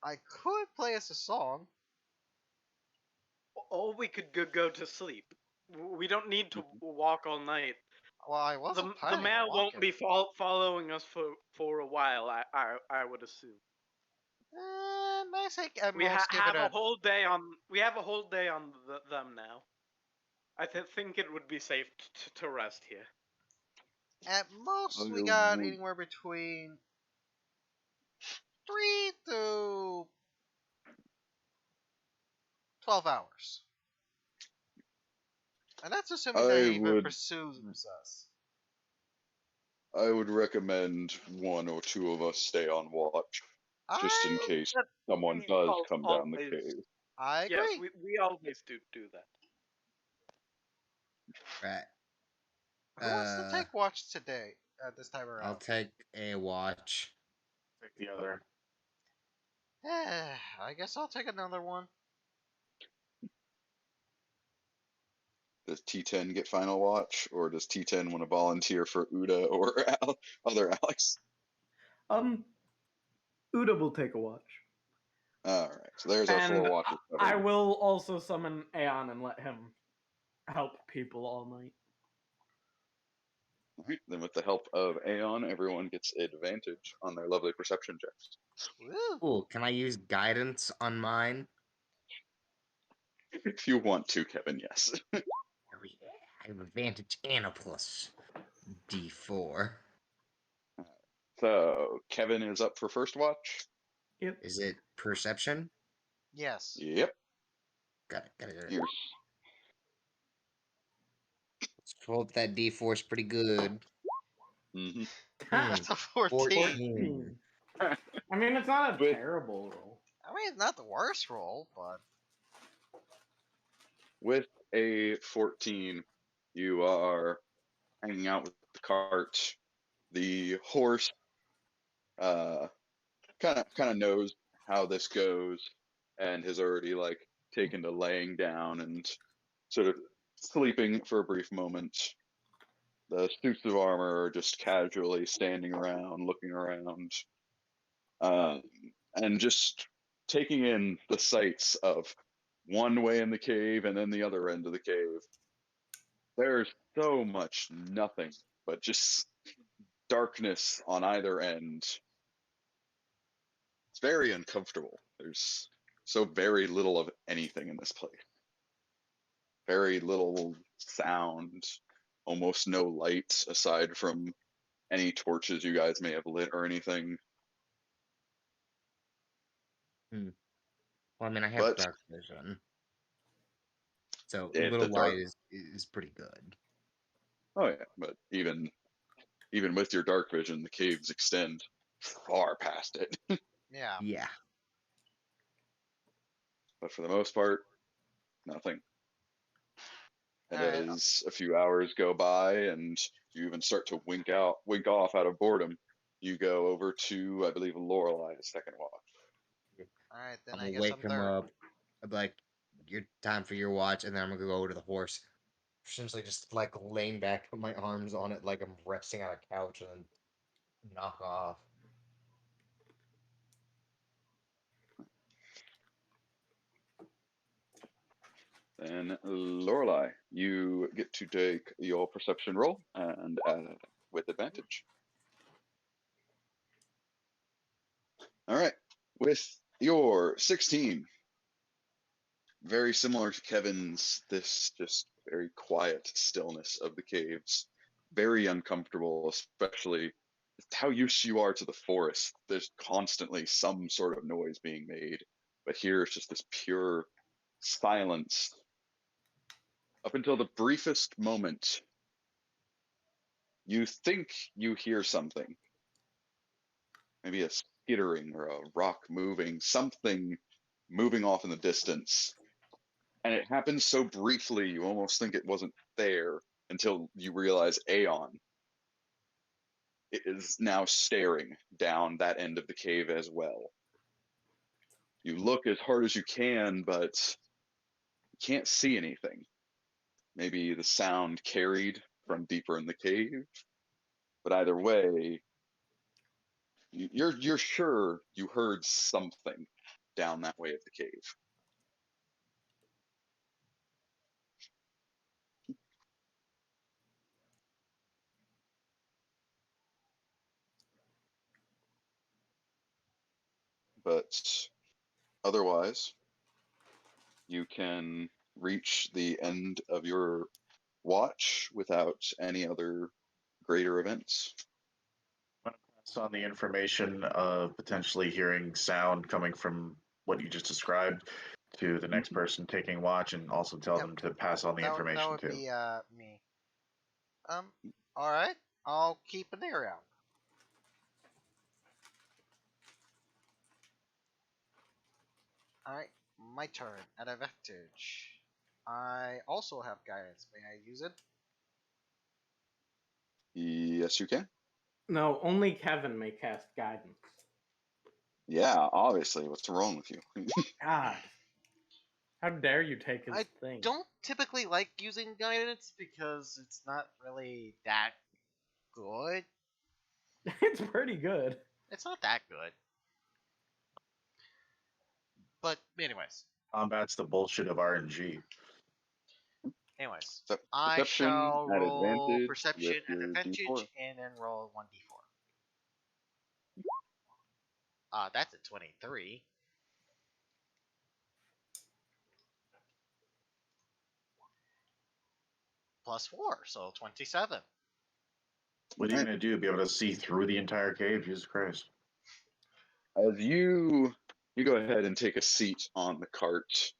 I could play us a song. Or we could go to sleep. We don't need to walk all night. Well, I wasn't The planning mail on won't walking. be following us for a while. I would assume. And I think at We most give have it a whole day on. We have a whole day on them now. I think it would be safe to rest here. At most, we got would- anywhere between 3 to 12 hours. And that's assuming that I he even would pursues us. I would recommend one or two of us stay on watch, just in I case That someone we does come down the always. cave. I Yes, agree. we always do that. Right. Who wants to take watch today at this time I'll around? take a watch. Pick the other. I guess I'll take another one. Does T10 get final watch, or does T10 want to volunteer for Uda or other Alex? Uda will take a watch. All right, so there's our 4 And watches I covered. will also summon Aeon and let him help people all night. All right, then with the help of Aeon, everyone gets advantage on their lovely perception checks. Woo. Cool. Can I use guidance on mine? If you want to, Kevin, yes. Oh, yeah. I have advantage and a plus D4. So Kevin is up for first watch. Yep. Is it perception? Yes. Yep. Got it. You're Let's hope that D4 is pretty good. hmm That's a 14. 14. I mean, it's not a With- terrible roll. I mean, it's not the worst roll, but with a 14. You are hanging out with the cart. The horse kind of knows how this goes and has already like taken to laying down and sort of sleeping for a brief moment. The suits of armor are just casually standing around, looking around, um, and just taking in the sights of one way in the cave and then the other end of the cave. There's so much nothing but just darkness on either end. It's very uncomfortable. There's so very little of anything in this place. Very little sound, almost no light aside from any torches you guys may have lit or anything. Well, I mean, I have But dark vision. So a the little dark, light is pretty good. oh yeah, but even with your dark vision, the caves extend far past it. yeah. Yeah. But for the most part, nothing. And Alright. as a few hours go by and you even start to wink off out of boredom, you go over to, I believe, Lorelai's second watch. Alright, then I'm I gonna guess wake I'm him third. up. I'll be like, "Your time for your watch," and then I'm gonna go over to the horse. Essentially, just like laying back, put my arms on it like I'm resting on a couch, and then knock off. Then Lorelai, you get to take your perception roll and with advantage. All right, with your 16, very similar to Kevin's, this just very quiet stillness of the caves, very uncomfortable, especially how used you are to the forest. There's constantly some sort of noise being made, but here it's just this pure silence up until the briefest moment. You think you hear something, maybe a skittering or a rock moving, something moving off in the distance. And it happens so briefly, you almost think it wasn't there until you realize Aeon is now staring down that end of the cave as well. You look as hard as you can, but you can't see anything. Maybe the sound carried from deeper in the cave, but either way, you're sure you heard something down that way of the cave. But otherwise, you can reach the end of your watch without any other greater events. I'm going to pass on the information of potentially hearing sound coming from what you just described to the next person taking watch, and also tell Yep. them to pass on the That information would too. be me. All right. I'll keep an ear out. All right, my turn. At advantage, I also have guidance. May I use it? Yes, you can. No, only Kevin may cast guidance. Yeah, obviously. What's wrong with you? God. How dare you take his I thing? don't typically like using guidance because it's not really that good. It's pretty good. It's not that good. But anyways, Combat's the bullshit of RNG. anyways, So, I perception shall at roll advantage perception with at your advantage D4. and then roll 1d4. That's a 23. Plus 4, so 27. What are you going to do? Be able to see through the entire cave? Jesus Christ. As you go ahead and take a seat on the cart,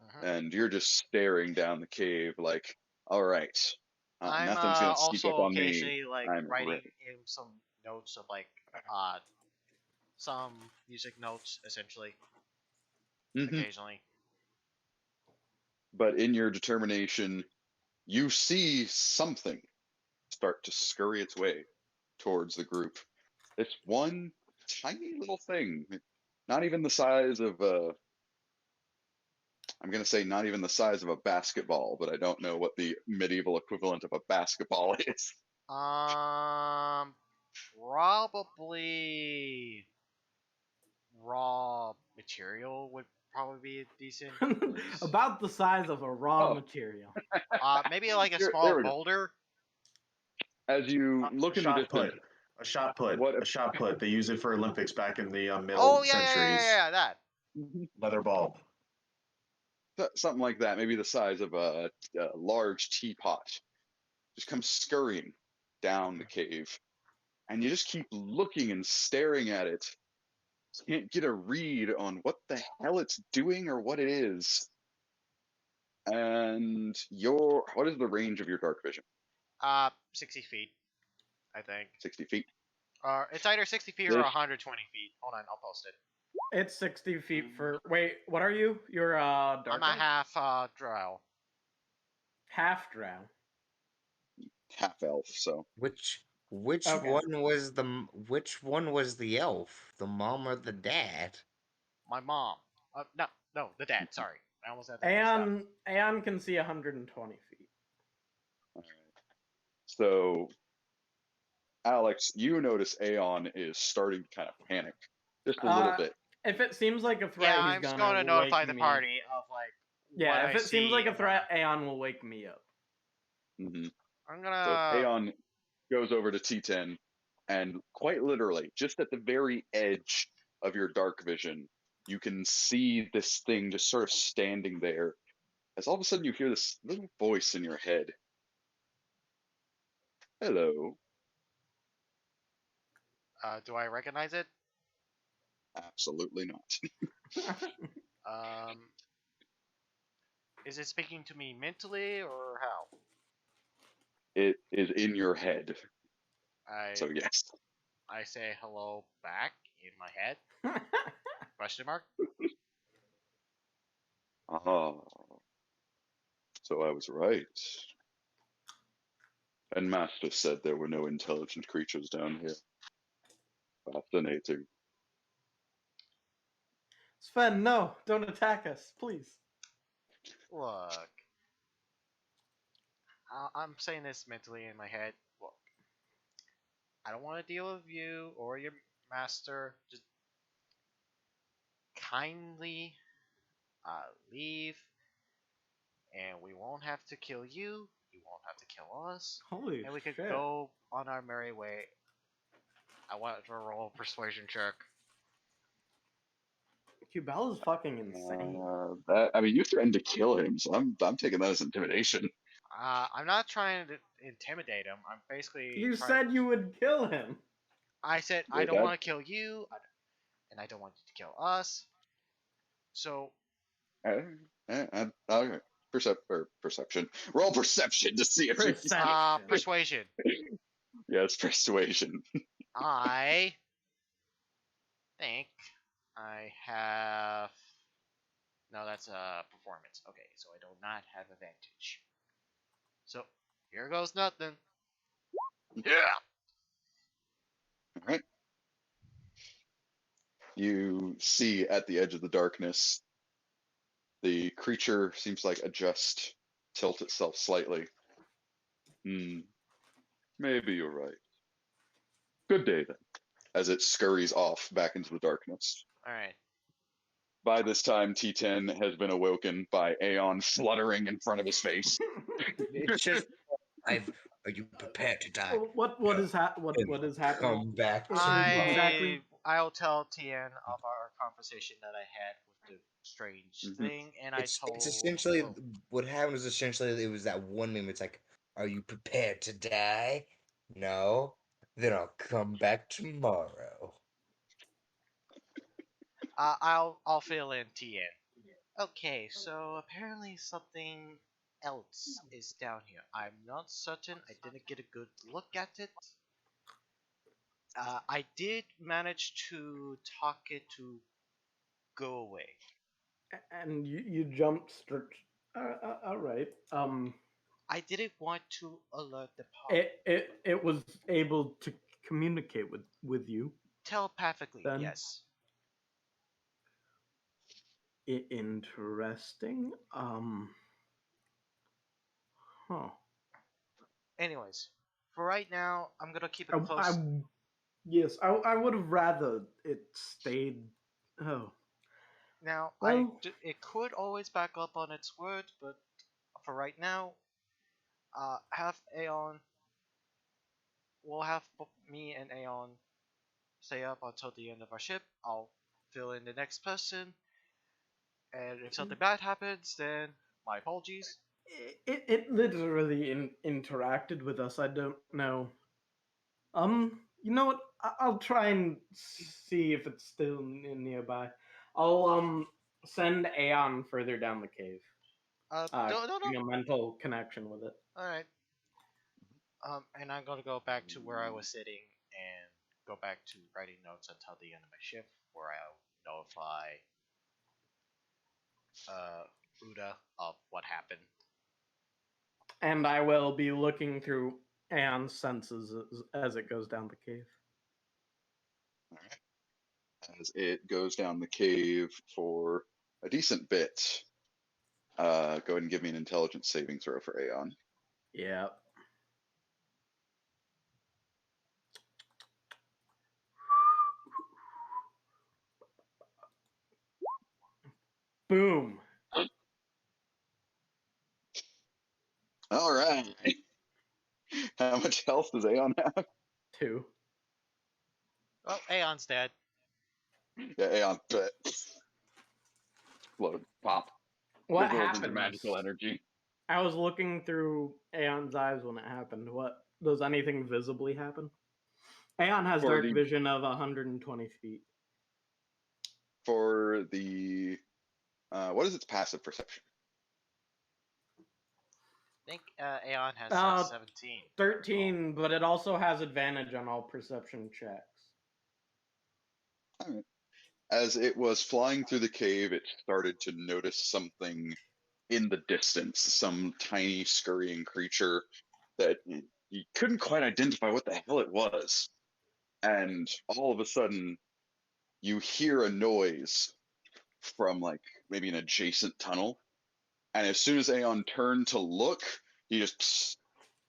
Mhm. and you're just staring down the cave like, all right, I'm nothing's gonna sneak up also on me. occasionally like I'm writing ready. in some notes of like some music notes essentially Mhm. occasionally. But in your determination, you see something start to scurry its way towards the group. It's one tiny little thing, not even the size of I'm gonna say not even the size of a basketball, but I don't know what the medieval equivalent of a basketball is. Probably raw material would probably be decent. About the size of a raw Oh, material. Maybe like a there small we go. boulder. As you A look in the shot distance, put. A shot put. what A shot put. They use it for Olympics back in the Oh middle yeah, yeah, yeah, centuries. yeah, that. Leather ball. something like that, maybe the size of a large teapot, just comes scurrying down the cave, and you just keep looking and staring at it. Can't get a read on what the hell it's doing or what it is. And what is the range of your dark vision? 60 feet, I think. 60 feet. It's either 60 feet or This 120 feet. Hold on, I'll post it. It's 60 feet for. Wait, what are you? You're dark. I'm a half drow. Half drow. half elf, so Which Okay. which one was the elf? The mom or the dad? My mom. No, the dad. Sorry, I almost had that mixed up. Aeon can see 120 feet. so Alex, you notice Aeon is starting to kind of panic just a little bit. If it seems like a threat, Yeah, he's I'm just gonna going to notify wake the me. party of like. Yeah, what if I it seems see like a and threat, Aeon will wake me up. Mm-hmm. I'm So gonna. Aeon goes over to T10, and quite literally, just at the very edge of your dark vision, you can see this thing just sort of standing there. As all of a sudden you hear this little voice in your head. Hello. Do I recognize it? Absolutely not. Um. Is it speaking to me mentally or how? It is in your head. I So yes. I say hello back in my head. Question mark. Aha. So I was right. And Master said there were no intelligent creatures down here. Fascinating. Sven, no, don't attack us, please. Look. I'm saying this mentally in my head. Look. I don't want to deal with you or your master. Just kindly leave, and we won't have to kill you. You won't have to kill us, Holy and we could shit. go on our merry way. I want to roll a persuasion check. Cubella's fucking insane. You threatened to kill him, so I'm taking that as intimidation. I'm not trying to intimidate him. I'm basically. You trying... said you would kill him. I said I Wait, don't that- want to kill you, and I don't want you to kill us. So Okay. Perception. Roll perception to see if you. Perception. persuasion. Yeah, it's persuasion. I think I have. No, that's a performance. Okay, so I do not have advantage. So here goes nothing. Yeah. All right. You see at the edge of the darkness, the creature seems like tilt itself slightly. Maybe you're right. Good day then. As it scurries off back into the darkness. All right. By this time, T10 has been awoken by Aeon fluttering in front of his face. It's just, are you prepared to die? What is happening? Come back Exactly. I'll tell Tien of our conversation that I had with the strange thing, and It's I told. essentially what happened was essentially it was that one meme. It's like, are you prepared to die? No. Then I'll come back tomorrow. I'll fill in Tien. Okay, so apparently something else is down here. I'm not certain. I didn't get a good look at it. I did manage to talk it to go away. And you jumped straight. All right. I didn't want to alert the party. It was able to communicate with you. Telepathically, Then- yes. Interesting. Huh. Anyways, for right now, I'm gonna keep it close. Yes, I would have rather it stayed. Oh. Now, Well- it could always back up on its word, but for right now, have Aeon. We'll have me and Aeon stay up until the end of our ship. I'll fill in the next person, and if something bad happens, then my apologies. It literally interacted with us. I don't know. You know what? I'll try and see if it's still nearby. I'll send Aeon further down the cave. No. A mental connection with it. All right. And I'm gonna go back to where I was sitting and go back to writing notes until the end of my shift, where I'll notify Uda of what happened. And I will be looking through Aeon's senses as it goes down the cave. All right. As it goes down the cave for a decent bit, go ahead and give me an intelligence saving throw for Aeon. Yeah. Boom. All right. How much health does Aeon have? 2. Oh, Aeon's dead. Yeah, Aeon. Explode. Pop. What Dissolves into happened? magical energy. I was looking through Aeon's eyes when it happened. What does anything visibly happen? Aeon has dark vision of 120 feet. For the what is its passive perception? I think Aeon has 17. 13, but it also has advantage on all perception checks. All right. As it was flying through the cave, it started to notice something in the distance, some tiny scurrying creature that you couldn't quite identify what the hell it was. And all of a sudden, you hear a noise from like maybe an adjacent tunnel. And as soon as Aeon turned to look, he just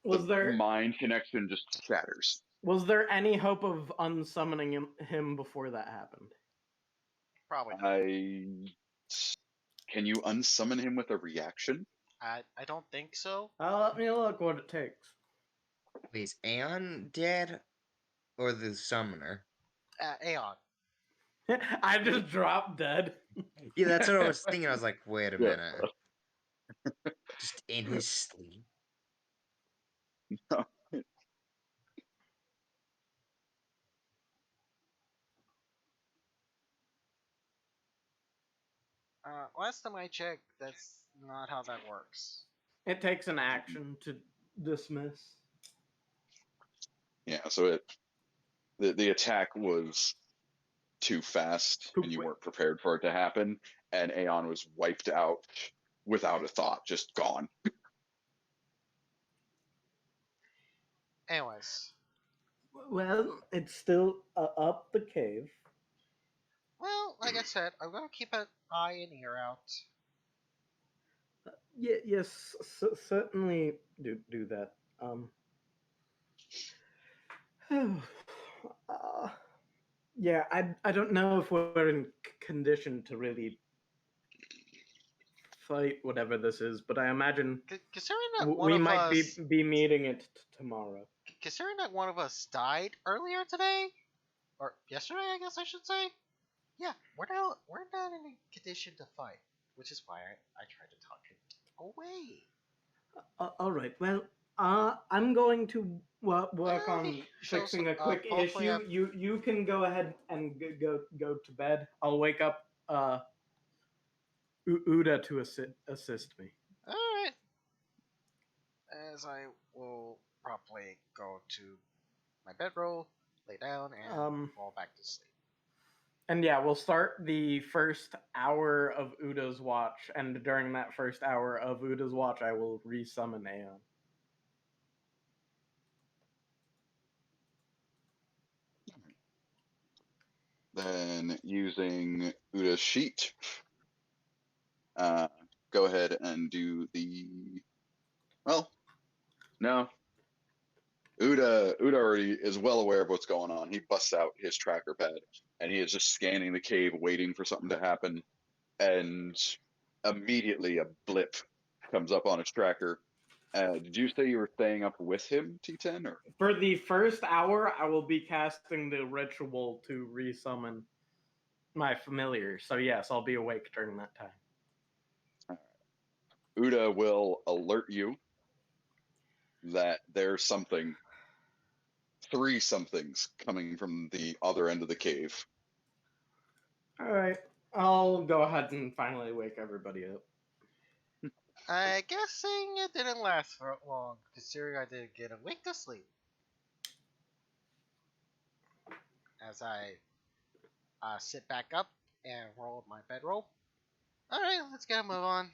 mind connection just shatters. Was there any hope of unsummoning him before that happened? Probably not. Can you unsummon him with a reaction? I don't think so. Let me look what it takes. Wait, is Aeon dead? Or the summoner? Aeon. I just dropped dead. Yeah, that's what I was thinking. I was like, wait a Yeah. minute. Just in his sleep. Last time I checked, that's not how that works. It takes an action to dismiss. Yeah, so the attack was too fast Too and you quick. weren't prepared for it to happen, and Aeon was wiped out without a thought, just gone. Anyways, Well, it's still up the cave. well, like I said, I'm gonna keep an eye and ear out. Yes, certainly do that. Uh, yeah, I don't know if we're in condition to really fight whatever this is, but I imagine Considering that one we of might us, be meeting it tomorrow. considering that one of us died earlier today, or yesterday, I guess I should say. Yeah, we're not in a condition to fight, which is why I tried to talk him away. All right. Well, I'm going to work Well, he on shows fixing a up. quick Hopefully, issue. You can go ahead and go to bed. I'll wake up Uda to assist me. all right. As I will probably go to my bedroll, lay down, and fall back to sleep. And yeah, we'll start the first hour of Uda's watch, and during that first hour of Uda's watch, I will resummon Aeon. Then using Uda's sheet, go ahead and do the. Well, no. Uda already is well aware of what's going on. He busts out his tracker pad and he is just scanning the cave, waiting for something to happen. And immediately a blip comes up on his tracker. Did you say you were staying up with him, T10? Or For the first hour, I will be casting the ritual to resummon my familiar. So yes, I'll be awake during that time. Uda will alert you that there's three somethings coming from the other end of the cave. All right, I'll go ahead and finally wake everybody up. I guessing it didn't last for long, considering I didn't get a wink of sleep. As I sit back up and roll my bedroll. All right, let's get a move on.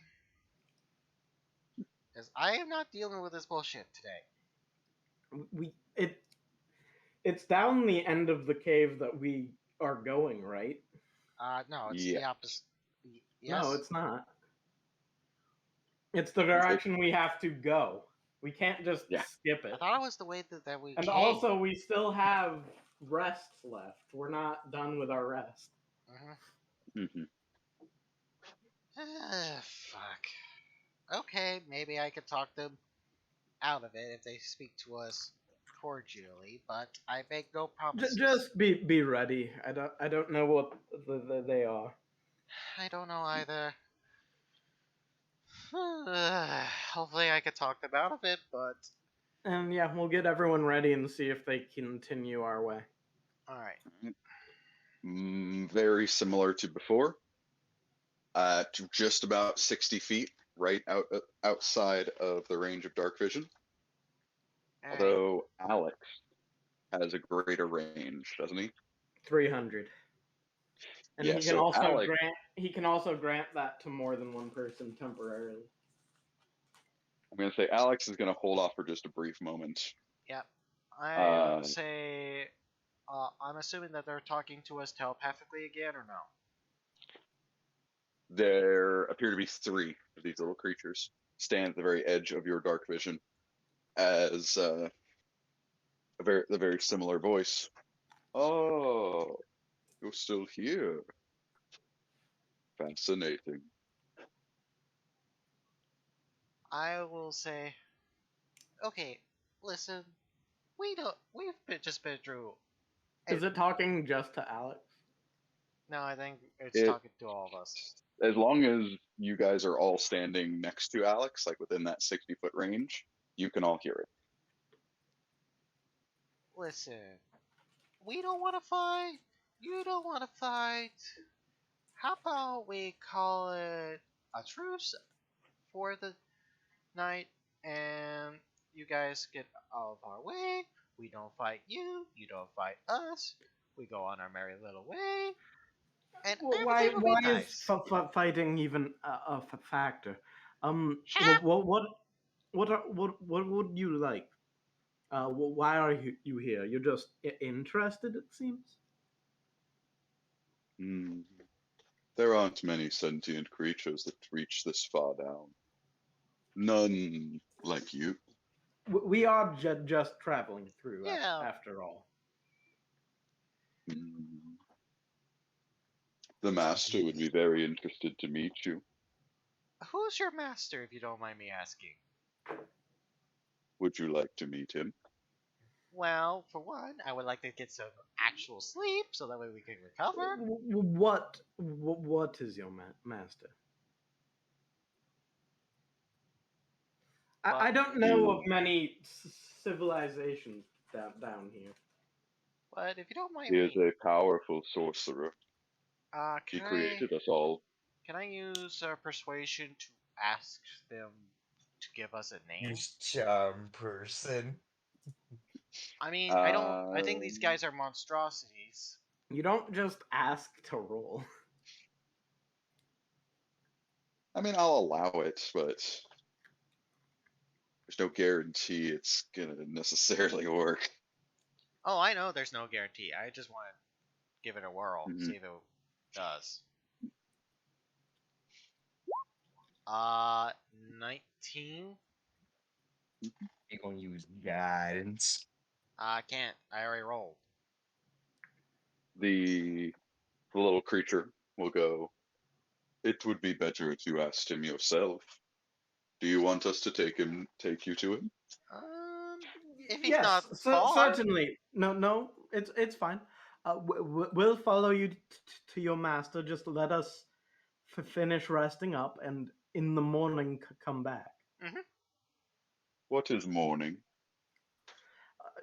As I am not dealing with this bullshit today. It's down the end of the cave that we are going, right? No, it's Yeah. the opposite. Yes. No, it's not. It's the direction we have to go. We can't just skip I it. thought it was the way that we And came. also, we still have rests left. We're not done with our rest. Mm-hmm. Fuck. Okay, maybe I could talk them out of it if they speak to us cordially, but I make no promises. Just be ready. I don't know what they are. I don't know either. Hopefully I could talk them out of it, but And yeah, we'll get everyone ready and see if they continue our way. alright. Very similar to before. To just about 60 feet, right outside of the range of dark vision. Although Alex has a greater range, doesn't he? 300. And yeah, so Alex, he can also grant that to more than one person temporarily. I'm going to say Alex is going to hold off for just a brief moment. Yep. I say I'm assuming that they're talking to us telepathically again, or no? There appear to be three of these little creatures stand at the very edge of your dark vision as the very similar voice. Oh, you're still here. Fascinating. I will say, okay, listen, we've just been through. Is it talking just to Alex? No, I think it's It, talking to all of us. as long as you guys are all standing next to Alex, like within that 60-foot range, you can all hear it. Listen, we don't want to fight. You don't want to fight. How about we call it a truce for the night, and you guys get out of our way. We don't fight you. You don't fight us. We go on our merry little way, and Why everything will be is nice. fighting even a factor? Shut up. What would you like? Why are you here? You're just interested, it seems. Hmm. There aren't many sentient creatures that reach this far down. None like you. We are just traveling through, Yeah. after all. Hmm. The master would be very interested to meet you. Who's your master, if you don't mind me asking? Would you like to meet him? Well, for one, I would like to get some actual sleep so that way we can recover. What is your master? I don't know of many civilizations down here. But if you don't mind He is me, a powerful sorcerer. He can created us all. I use persuasion to ask them to give us a name? Use charm person. I mean, I think these guys are monstrosities. You don't just ask to roll. I mean, I'll allow it, but there's no guarantee it's gonna necessarily work. Oh, I know there's no guarantee. I just want to give it a whirl, Mhm. see if it does. 19. You're gonna use guidance. I can't. I already rolled. The little creature will go, "It would be better if you asked him yourself. Do you want us to take you to him?" If he's Yes, not far. certainly. No, it's fine. We'll follow you to your master. Just let us finish resting up, and in the morning come back. What is morning?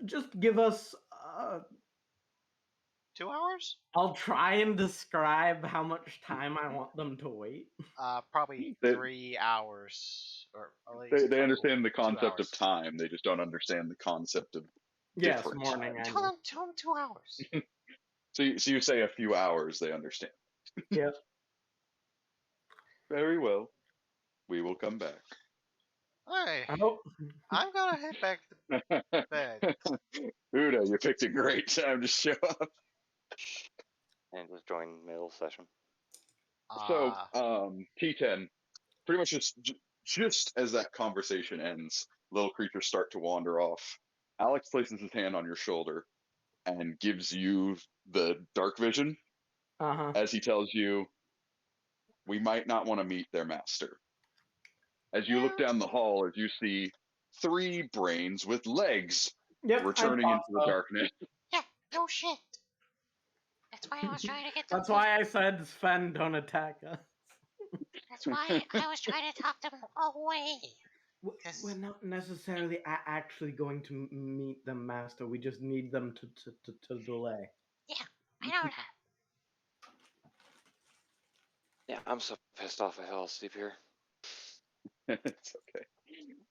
Just give us. 2 hours? I'll try and describe how much time I want them to wait. Probably They- 3 hours, or at least They understand the 2 concept of hours. time. They just don't understand the concept of Yes, different morning. time. I Tell know. them 2 hours. So you say a few hours, they understand. Yeah. Very well. We will come back. Hey, I hope. I'm gonna head back to bed. Uda, you picked a great time to show up. And just join middle session. So, T10, pretty much just as that conversation ends, little creatures start to wander off. Alex places his hand on your shoulder and gives you the dark vision as he tells you, "We might not want to meet their master." As you look down the hall, as you see 3 brains with legs Yep, returning into the darkness. Yeah, no shit. That's why I was trying to get them. That's why I said Sven, don't attack us. That's why I was trying to talk them away. We're not necessarily actually going to meet them, master. We just need them to delay. Yeah, I know that. Yeah, I'm so pissed off I fell asleep here. It's okay.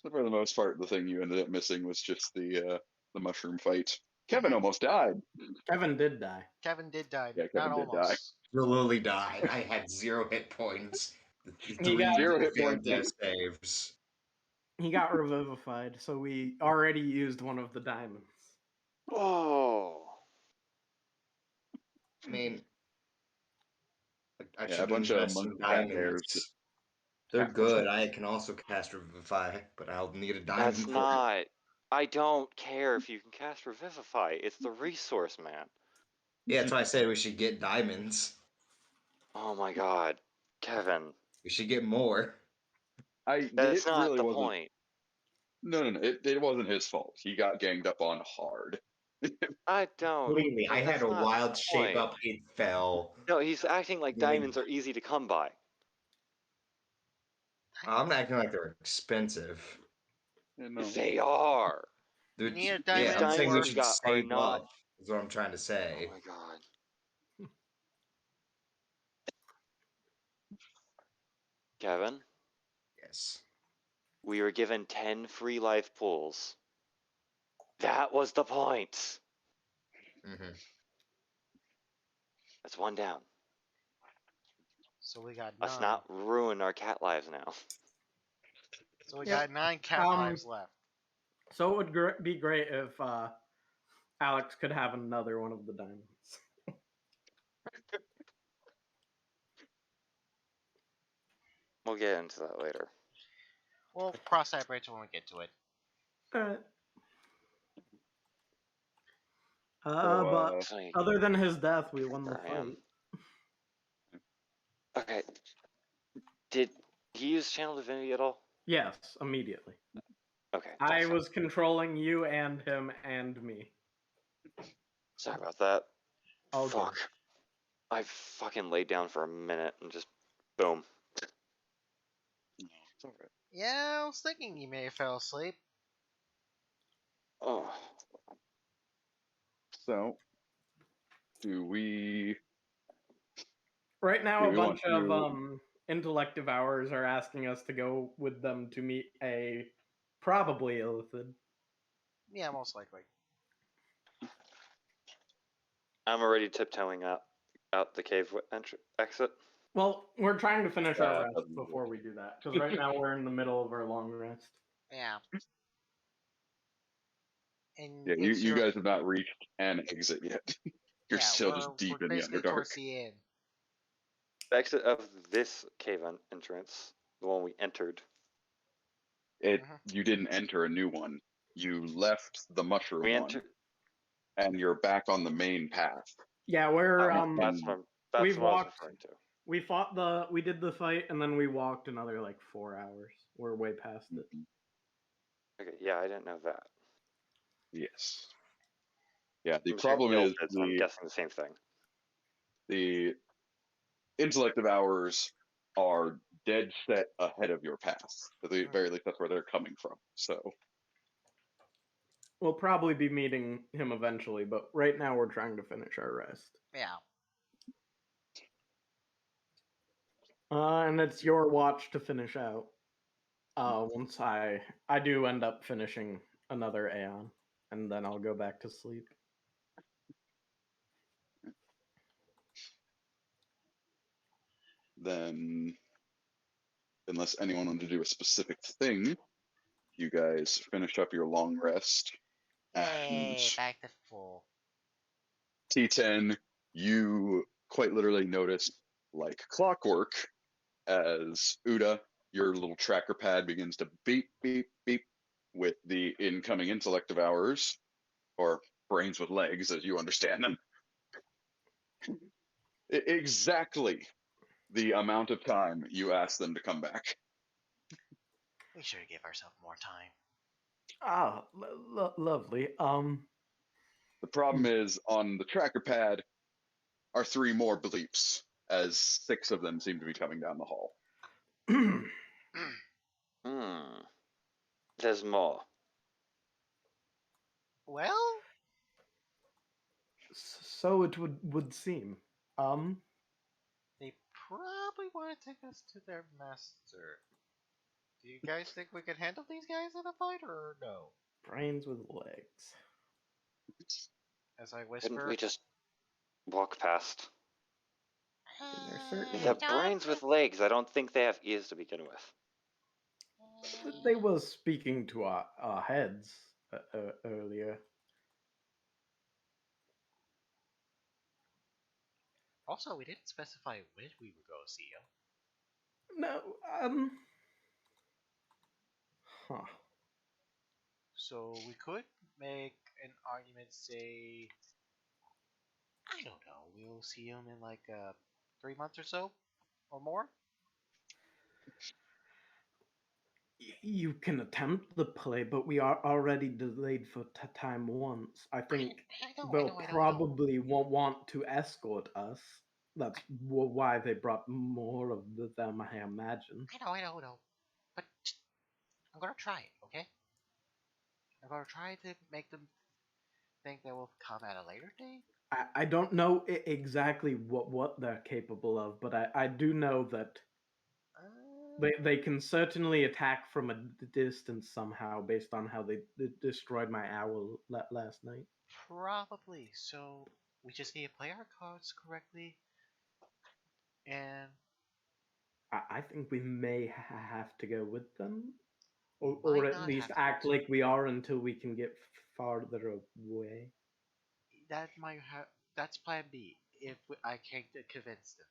So for the most part, the thing you ended up missing was just the mushroom fight. Kevin almost died. Kevin did die. Kevin did die. Yeah, Kevin not did almost. Lily died. I had 0 hit points. He got 0 hit failed points. death saves. He got revivified, so we already used one of the diamonds. Oh. I mean, I Yeah, a should bunch of invest some monkey cat hairs diamonds. just- They're Yeah, good. I can also cast Revivify, but I'll need a diamond That's for not. I don't care if you can cast Revivify. It's the resource, man. it. Yeah, that's why I said we should get diamonds. Oh my god. Kevin. We should get more. That's it not really the wasn't. point. No. It wasn't his fault. He got ganged up on hard. I don't. Believe me, but I had that's a not wild the shape point. up. It fell. No, he's acting like Really- diamonds are easy to come by. I'm acting like they're expensive. No. They are. They're, You need a These yeah, I'm diamond saying we diamonds for... we should got are save not. up. Is what I'm trying to Oh say. my god. Kevin, Yes. we were given 10 free life pools. That was the point. Mm-hmm. That's one down. So we got 9. Let's not ruin our cat lives now. So we Yep. got 9 cat lives left. So it would be great if Alex could have another one of the diamonds. We'll get into that later. We'll cross that bridge when we get to it. Alright. So, But So, other than his death, we won the here I am. fight. Okay. Did he use Channel Divinity at all? Yes, immediately. Okay. I that's fine. was controlling you and him and me. Sorry about that. All good. Fuck. I fucking laid down for a minute and just boom. no, it's alright. Yeah, I was thinking you may have fell asleep. Oh. So, do we Right now, Do a we bunch want of to- intellect devourers are asking us to go with them to meet a probably illithid. Yeah, most likely. I'm already tiptoeing out the cave exit. Well, we're trying to finish our rest doesn't before we do that, because right now we're in the middle of our long rest. Yeah. And Yeah, it's you your... guys have not reached an exit yet. You're yeah, still just deep we're in the basically Underdark. towards the end. The exit of this cave entrance, the one we entered. You didn't enter a new one. You left the mushroom We one, entered. and you're back on the main path. Yeah, we're That's what I was walked- referring to. we did the fight, and then we walked another like 4 hours. We're way past it. Okay, yeah, I didn't know that. Yes. Yeah, the I'm problem shooting is Illithid, so I'm guessing the same thing. the intellect of ours are dead set ahead of your path. At the very least, that's where they're coming from. So, We'll probably be meeting him eventually, but right now we're trying to finish our rest. Yeah. And it's your watch to finish out. Once I do end up finishing another Aeon, and then I'll go back to sleep. then, unless anyone wanted to do a specific thing, you guys finish up your long rest. Hey, And back to full. T10, you quite literally notice, like clockwork, as Uda, your little tracker pad begins to beep, beep, beep with the incoming intellect devourers, or brains with legs, as you understand them. Exactly the amount of time you ask them to come back. We should have gave ourselves more time. Ah, lovely. The problem is, on the tracker pad are 3 more bleeps, as 6 of them seem to be coming down the hall. There's more. Well, so it would seem. they probably want to take us to their master. Do you guys think we can handle these guys in a fight, or no? Brains with legs. As I Couldn't whisper. we just walk past? They're They certainly- have brains with legs. I don't think they have ears to begin with. They was speaking to our heads earlier. Also, we didn't specify when we would go see him. No, huh. So we could make an argument, say, I don't know, we'll see him in like 3 months or so, or more. You can attempt the play, but we are already delayed for time once. I think they'll probably want to escort us. That's why they brought more of them, I imagine. I know. But I'm gonna try it, okay? I'm gonna try to make them think they will come at a later date. I don't know exactly what they're capable of, but I do know that they can certainly attack from a distance somehow, based on how they destroyed my owl last night. Probably. So we just need to play our cards correctly, and I think we may have to go with them, or at least act to. like we are until we can get farther away. That might have. That's Plan B. If I can't convince them.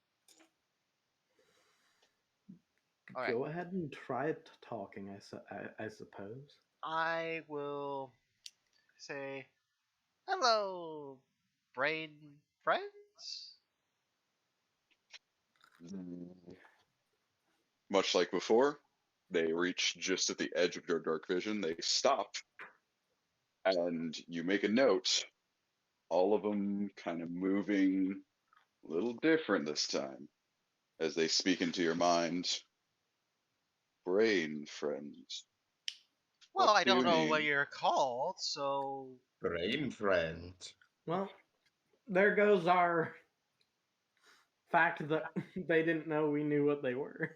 Go ahead and try talking. I suppose. I will say, hello, brain friends. Much like before, they reach just at the edge of your dark vision. They stop, and you make a note. All of them kind of moving a little different this time as they speak into your mind. Brain friends. Well, I do you don't know need? what you're called, so. Brain friend. Well, there goes our fact that they didn't know we knew what they were.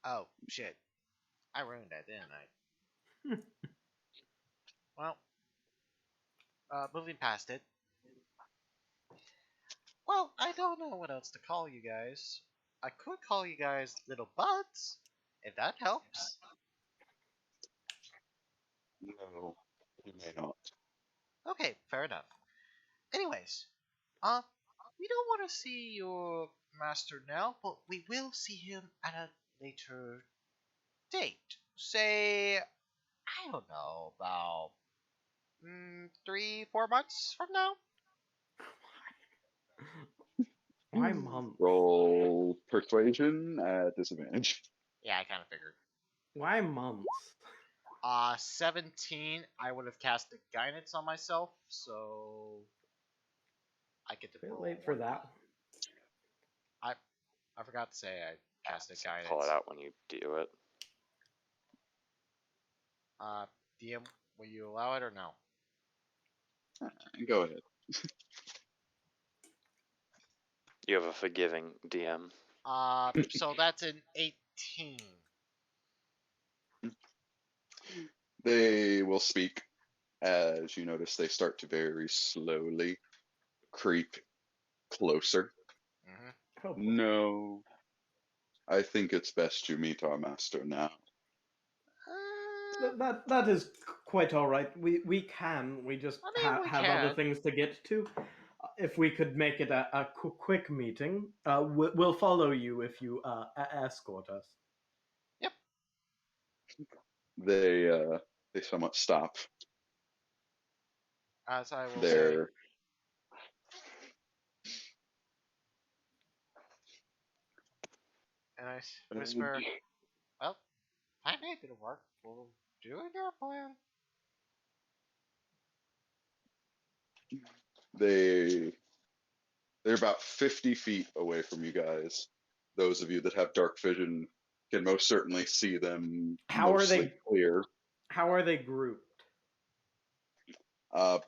Oh, shit. I ruined that, didn't I? Well, moving past it. Well, I don't know what else to call you guys. I could call you guys little buds, if that helps. No, you may not. Okay, fair enough. Anyways, we don't want to see your master now, but we will see him at a later date. Say, I don't know, about 3-4 months from now. Why months? Roll persuasion at disadvantage. Yeah, I kind of figured. Why months? 17. I would have cast the guidance on myself, so I get to Bit roll late for that. I forgot to say I casted guidance. Call it out when you do it. DM, will you allow it or no? Go ahead. You have a forgiving DM. So that's an 18. They will speak as you notice they start to very slowly creep closer. Mm-hmm. Oh, No, I think it's best you meet our master now. that is quite all right. We can. We just have other things to get to. If we could make it a quick meeting, we'll follow you if you escort us. Yep. They somewhat stop. As I will They're say. And I whisper, well, I made it work. We'll do your plan. they're about 50 feet away from you guys. Those of you that have dark vision can most certainly see them mostly clear. How are they grouped?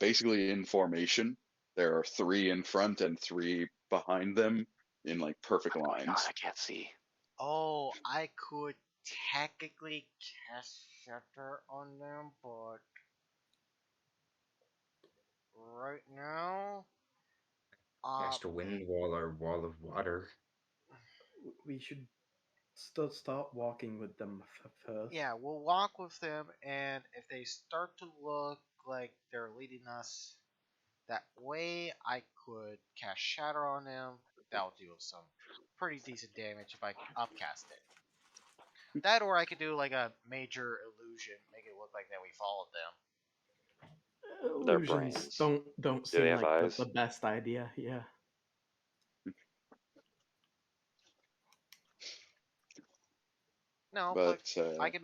Basically in formation. There are 3 in front and 3 behind them in like perfect lines. I can't see. Oh, I could technically cast Shelter on them, but right now, Cast a wind wall or wall of water. We should still start walking with them first. Yeah, we'll walk with them, and if they start to look like they're leading us that way, I could cast Shatter on them. That'll do some pretty decent damage if I upcast it. That, or I could do like a major illusion, make it look like that we followed them. Their Illusions brains. don't Do they seem have like eyes? the best idea. Yeah. No, but But I can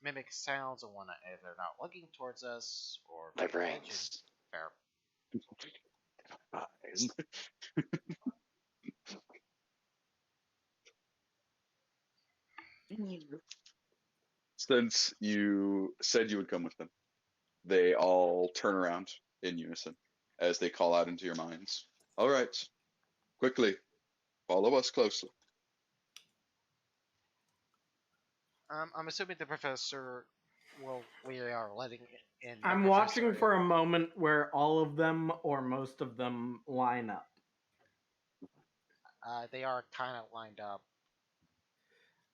mimic sounds and whatnot if they're not looking towards us or My paying attention. brains. Fair. eyes. Since you said you would come with them, they all turn around in unison as they call out into your minds. All right, quickly, follow us closely. I'm assuming the professor. Well, we are letting in. The I'm professor watching for in. a moment where all of them or most of them line up. They are kind of lined up.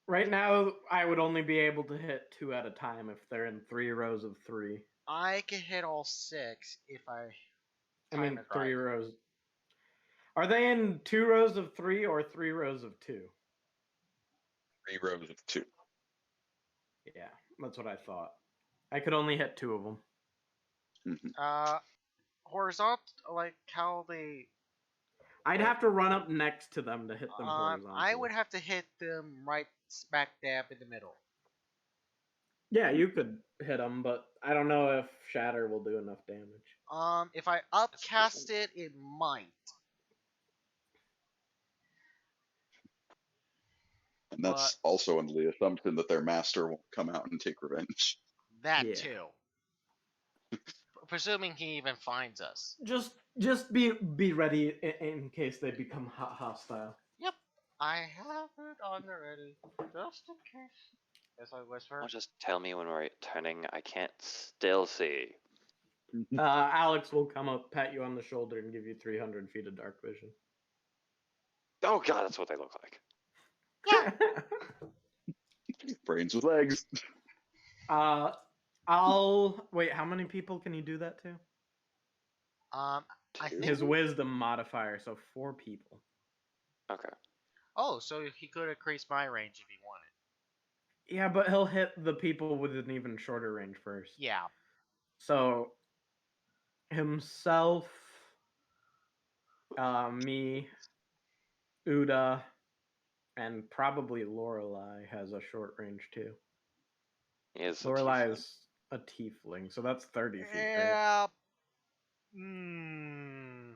Right now, I would only be able to hit 2 at a time if they're in 3 rows of 3. I can hit all 6 if I. I mean, time it 3 right. rows. Are they in 2 rows of 3 or 3 rows of 2? 3 rows of 2. Yeah, that's what I thought. I could only hit 2 of them. Mhm. Horizontal, like how they. I'd have to run up next to them to hit them I horizontally. would have to hit them right smack dab in the middle. Yeah, you could hit them, but I don't know if Shatter will do enough damage. If I upcast it, it might. And that's But also under the assumption that their master won't come out and take revenge. that Yeah. too. Presuming he even finds us. Just be ready in case they become hostile. Yep. I have it on the ready, just in case. As I whisper. Don't just tell me when we're turning. I can't still see. Alex will come up, pat you on the shoulder, and give you 300 feet of dark vision. Oh god, that's what they look like. Yeah. Brains with legs. I'll wait. How many people can you do that to? I think. His wisdom modifier, so 4 people. Okay. Oh, so he could increase my range if he wanted. Yeah, but he'll hit the people with an even shorter range first. Yeah. So himself, me, Uda, and probably Lorelei has a short range too. He is a Lorelei tiefling. is a tiefling, so that's 30 feet, right? Yeah. Hmm.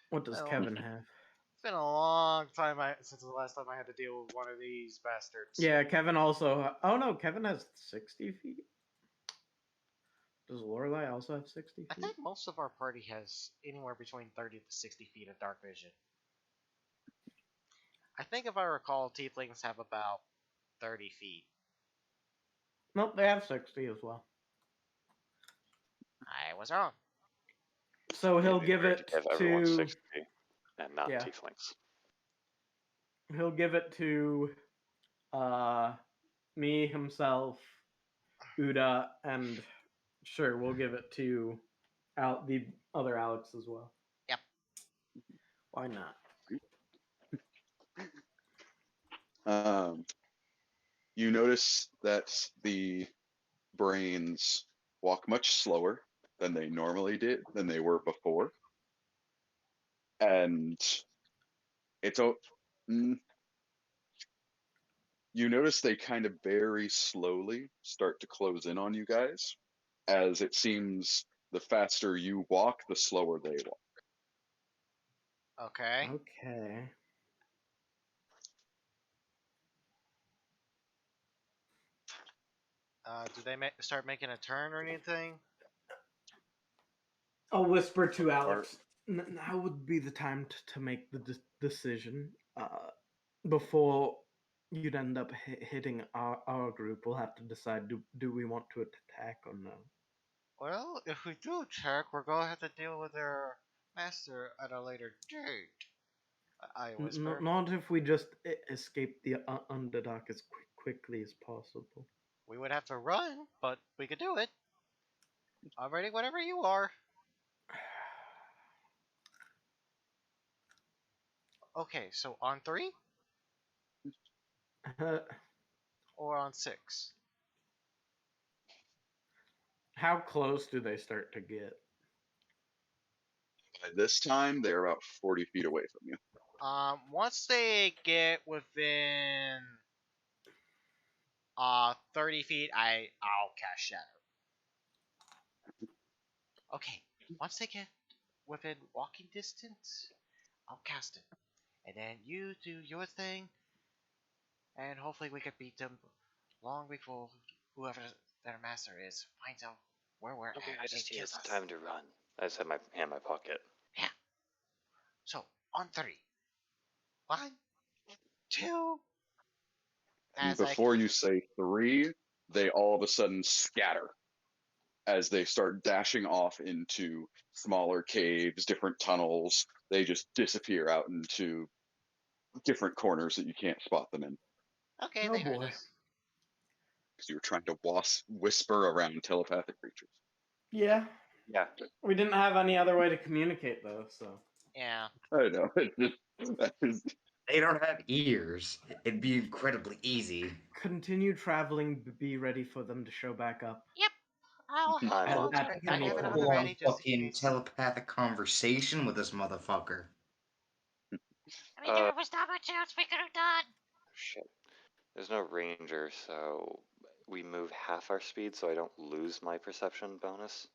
What does Well, Kevin have? It's been a long time since the last time I had to deal with one of these bastards. Yeah, Kevin also. Oh no, Kevin has 60 feet. Does Lorelei also have 60 I feet? think most of our party has anywhere between 30 to 60 feet of dark vision. I think if I recall, tieflings have about 30 feet. Nope, they have 60 as well. I was wrong. So he'll It'd be give weird it give everyone to 60 and not yeah. tieflings. He'll give it to me, himself, Uda, and sure, we'll give it to the other Alex as well. Yep. Why not? You notice that the brains walk much slower than they normally did, than they were before. And it's you notice they kind of very slowly start to close in on you guys, as it seems the faster you walk, the slower they walk. Okay. Okay. Do they start making a turn or anything? I'll whisper to Alex. Now would be the time to make the decision. Before you'd end up hitting our group, we'll have to decide: do we want to attack or no? Well, if we do attack, we're going to have to deal with their master at a later date. I whisper. Not if we just escape the Underdark as quickly as possible. We would have to run, but we could do it. I'm ready whenever you are. Okay, so on 3 or on 6? How close do they start to get? By this time, they're about 40 feet away from you. Once they get within 30 feet, I'll cast Shadow. Okay, once they get within walking distance, I'll cast it. And then you do your thing, and hopefully we can beat them long before whoever their master is finds out where we're Okay, at I just and need kills some us. time to run. I just have my hand in my pocket. Yeah. So, on 3. 1, 2. And As I. before you say 3, they all of a sudden scatter as they start dashing off into smaller caves, different tunnels. They just disappear out into different corners that you can't spot them in Okay, Oh they heard boy. us. because you were trying to whisper around telepathic creatures. Yeah. Yeah. We didn't have any other way to communicate though, so. Yeah. I know. That is, They don't have ears. It'd be incredibly easy. Continue traveling, be ready for them to show back up. Yep. I'll I'm have on. at I any have it point. on the Full-on ready just in fucking case. telepathic conversation with this motherfucker. I mean, there was not much else we could have done. Shit. There's no ranger, so we move half our speed so I don't lose my perception bonus.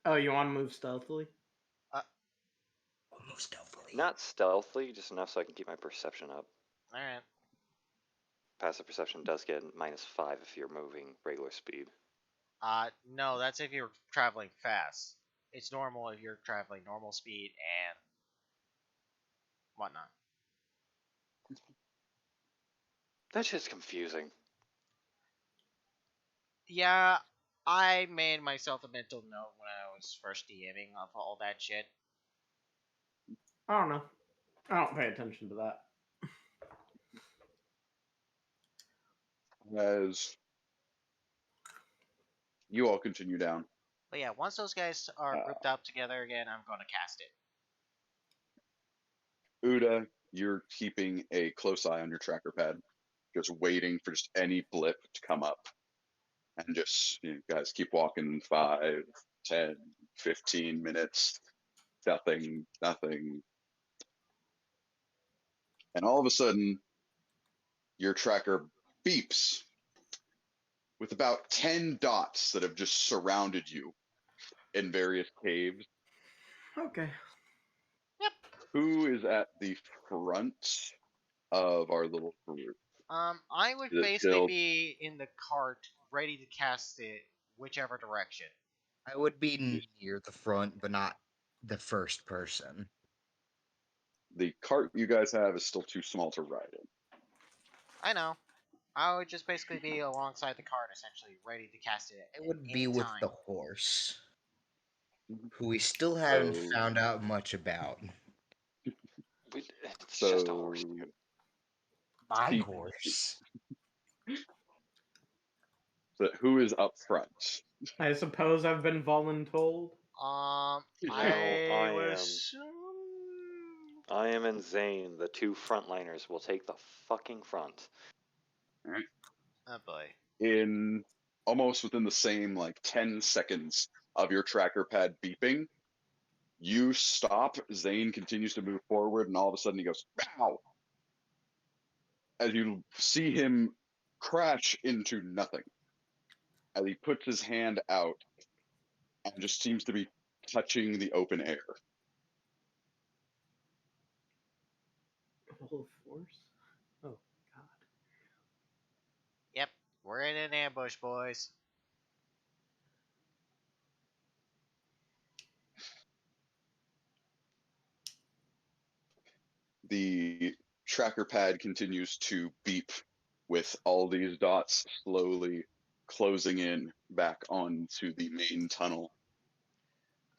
Oh, you want to move stealthily? Almost stealthily. Not stealthily, just enough so I can keep my perception up. Alright. Passive perception does get -5 if you're moving regular speed. No, that's if you're traveling fast. It's normal if you're traveling normal speed and whatnot. That's just confusing. Yeah, I made myself a mental note when I was first DMing of all that shit. I don't know. I don't pay attention to that. as you all continue down, But yeah, once those guys are grouped up together again, I'm gonna cast it. Uda, you're keeping a close eye on your tracker pad, just waiting for just any blip to come up. And just, guys keep walking 5, 10, 15 minutes, nothing. And all of a sudden, your tracker beeps with about 10 dots that have just surrounded you in various caves. Okay. Yep. Who is at the front of our little group? I would Is it basically still be in the cart, ready to cast it whichever direction. I would be near the front, but not the first person. the cart you guys have is still too small to ride in? I know. I would just basically be alongside the cart, essentially, ready to cast it It at would be any with time. the horse, who we still haven't So, found out much about. It's just a horse, dude. My He- horse. so who is up front? I suppose I've been voluntold. I I would am. assume. I am and Zane, the 2 frontliners, will take the fucking front. Oh boy. In almost within the same 10 seconds of your tracker pad beeping, you stop. Zane continues to move forward, and all of a sudden he goes, "Bow!" As you see him crash into nothing. As he puts his hand out and just seems to be touching the open air. Roll of force? Oh, God. Yep, we're in an ambush, boys. The tracker pad continues to beep with all these dots slowly closing in back onto the main tunnel.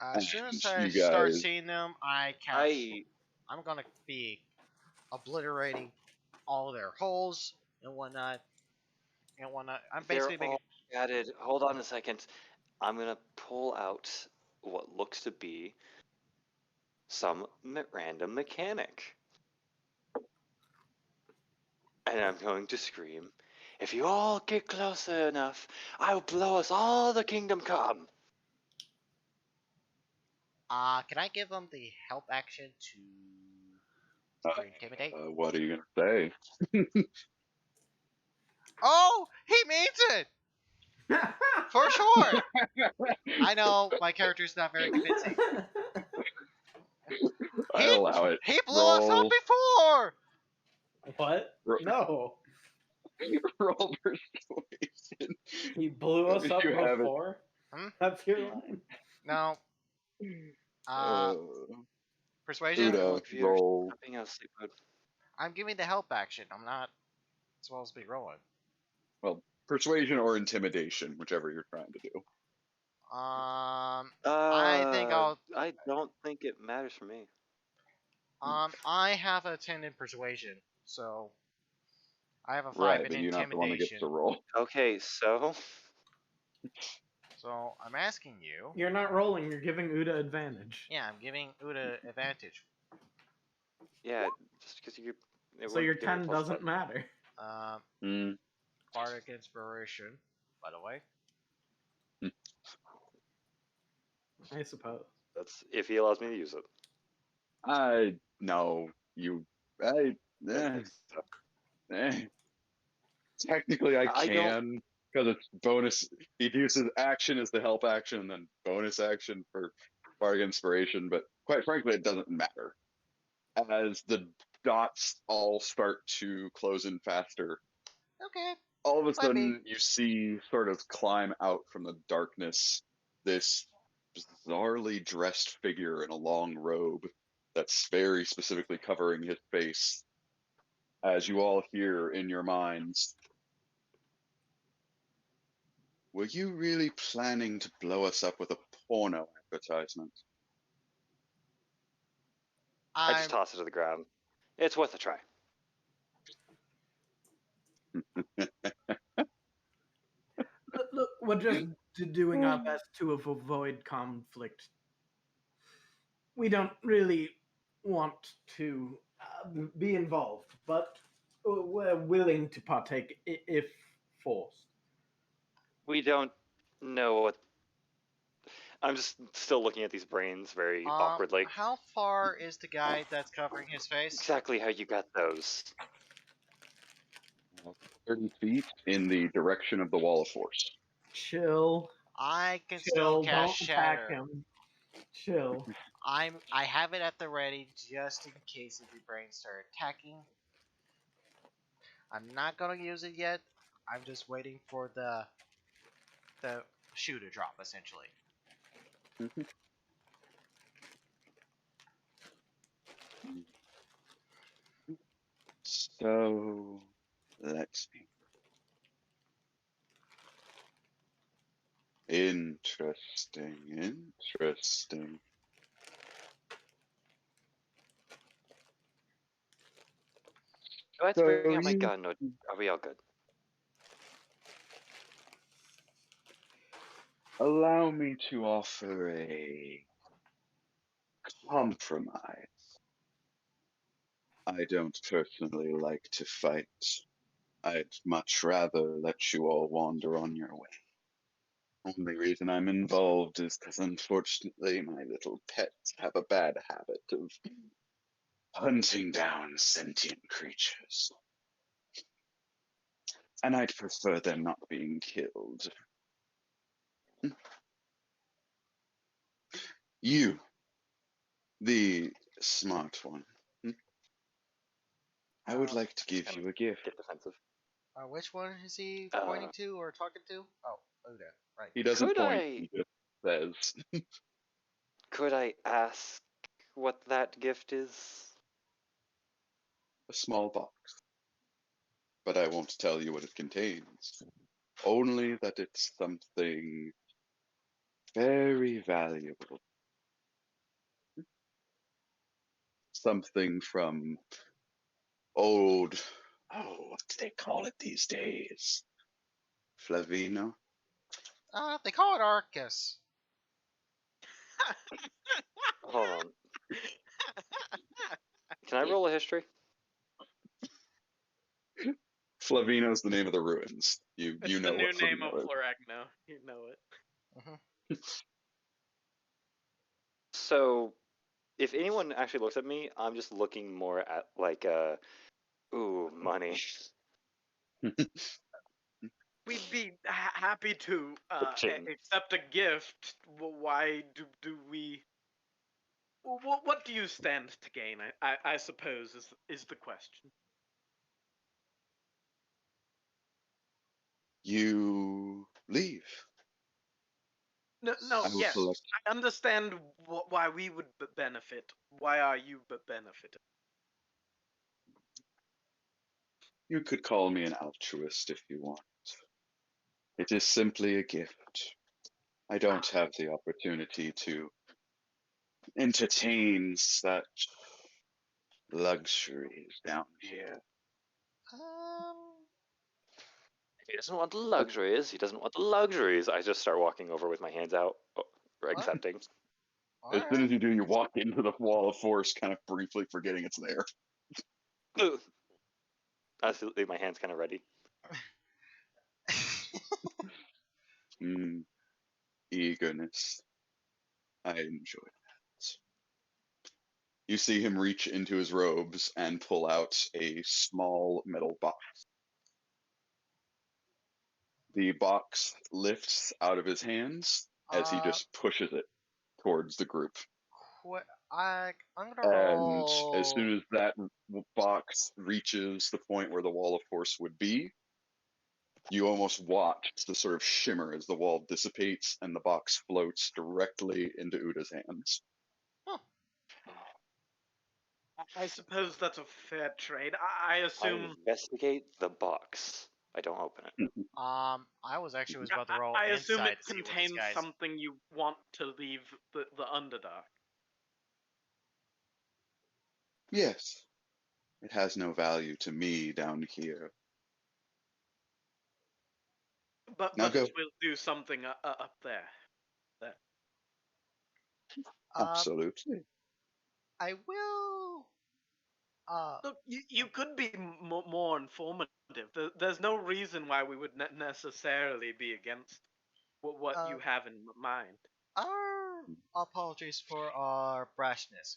As soon as I You start guys, seeing them, I'm gonna be obliterating all their holes and whatnot. I'm They're basically making. all added. Hold on a second. I'm gonna pull out what looks to be some random mechanic. And I'm going to scream, "If you all get close enough, I will blow us all the kingdom come." Can I give him the help action to intimidate? What are you gonna say? Oh, he means it for sure. I know my character's not very convincing. I allow it. He blew us up Roll, before. What? ro- No. roll persuasion. He blew us up You have it. before? Hmm? That's your line. No. Uh, Persuasion. Uda, If you're roll. not being out of sleep mode. I'm giving the help action. I'm not supposed to be rolling. Well, persuasion or intimidation, whichever you're trying to do. I think I'll. I don't think it matters for me. I have a 10 in persuasion, so I have a 5 Right, in but you're not the one that gets intimidation. to roll. Okay, so So I'm asking you. You're not rolling, you're giving Uda advantage. Yeah, I'm giving Uda advantage. yeah, just because you. So your 10 doesn't matter. Mm. Bardic inspiration, by the way. I suppose. That's if he allows me to use it. No, you. I think so. Technically, I I don't- can because it's bonus. He uses action as the help action, and then bonus action for bardic inspiration. But quite frankly, it doesn't matter as the dots all start to close in faster. Okay. All of a Might be. sudden, you see sort of climb out from the darkness this bizarrely dressed figure in a long robe that's very specifically covering his face. As you all hear in your minds, were you really planning to blow us up with a porno advertisement? I I'm just toss it to the ground. It's worth a try. Look, we're just doing our best to avoid conflict. We don't really want to be involved, but we're willing to partake if forced. We don't know what. I'm just still looking at these brains very awkwardly. How far is the guy that's covering his face? Exactly how you got those. 30 feet in the direction of the wall of force. Chill. I can Chill. still Don't cast attack Shatter. him. Chill. I have it at the ready just in case if your brains start attacking. I'm not gonna use it yet. I'm just waiting for the shoe to drop essentially. So, let's see. Interesting, interesting. Do I have to bring out my you- gun, or are we all good? Allow me to offer a compromise. I don't personally like to fight. I'd much rather let you all wander on your way. Only reason I'm involved is because unfortunately my little pets have a bad habit of hunting down sentient creatures. And I'd prefer them not being killed. You, the smart one. I would like to give you a gift. Get defensive. Which one is he pointing to or talking to? Oh, Uda, right. He doesn't Could point, I- he just says. Could I ask what that gift is? A small box. But I won't tell you what it contains. Only that it's something very valuable. Something from old, what do they call it these days? Flavino? They call it Arcuus. Hold on. Can I roll a history? Flavino's the name of the ruins. You It's know the new what name of Flavino is. Floregno. You know it. So, if anyone actually looks at me, I'm just looking more at like ooh, money. We'd be happy to Change. accept a gift. Why do we? What do you stand to gain? I suppose is the question. You leave. No, I will yes, collect. I understand why we would benefit. Why are you benefiting? You could call me an altruist if you want. It is simply a gift. I don't have the opportunity to entertain such luxuries down here. Um, He doesn't want the luxuries. He doesn't want the luxuries. I just start walking over with my hands out, for what? accepting. As soon as Alright. you do, you walk into the wall of force, kind of briefly forgetting it's there. I still leave my hands kind of ready. Eagerness. I enjoy that. You see him reach into his robes and pull out a small metal box. The box lifts out of his hands as he uh, just pushes it towards the group. I'm gonna And as roll. soon as that box reaches the point where the wall of force would be, you almost watch the sort of shimmer as the wall dissipates and the box floats directly into Uda's hands. Huh. I suppose that's a fair trade. I I assume. investigate the box. I don't open it. I was about to roll I assume insight it to see what this contains guy's. something you want to leave the Underdark. Yes, it has no value to me down here. Now But go. it will do something up there. Um, Absolutely. I will. Look, you could be more informative. There's no reason why we would necessarily be against what Uh, you have in mind. our apologies for our brashness.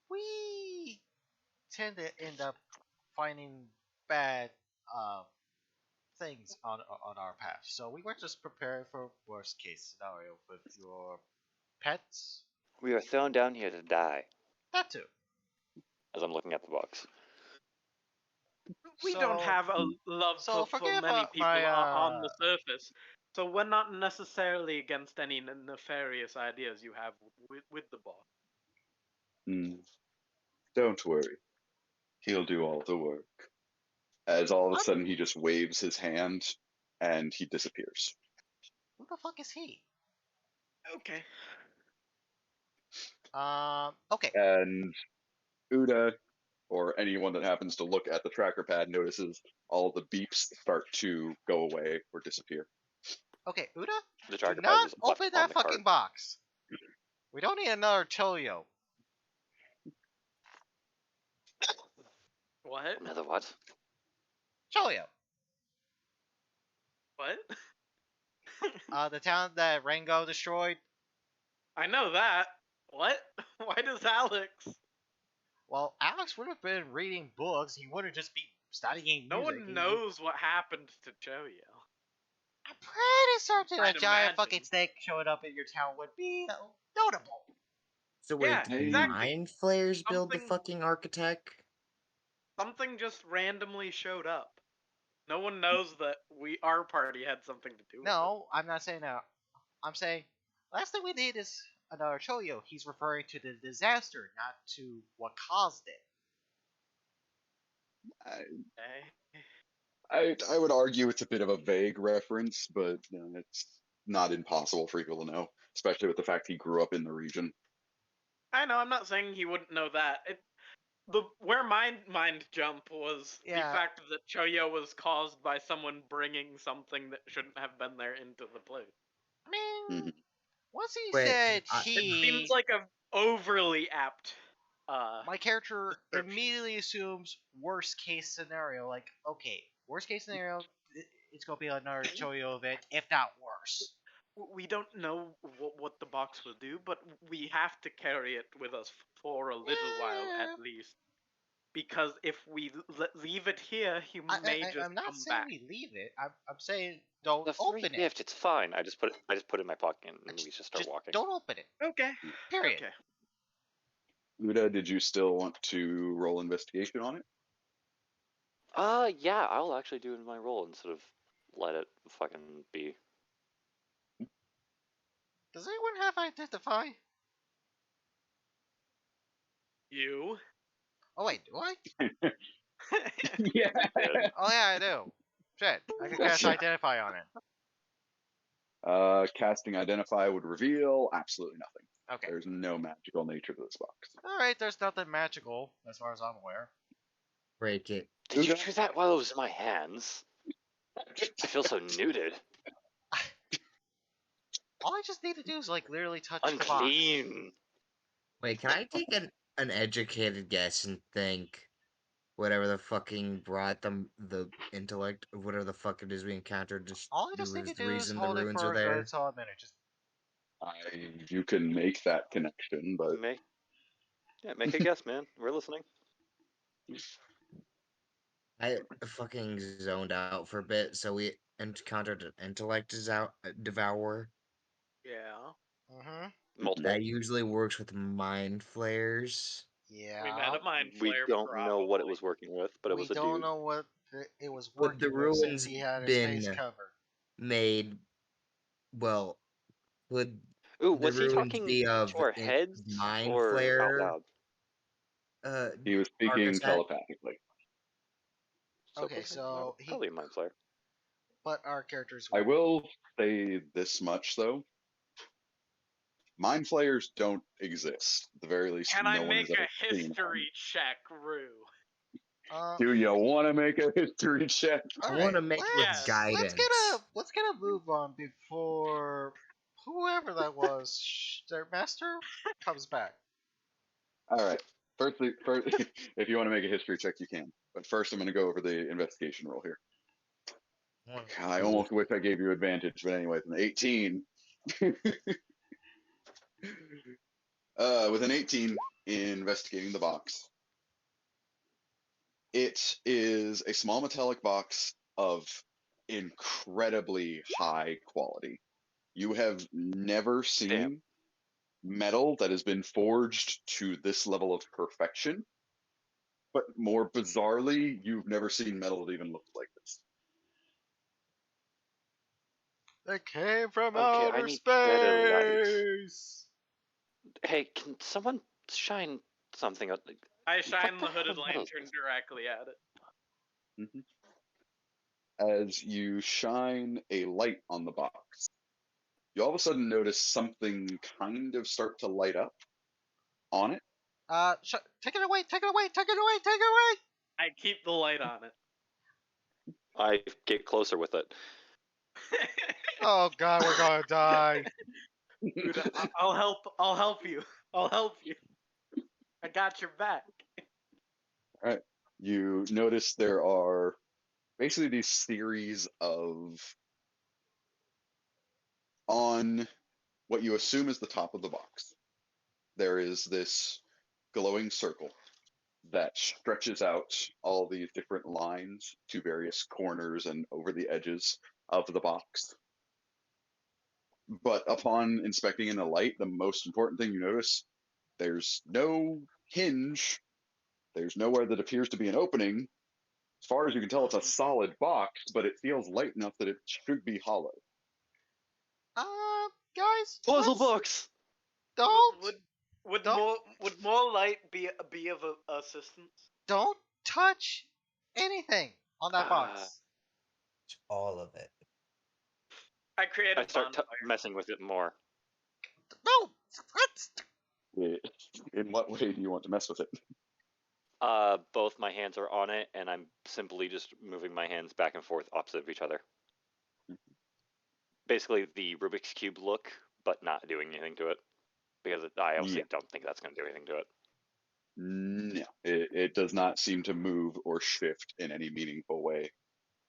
We tend to end up finding bad uh, things on our path. So we were just prepared for worst case scenario with your pets. We are thrown down here to die. That too. As I'm looking at the box. We don't So have a love so for forgive many my people on the surface, so we're not necessarily against any nefarious ideas you have with the boss. Mm, don't worry. He'll do all the work. As all of a what? sudden he just waves his hand and he disappears. Who the fuck is he? Okay. Okay. And Uda, or anyone that happens to look at the tracker pad, notices all the beeps start to go away or disappear. Okay, Uda, The do tracker pad not was open left on that the fucking cart. box. We don't need another Choyo. What? Another what? Choyo. What? The town that Rango destroyed. I know that. What? Why does Alex? Well, Alex would have been reading books. He wouldn't just be studying No music. one knows what happened to Choyo. I'm pretty certain a I'd giant imagine. fucking snake showing up in your town would be notable. So Yeah, wait, did exactly. Mind Flayers build the Something- fucking architect? Something just randomly showed up. No one knows that our party had something to do with it. No, I'm not saying that. I'm saying last thing we need is another Choyo. He's referring to the disaster, not to what caused it. I would argue it's a bit of a vague reference, but it's not impossible for people to know, especially with the fact he grew up in the region. I know. I'm not saying he wouldn't know that. Where my mind jump was Yeah. the fact that Choyo was caused by someone bringing something that shouldn't have been there into the place. I mean, Mhm. once he Wait, said I- It he, seems like a overly apt. my character description. immediately assumes worst case scenario. Like, okay, worst case scenario, it's gonna be another Choyo event, if not worse. we don't know what the box will do, but we have to carry it with us for a little while Yeah. at least. Because if we leave it here, he may just I'm not come saying back. we leave it. I'm saying don't The free open it. gift, it's fine. I just put it in my pocket and we just start walking. Don't open it. Okay. Period. Okay. Uda, did you still want to roll investigation on it? Yeah, I'll actually do it in my role instead of let it fucking be. Does anyone have identify? You. Oh wait, do I? Yeah. Good. Oh yeah, I do. Shit, I can cast Gotcha. identify on it. Casting identify would reveal absolutely nothing. Okay. There's no magical nature to this box. All right, there's nothing magical as far as I'm aware. Break it. Did you Okay. do that while it was in my hands? I feel so nuded. All I just need to do is like literally touch the box. Unclean. Wait, can I take an educated guess and think whatever the fucking brought them the intellect of whatever the fuck it is we encountered just All I just need was to the do is reason the hold it ruins for are a there? good solid minute. Just You can make that connection, but Make a guess, man. We're listening. I fucking zoned out for a bit, so we encountered an intellect devourer. Yeah. Multiple. That usually works with mind flares. yeah. We met a mind We flayer. don't know what it probably. was working with, but it We was a don't dude. know what it was Would the working with since ruins he had his face been covered. made? Well, would Ooh, the was he ruins talking be of to our heads mind or out flare? loud? he was speaking Arcuus had? telepathically. So Okay, so he, probably a mind flayer. but our characters. I will say this much, though. Mind flayers don't exist. At the very least, Can no I one make has ever a seen one. history check, Rue? Do you want to make a history check? I All want to right, make it Yes. with guidance. let's get a move on before whoever that was, their master, comes back. All right. First, if you want to make a history check, you can. But first, I'm going to go over the investigation roll here. I almost wish I gave you advantage, but anyways, an 18. With an 18 in investigating the box, it is a small metallic box of incredibly high quality. You have never seen Damn. metal that has been forged to this level of perfection. But more bizarrely, you've never seen metal that even looked like this. They came from Okay, I outer need better light. space. Hey, can someone shine something up? I shine the the hooded hell is lantern this? directly at it. As you shine a light on the box, you all of a sudden notice something kind of start to light up on it. Take it away, take it away, take it away, take it away. I keep the light on it. I get closer with it. Oh god, we're gonna die. Dude, I'll help. I'll help you. I'll help you. I got your back. All right. You notice there are basically these series of, on what you assume is the top of the box, there is this glowing circle that stretches out all these different lines to various corners and over the edges of the box. But upon inspecting in the light, the most important thing you notice, there's no hinge. There's nowhere that appears to be an opening. As far as you can tell, it's a solid box, but it feels light enough that it should be hollow. Guys, Puzzle let's- books. Don't Would more light be of assistance? don't touch anything on that box. All of it. I create I a start bonfire. messing with it more. No, what? In what way do you want to mess with it? Both my hands are on it, and I'm simply just moving my hands back and forth opposite of each other. Basically, the Rubik's Cube look, but not doing anything to it. Because I obviously don't think that's going to do anything to it. No, it does not seem to move or shift in any meaningful way.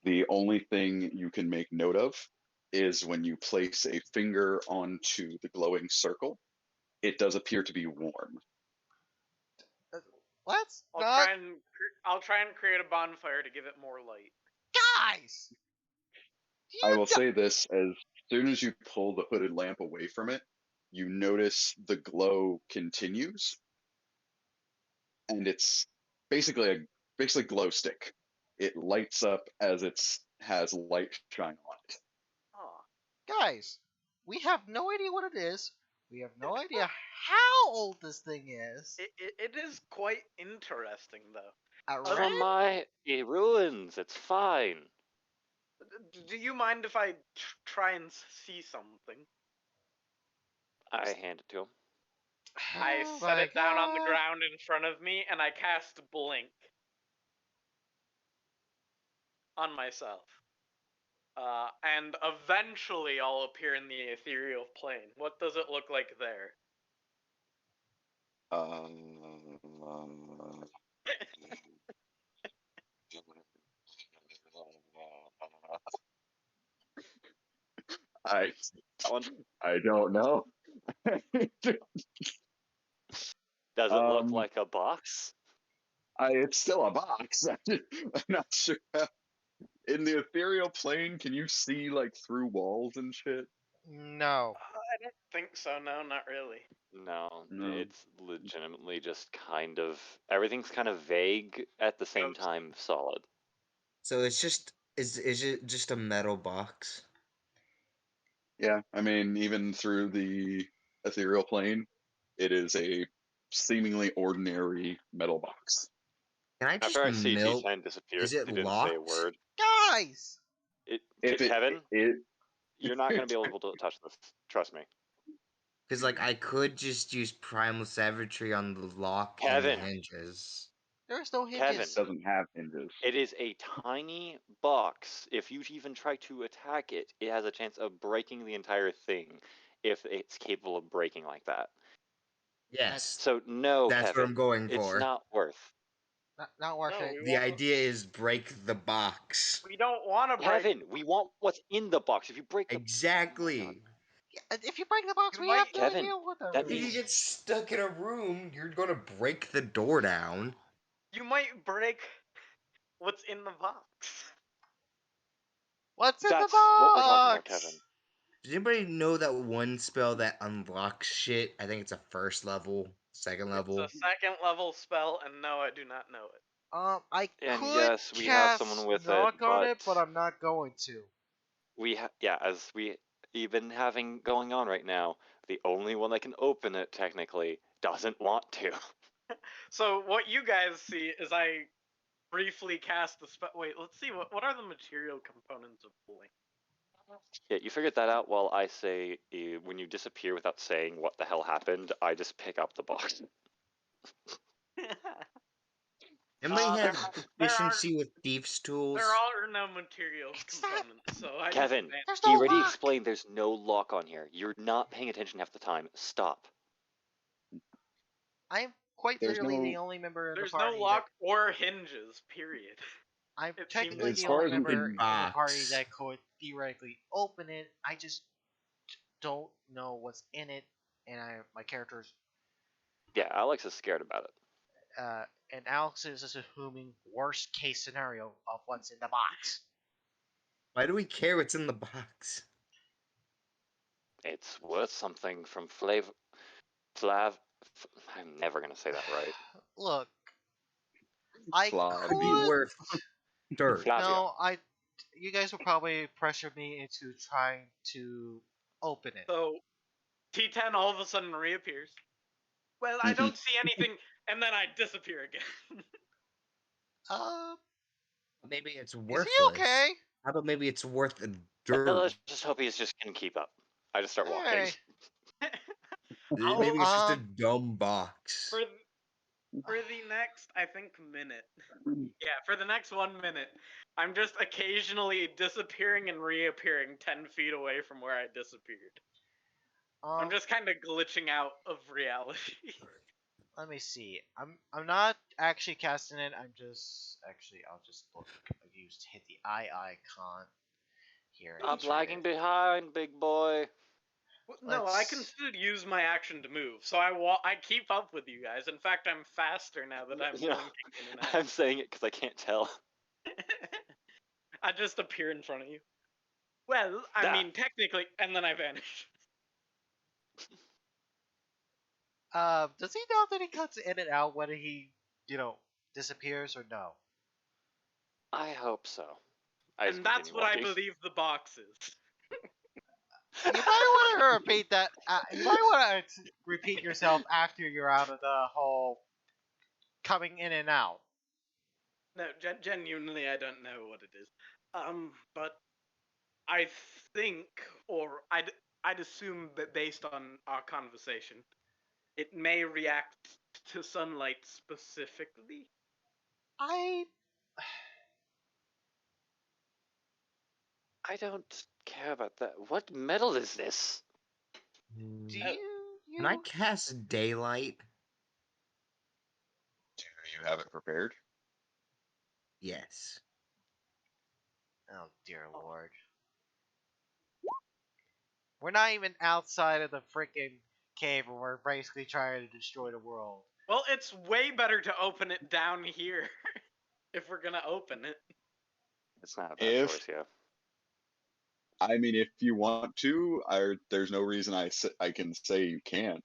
The only thing you can make note of is is when you place a finger onto the glowing circle, it does appear to be warm. Let's I'll not, try and create a bonfire to give it more light. guys. I You will say this: as soon as you pull the hooded lamp away from it, you notice the glow continues, and it's basically glow stick. It lights up as it has light shine on it. Oh. guys, we have no idea what it is. We have no idea how old this thing is. It is quite interesting, though. A From red? From my ruins, it's fine. Do you mind if I try and see something? I hand it to him. I Oh set my it down on the God. ground in front of me, and I cast Blink on myself. And eventually I'll appear in the ethereal plane. What does it look like there? I That one. I don't know. Does it look like a box? It's still a box. I'm not sure. In the ethereal plane, can you see like through walls and shit? No. I don't think so. No, not really. No, No. it's legitimately just kind of everything's kind of vague at the same Ghost. time solid. So it's just is it just a metal box? Yeah, I mean, even through the ethereal plane, it is a seemingly ordinary metal box. Can I just After I see milk? T10 disappear, Is it he didn't say a locked? word. Guys! If Kevin, it you're not going to be able to touch this. Trust me. Because like I could just use primal savagery on the lock and the Kevin. hinges. There's no Kevin. hinges. doesn't have hinges. It is a tiny box. If you even try to attack it, it has a chance of breaking the entire thing if it's capable of breaking like that. Yes, So no, that's Kevin, what I'm going it's for. not worth. Not worth No, it. we The idea is break the box. We don't want to break. Kevin, we want what's in the box. If you break the Exactly. If you break the box, You we might- have no Kevin, idea what that that If you means- get stuck in a room, you're gonna break the door down. You might break what's in the box. What's in the That's box? what we're talking about, Kevin. Does anybody know that one spell that unlocks shit? I think it's a first level, second level. It's a second level spell, and no, I do not know it. I And could yes, we have cast someone with knock it, on but it, but I'm not going to. as we even having going on right now, the only one that can open it technically doesn't want to. So what you guys see is I briefly cast the spell. Wait, let's see what are the material components of Blink. Yeah, you figured that out while I say when you disappear without saying what the hell happened, I just pick up the box. Anybody there have are- proficiency with thieves' tools? There are no material It's not- components, so I Kevin, just There's he no already lock. explained there's no lock on here. You're not paying attention half the time. Stop. I'm quite There's literally no- the only member of there's the party no lock or hinges. Period. I'm it technically seems the as far only as we member can in the party box. that could theoretically open it. I just don't know what's in it, and my character's Yeah, Alex is scared about it. and Alex is assuming worst case scenario of what's in the box. Why do we care what's in the box? It's worth something from I'm never gonna say that right. Look, I Flav. Could be could. worth dirt. Flavia. No, you guys will probably pressure me into trying to open it. So T10 all of a sudden reappears. Well, I don't see anything, and then I disappear again. Maybe it's Is worthless. he okay? How about maybe it's worth the dirt? Let's just hope he's just gonna keep up. I just start walking. Hey. Maybe it's just a dumb box. For the next, I think, minute. Yeah, for the next 1 minute, I'm just occasionally disappearing and reappearing 10 feet away from where I disappeared. I'm just kind of glitching out of reality. Let me see. I'm not actually casting it. I'll just look. I used to hit the eye icon here. Stop lagging behind, big boy. No, I can Let's- still use my action to move, so I keep up with you guys. In fact, I'm faster now that I'm You know, blinking in and out. I'm saying it because I can't tell. I just appear in front of you. Well, I Ah. mean, technically, and then I vanish. Does he know that he cuts in and out when he, disappears or no? I hope so. I just And that's continue what I walking. believe the box is. You might want to repeat that. You might want to repeat yourself after you're out of the whole coming in and out. No, genuinely, I don't know what it is. But I think, or I'd assume that based on our conversation, it may react to sunlight specifically. I I don't care about that. What metal is this? do Oh. Can I cast daylight? Do you have it prepared? Yes. Oh dear lord. We're not even outside of the freaking cave and we're basically trying to destroy the world. Well, it's way better to open it down here if we're gonna open it. It's not a bad If- choice, yeah. I mean, if you want to, there's no reason I can say you can't.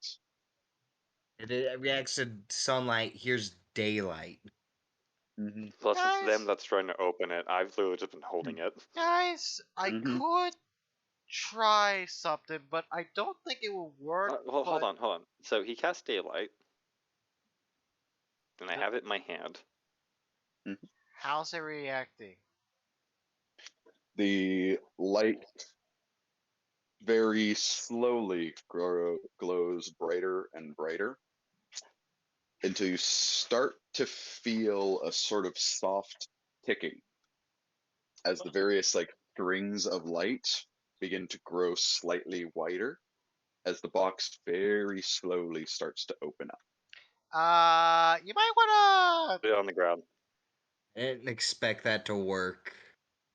It reacts to sunlight. Here's daylight. Mm-hmm. Plus, it's Guys. them that's trying to open it. I've literally just been holding it. Guys, I Mhm. could try something, but I don't think it will work. Well, hold but- on. So he cast daylight, and I have it in my hand. How's it reacting? The light very slowly glows brighter and brighter until you start to feel a sort of soft ticking as the various strings of light begin to grow slightly whiter as the box very slowly starts to open up. You might wanna. Put it on the ground. I didn't expect that to work.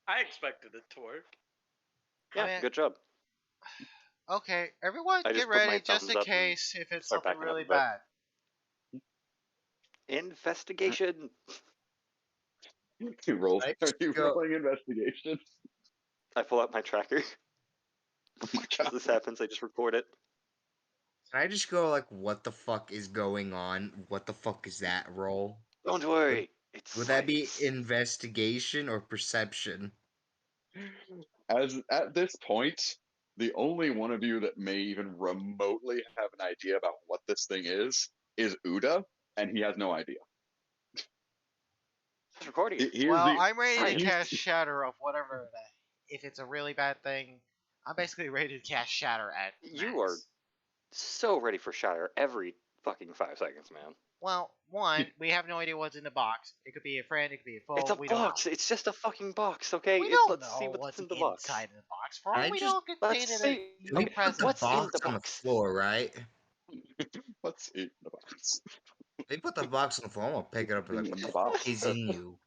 I expected it to work. Yeah, mean- good job. Okay, everyone, I just get put my ready just thumbs in up and case if it's start something backing up really a bit. bad. Investigation. You roll. Right, Are you go- rolling investigation? I pull out my tracker. Oh my As god. this happens, I just record it. Can I just go what the fuck is going on? What the fuck is that roll? Don't worry. It's Would that be science. investigation or perception? As at this point, the only one of you that may even remotely have an idea about what this thing is Uda, and he has no idea. It's recording it. Here's Well, the I'm ready to Science. cast Shatter of whatever. If it's a really bad thing, I'm basically ready to cast Shatter at. You are max. so ready for shatter every fucking 5 seconds, man. Well, one, we have no idea what's in the box. It could be a friend, it could be a foe. It's a we box. Don't know. It's just a fucking box, okay? We don't Let's see know what's in what's the box. inside of the box. For I all we just- know, it Let's contains see. a We evil put the presence. What's in box the on the box? floor, right? what's in the box. They put the box on the floor. I'm gonna pick it up and In like, what the the box. fuck is in you?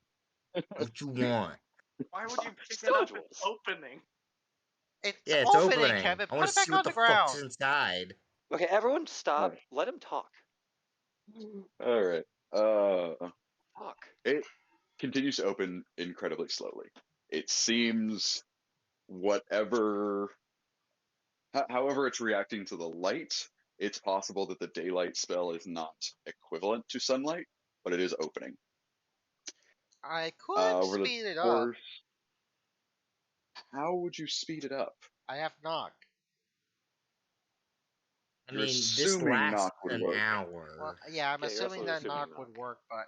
What you want? Why would you pick it up? It's Modules. opening. It's Yeah, it's opening. Kevin. I Put want it to back see on what the the ground. fuck's inside. Okay, everyone stop. Alright. Let him talk. All right. Fuck. It continues to open incredibly slowly. It seems however it's reacting to the light, it's possible that the daylight spell is not equivalent to sunlight, but it is opening. I could Over the speed it up. course, how would you speed it up? I have knock. I You're mean, this assuming lasts knock would an work. hour. Well, yeah, I'm Yeah, you're assuming absolutely that assuming knock knock. would work, but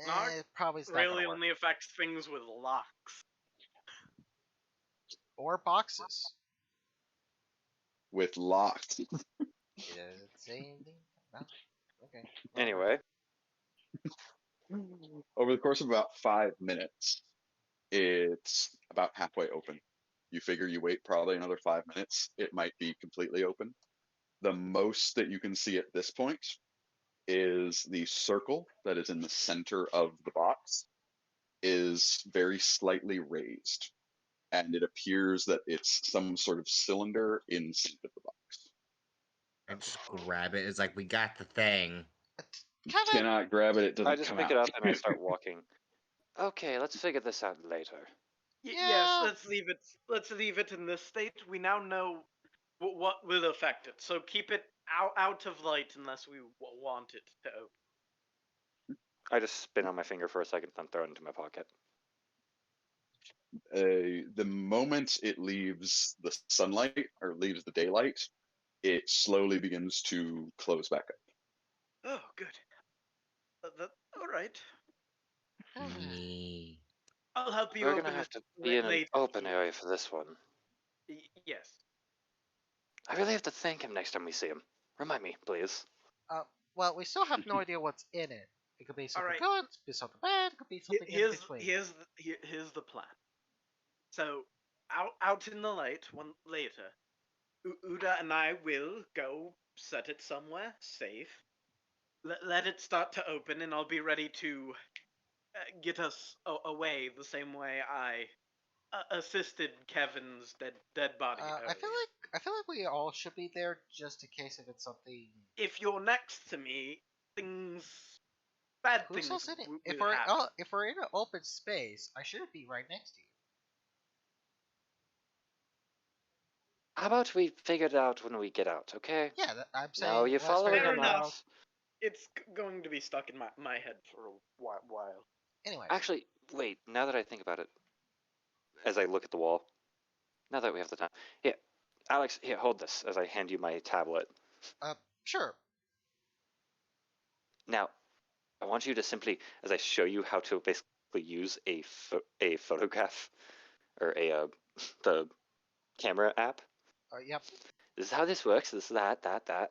Knock probably it's not Really gonna work. only affects things with locks. Or boxes. With locked. It doesn't say anything. No. Okay. whatever. Anyway, Over the course of about 5 minutes, it's about halfway open. You figure you wait probably another 5 minutes, it might be completely open. The most that you can see at this point is the circle that is in the center of the box is very slightly raised. and it appears that it's some sort of cylinder inside of the box. I just grab it. It's like, we got the thing. You Kevin, cannot grab it; it I doesn't just come pick out. it up and I start walking. Okay, let's figure this out later. Yes, Yeah. let's leave it. Let's leave it in this state. We now know what will affect it. So keep it out of light unless we want it to open. I just spin on my finger for a second, then throw it into my pocket. The moment it leaves the sunlight or leaves the daylight, it slowly begins to close back up. Oh, good. All right. Me. I'll help you We're gonna open have it to be in an later. open area for this one. Yes. I really have to thank him next time we see him. Remind me, please. Well, we still have no idea what's in it. It could be something Alright. good, it could be something bad, it could be something in between. Here's the plan. So out in the light later, Uda and I will go set it somewhere safe. Let it start to open, and I'll be ready to get us away the same way I assisted Kevin's dead body earlier. I feel like we all should be there just in case if it's something. If you're next to me, bad Who's things else in it? will If happen. we're in an open space, I should be right next to you. How about we figure it out when we get out, okay? Yeah, I'm saying. No, you're let's following figure Fair him it enough. out. out. It's going to be stuck in my head for a while. Anyways, Actually, wait, now that I think about it, as I look at the wall, now that we have the time. Here, Alex, here, hold this as I hand you my tablet. sure. Now, I want you to simply, as I show you how to basically use a photograph or the camera app. Yep. This is how this works. This is that.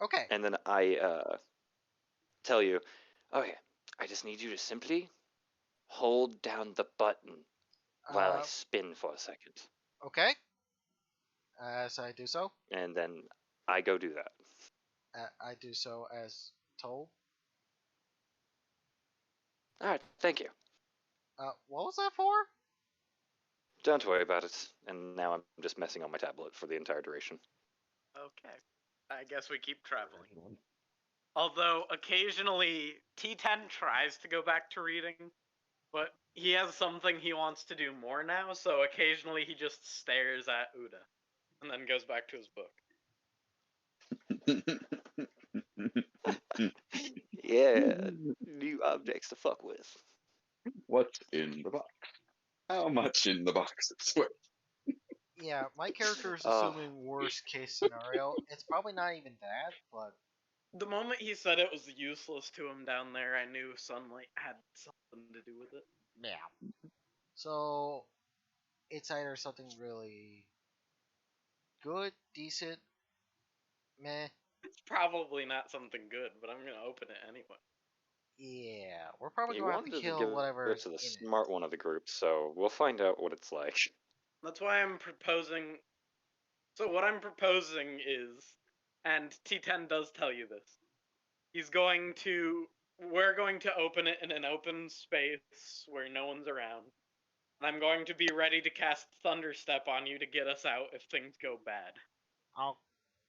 Okay. And then I tell you, okay, I just need you to simply hold down the button while I spin for a second. Okay. As I do so. And then I go do that. I do so as told. All right, thank you. What was that for? Don't worry about it. And now I'm just messing on my tablet for the entire duration. Okay. I guess we keep traveling. Although occasionally T10 tries to go back to reading, but he has something he wants to do more now, so occasionally he just stares at Uda and then goes back to his book. Yeah, new objects to fuck with. What's in the box? How much in the box? Yeah, my character is assuming worst case scenario. It's probably not even that, but The moment he said it was useless to him down there, I knew sunlight had something to do with it. yeah. So it's either something really good, decent, meh. It's probably not something good, but I'm gonna open it anyway. Yeah, we're probably He going to have to wanted to kill give whatever it is to the in it. smart one of the group, so we'll find out what it's like. That's why I'm proposing. So what I'm proposing is, and T10 does tell you this. We're going to open it in an open space where no one's around. And I'm going to be ready to cast Thunderstep on you to get us out if things go bad. I'll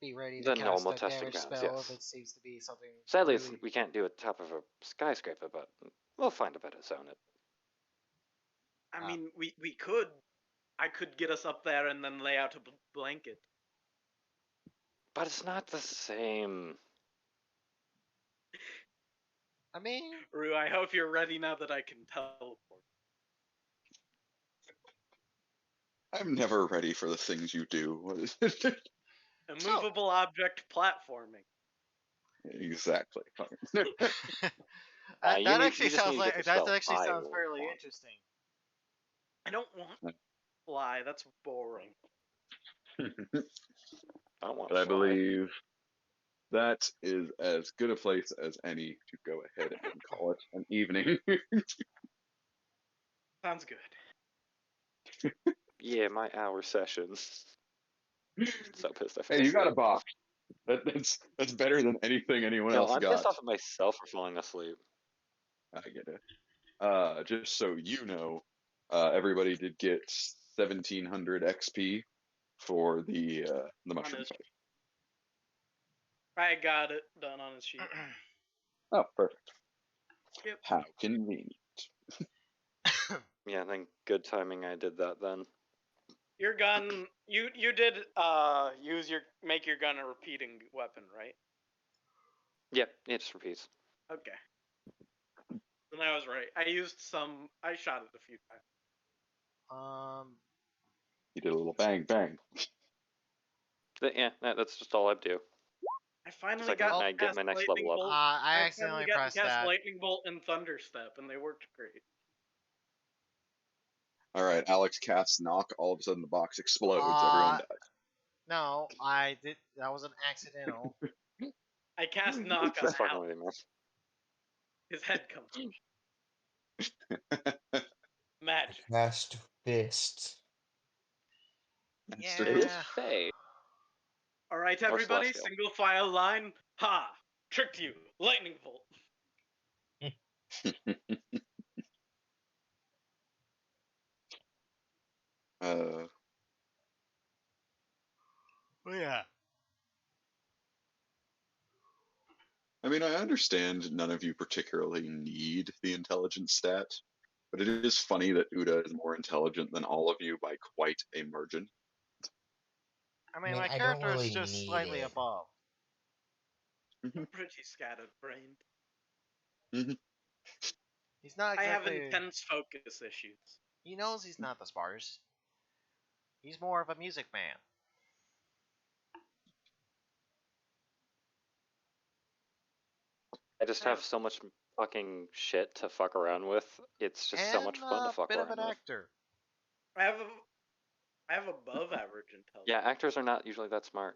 be ready to The cast normal a testing damage grounds, spell yes. if it seems to be something. Sadly, really... we can't do it top of a skyscraper, but we'll find a better zone. I mean, we could. I could get us up there and then lay out a blanket. But it's not the same. I mean, Rue, I hope you're ready now that I can teleport. I'm never ready for the things you do. What is it? Immovable object platforming. Exactly. that actually sounds like that actually sounds fairly interesting. I don't want to fly. That's boring. I don't want But to I believe that is as good a place as any to go ahead and call it an evening. Sounds good. Yeah, my hour session. So pissed I fell Hey, you got a asleep. box. That's better than anything anyone No, else I'm got. pissed off at myself for falling asleep. I get it. Just so you know, everybody did get 1700 XP for the mushroom his- fight. I got it done on his sheet. Oh, perfect. Yep. How convenient. Yeah, then good timing I did that then. Your gun, you did make your gun a repeating weapon, right? Yep, it just repeats. Okay. Then I was right. I shot it a few times. You did a little bang bang. But yeah, that's just all I do. I finally Just like got I get my next lightning level up. bolt. I I accidentally finally got to pressed cast that. lightning bolt and thunder step, and they worked great. All right, Alex casts knock. All of a sudden, the box explodes. Everyone dies. No, I did. That was an accidental. I cast knock on Just fucking Al. with you, man. His head comes off. Magic. Cast fist. Master It is Yeah. Fey. All right, Or everybody, celestial. single file line. Ha! Tricked you. Lightning bolt. uh, Oh, yeah. I mean, I understand none of you particularly need the intelligence stat, but it is funny that Uda is more intelligent than all of you by quite a margin. I mean, mean, my I don't character is really just need slightly it. above. Pretty scattered brained. He's not I have exactly. intense focus issues. He knows he's not the smartest. He's more of a music man. I just have so much fucking shit to fuck around with. It's just so much fun to fuck bit of around an with. actor. I have above average intelligence. Yeah, actors are not usually that smart.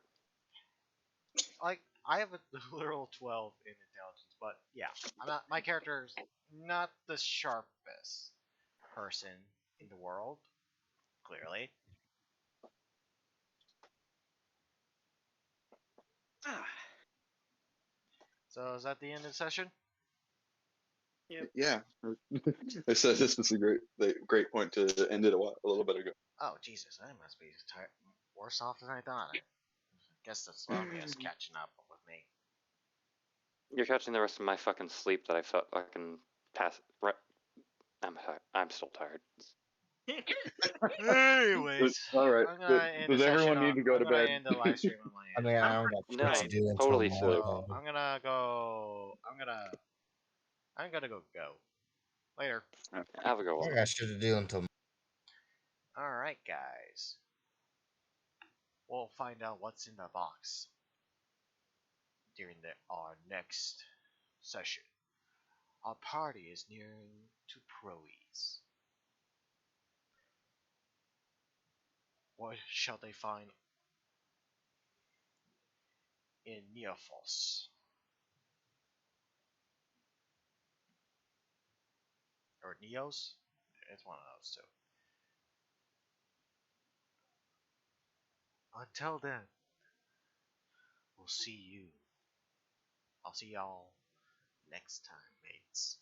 Like, I have a literal 12 in intelligence, but yeah, I'm not. My character's not the sharpest person in the world. Clearly. Ah. So is that the end of the session? Yep. Yeah, I said this was a great point to end it a little bit ago. Oh Jesus, I must be tired, worse off than I thought. I guess that's Slovia's catching up with me. You're catching the rest of my fucking sleep that I fucking pass. I'm still tired. Anyways, All right. I'm gonna end the Does everyone session need to go I'm to gonna bed? end the live stream on my I end. mean, I I'm don't got No, shit to do until totally tomorrow. fluid. So I'm gonna go. Go. Later. Have a good I one. don't got shit to do until. All right, guys. We'll find out what's in the box during our next session. Our party is nearing to Proes. What shall they find in Neophos? Or Neos? It's one of those two. Until then, we'll see you. I'll see y'all next time, mates.